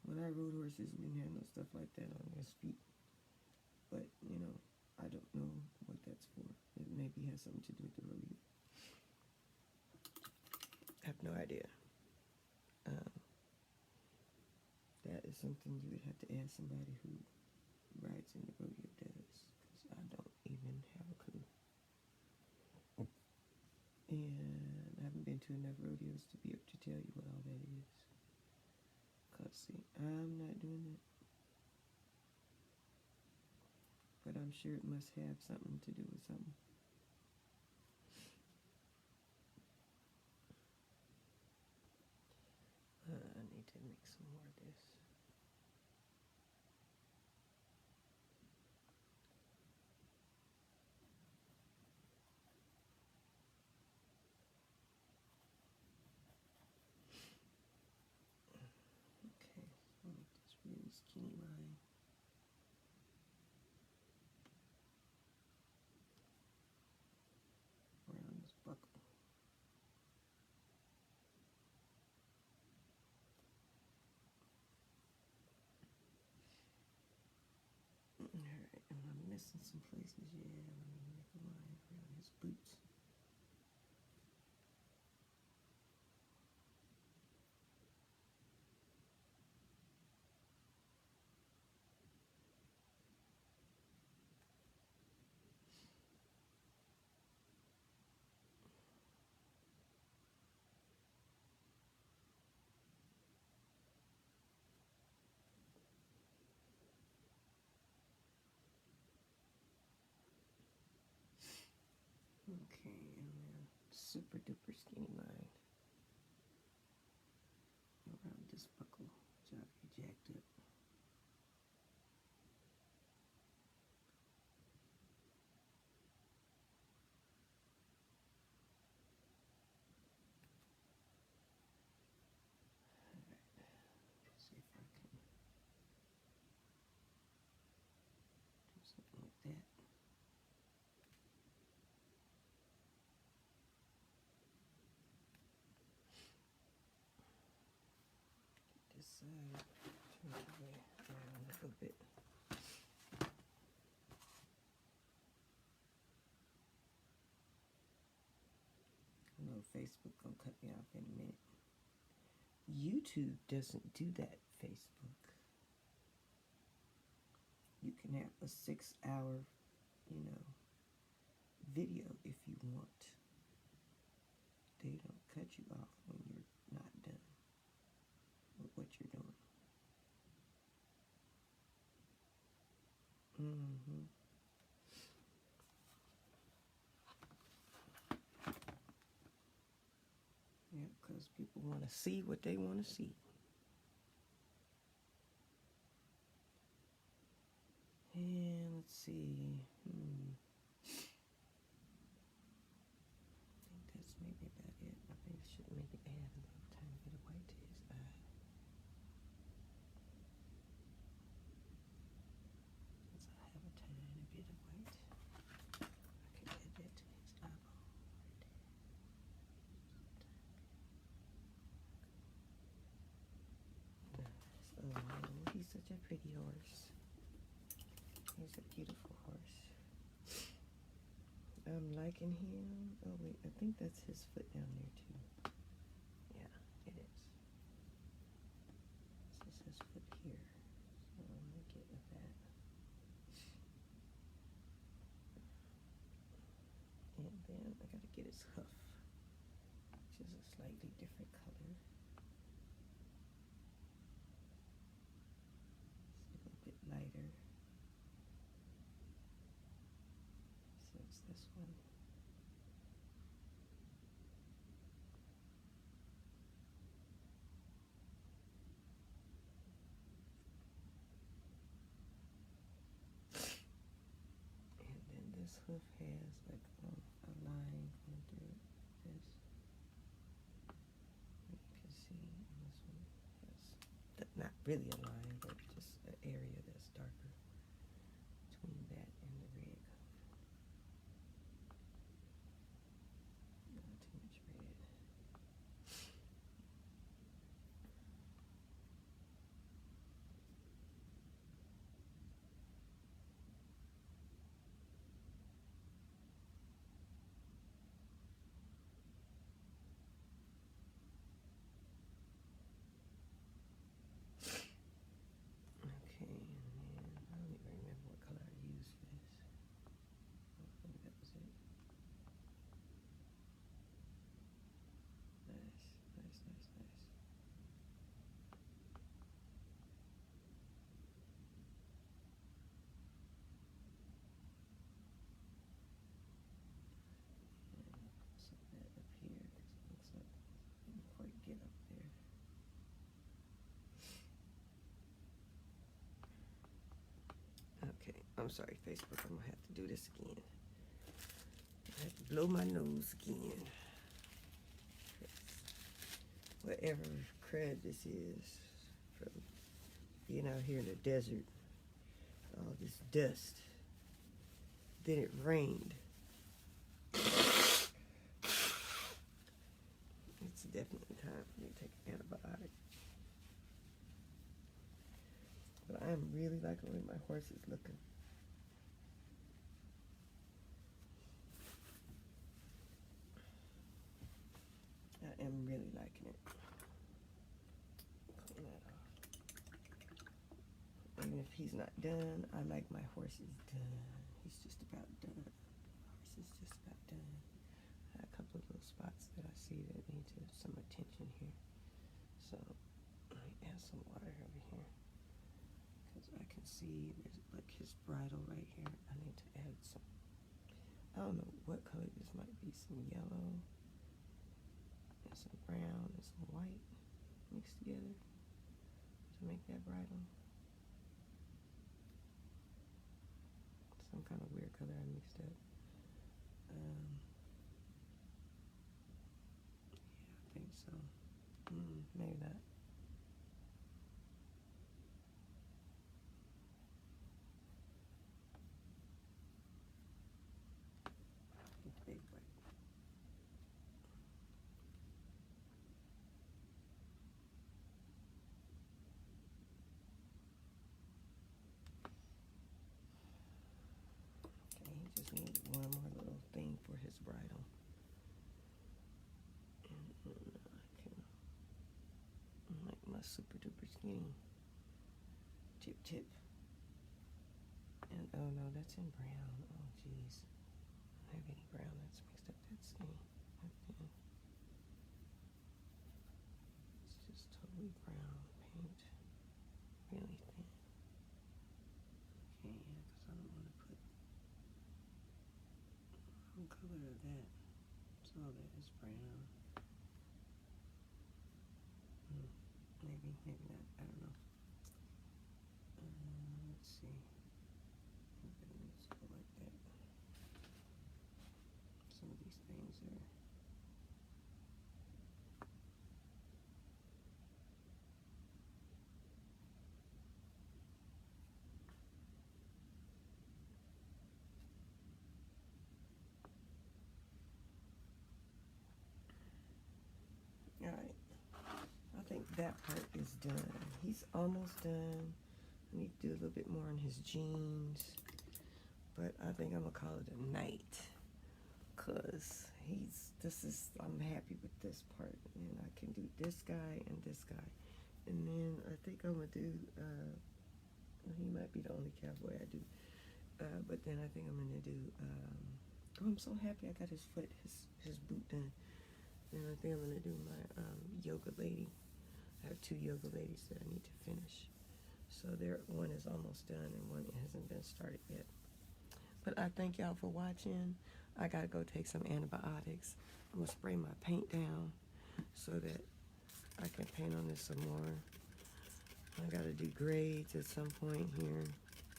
When I rode horses, we didn't have no stuff like that on their feet. But, you know, I don't know what that's for. It maybe has something to do with the rodeo. I have no idea. That is something you would have to ask somebody who rides in the rodeo does, because I don't even have a clue. And I haven't been to enough rodeos to be able to tell you what all that is. Because, see, I'm not doing that. But I'm sure it must have something to do with something. I need to make some more of this. Okay, I'll make this really skinny line. Around this buckle. Alright, and I'm missing some places. Yeah, let me make a line around his boots. Okay, and then super duper skinny line around this buckle, which I jacked up. Let's see if I can do something like that. This side. Facebook gonna cut me off in a minute. YouTube doesn't do that, Facebook. You can have a 6-hour, video if you want. They don't cut you off when you're not done with what you're doing. Yeah, because people want to see what they want to see. And let's see. I think that's maybe about it. I think I should maybe add a little tiny bit of white to his eye. Since I have a tiny bit of white, I can add that to his eyeball right there. Nice. Oh, he's such a pretty horse. He's a beautiful horse. I'm liking him. Oh wait, I think that's his foot down there too. Yeah, it is. This is his foot here. So I'm gonna get with that. And then I gotta get his hoof, which is a slightly different color. It's a little bit lighter. So it's this one. And then this hoof has like a line going through this. You can see this one has not really a line, but just an area that's darker between that and the red color. Not too much red. Okay, and then I don't even remember what color I used for this. I think that was it. Nice, nice, nice, nice. And set that up here because it looks like I didn't quite get up there. Okay, I'm sorry, Facebook. I'm gonna have to do this again. I have to blow my nose again. Whatever crud this is from being out here in the desert, all this dust. Then it rained. It's definitely time for me to take an antibiotic. But I am really liking the way my horse is looking. I am really liking it. Clean that off. Even if he's not done, I like my horse is done. He's just about done. My horse is just about done. I have a couple of little spots that I see that need some attention here. So let me add some water over here. Because I can see there's like his bridle right here. I need to add some, I don't know what color this might be, some yellow and some brown and some white mixed together to make that bridle. Some kind of weird color I mixed up. Yeah, I think so. Maybe not. Big white. Okay, he just needs one more little thing for his bridle. my super duper skinny tip tip. And oh no, that's in brown. Oh jeez. I don't have any brown that's mixed up that skinny. Okay. It's just totally brown paint. Really thin. Okay, yeah, because I don't want to put the color of that. So that is brown. Maybe not. I don't know. Let's see. Maybe let's go like that. Some of these things are. All right. I think that part is done. He's almost done. I need to do a little bit more on his jeans. But I think I'm going to call it a night. Because I'm happy with this part. And I can do this guy and this guy. And then I think I'm going to do, he might be the only cowboy I do. But then I think I'm going to do, I'm so happy I got his boot done. And I think I'm going to do my yoga lady. I have 2 yoga ladies that I need to finish. So one is almost done and one hasn't been started yet. But I thank y'all for watching. I got to go take some antibiotics. I'm going to spray my paint down so that I can paint on this some more. I got to do grades at some point here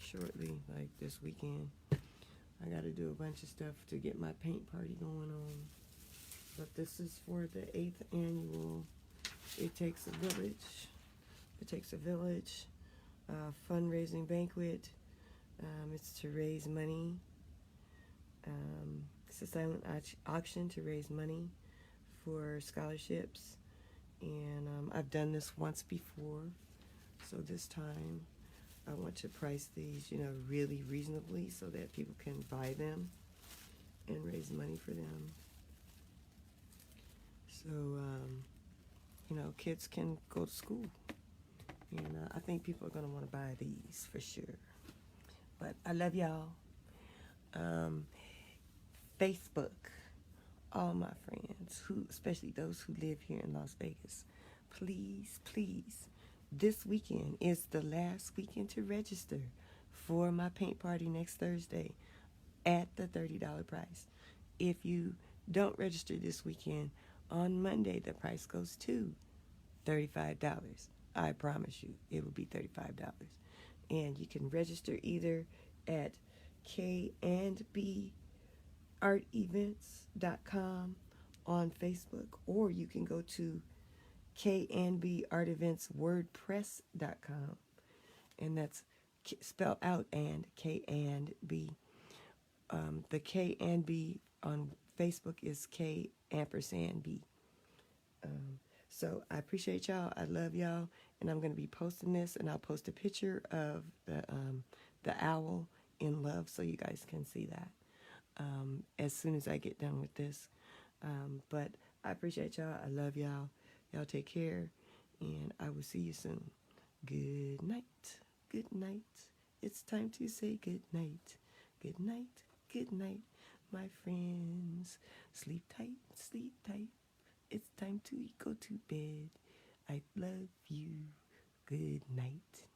shortly, like this weekend. I got to do a bunch of stuff to get my paint party going on. But this is for the 8th annual It Takes a Village. It Takes a Village fundraising banquet. It's to raise money. It's a silent auction to raise money for scholarships. And I've done this once before. So this time I want to price these, really reasonably so that people can buy them and raise money for them. So, kids can go to school. And I think people are going to want to buy these for sure. But I love y'all. Facebook, all my friends, especially those who live here in Las Vegas, please, this weekend is the last weekend to register for my paint party next Thursday at the $30 price. If you don't register this weekend, on Monday the price goes to $35. I promise you, it will be $35. And you can register either at KandBArtEvents.com on Facebook, or you can go to KandBArtEventsWordPress.com, and that's spelled out and K&B. The K and B on Facebook is K&B. So I appreciate y'all. I love y'all, and I'm going to be posting this, and I'll post a picture of the owl in love so you guys can see that as soon as I get done with this. But I appreciate y'all. I love y'all. Y'all take care, and I will see you soon. Good night. Good night. It's time to say good night. Good night. Good night, my friends. Sleep tight. Sleep tight. It's time to go to bed. I love you. Good night.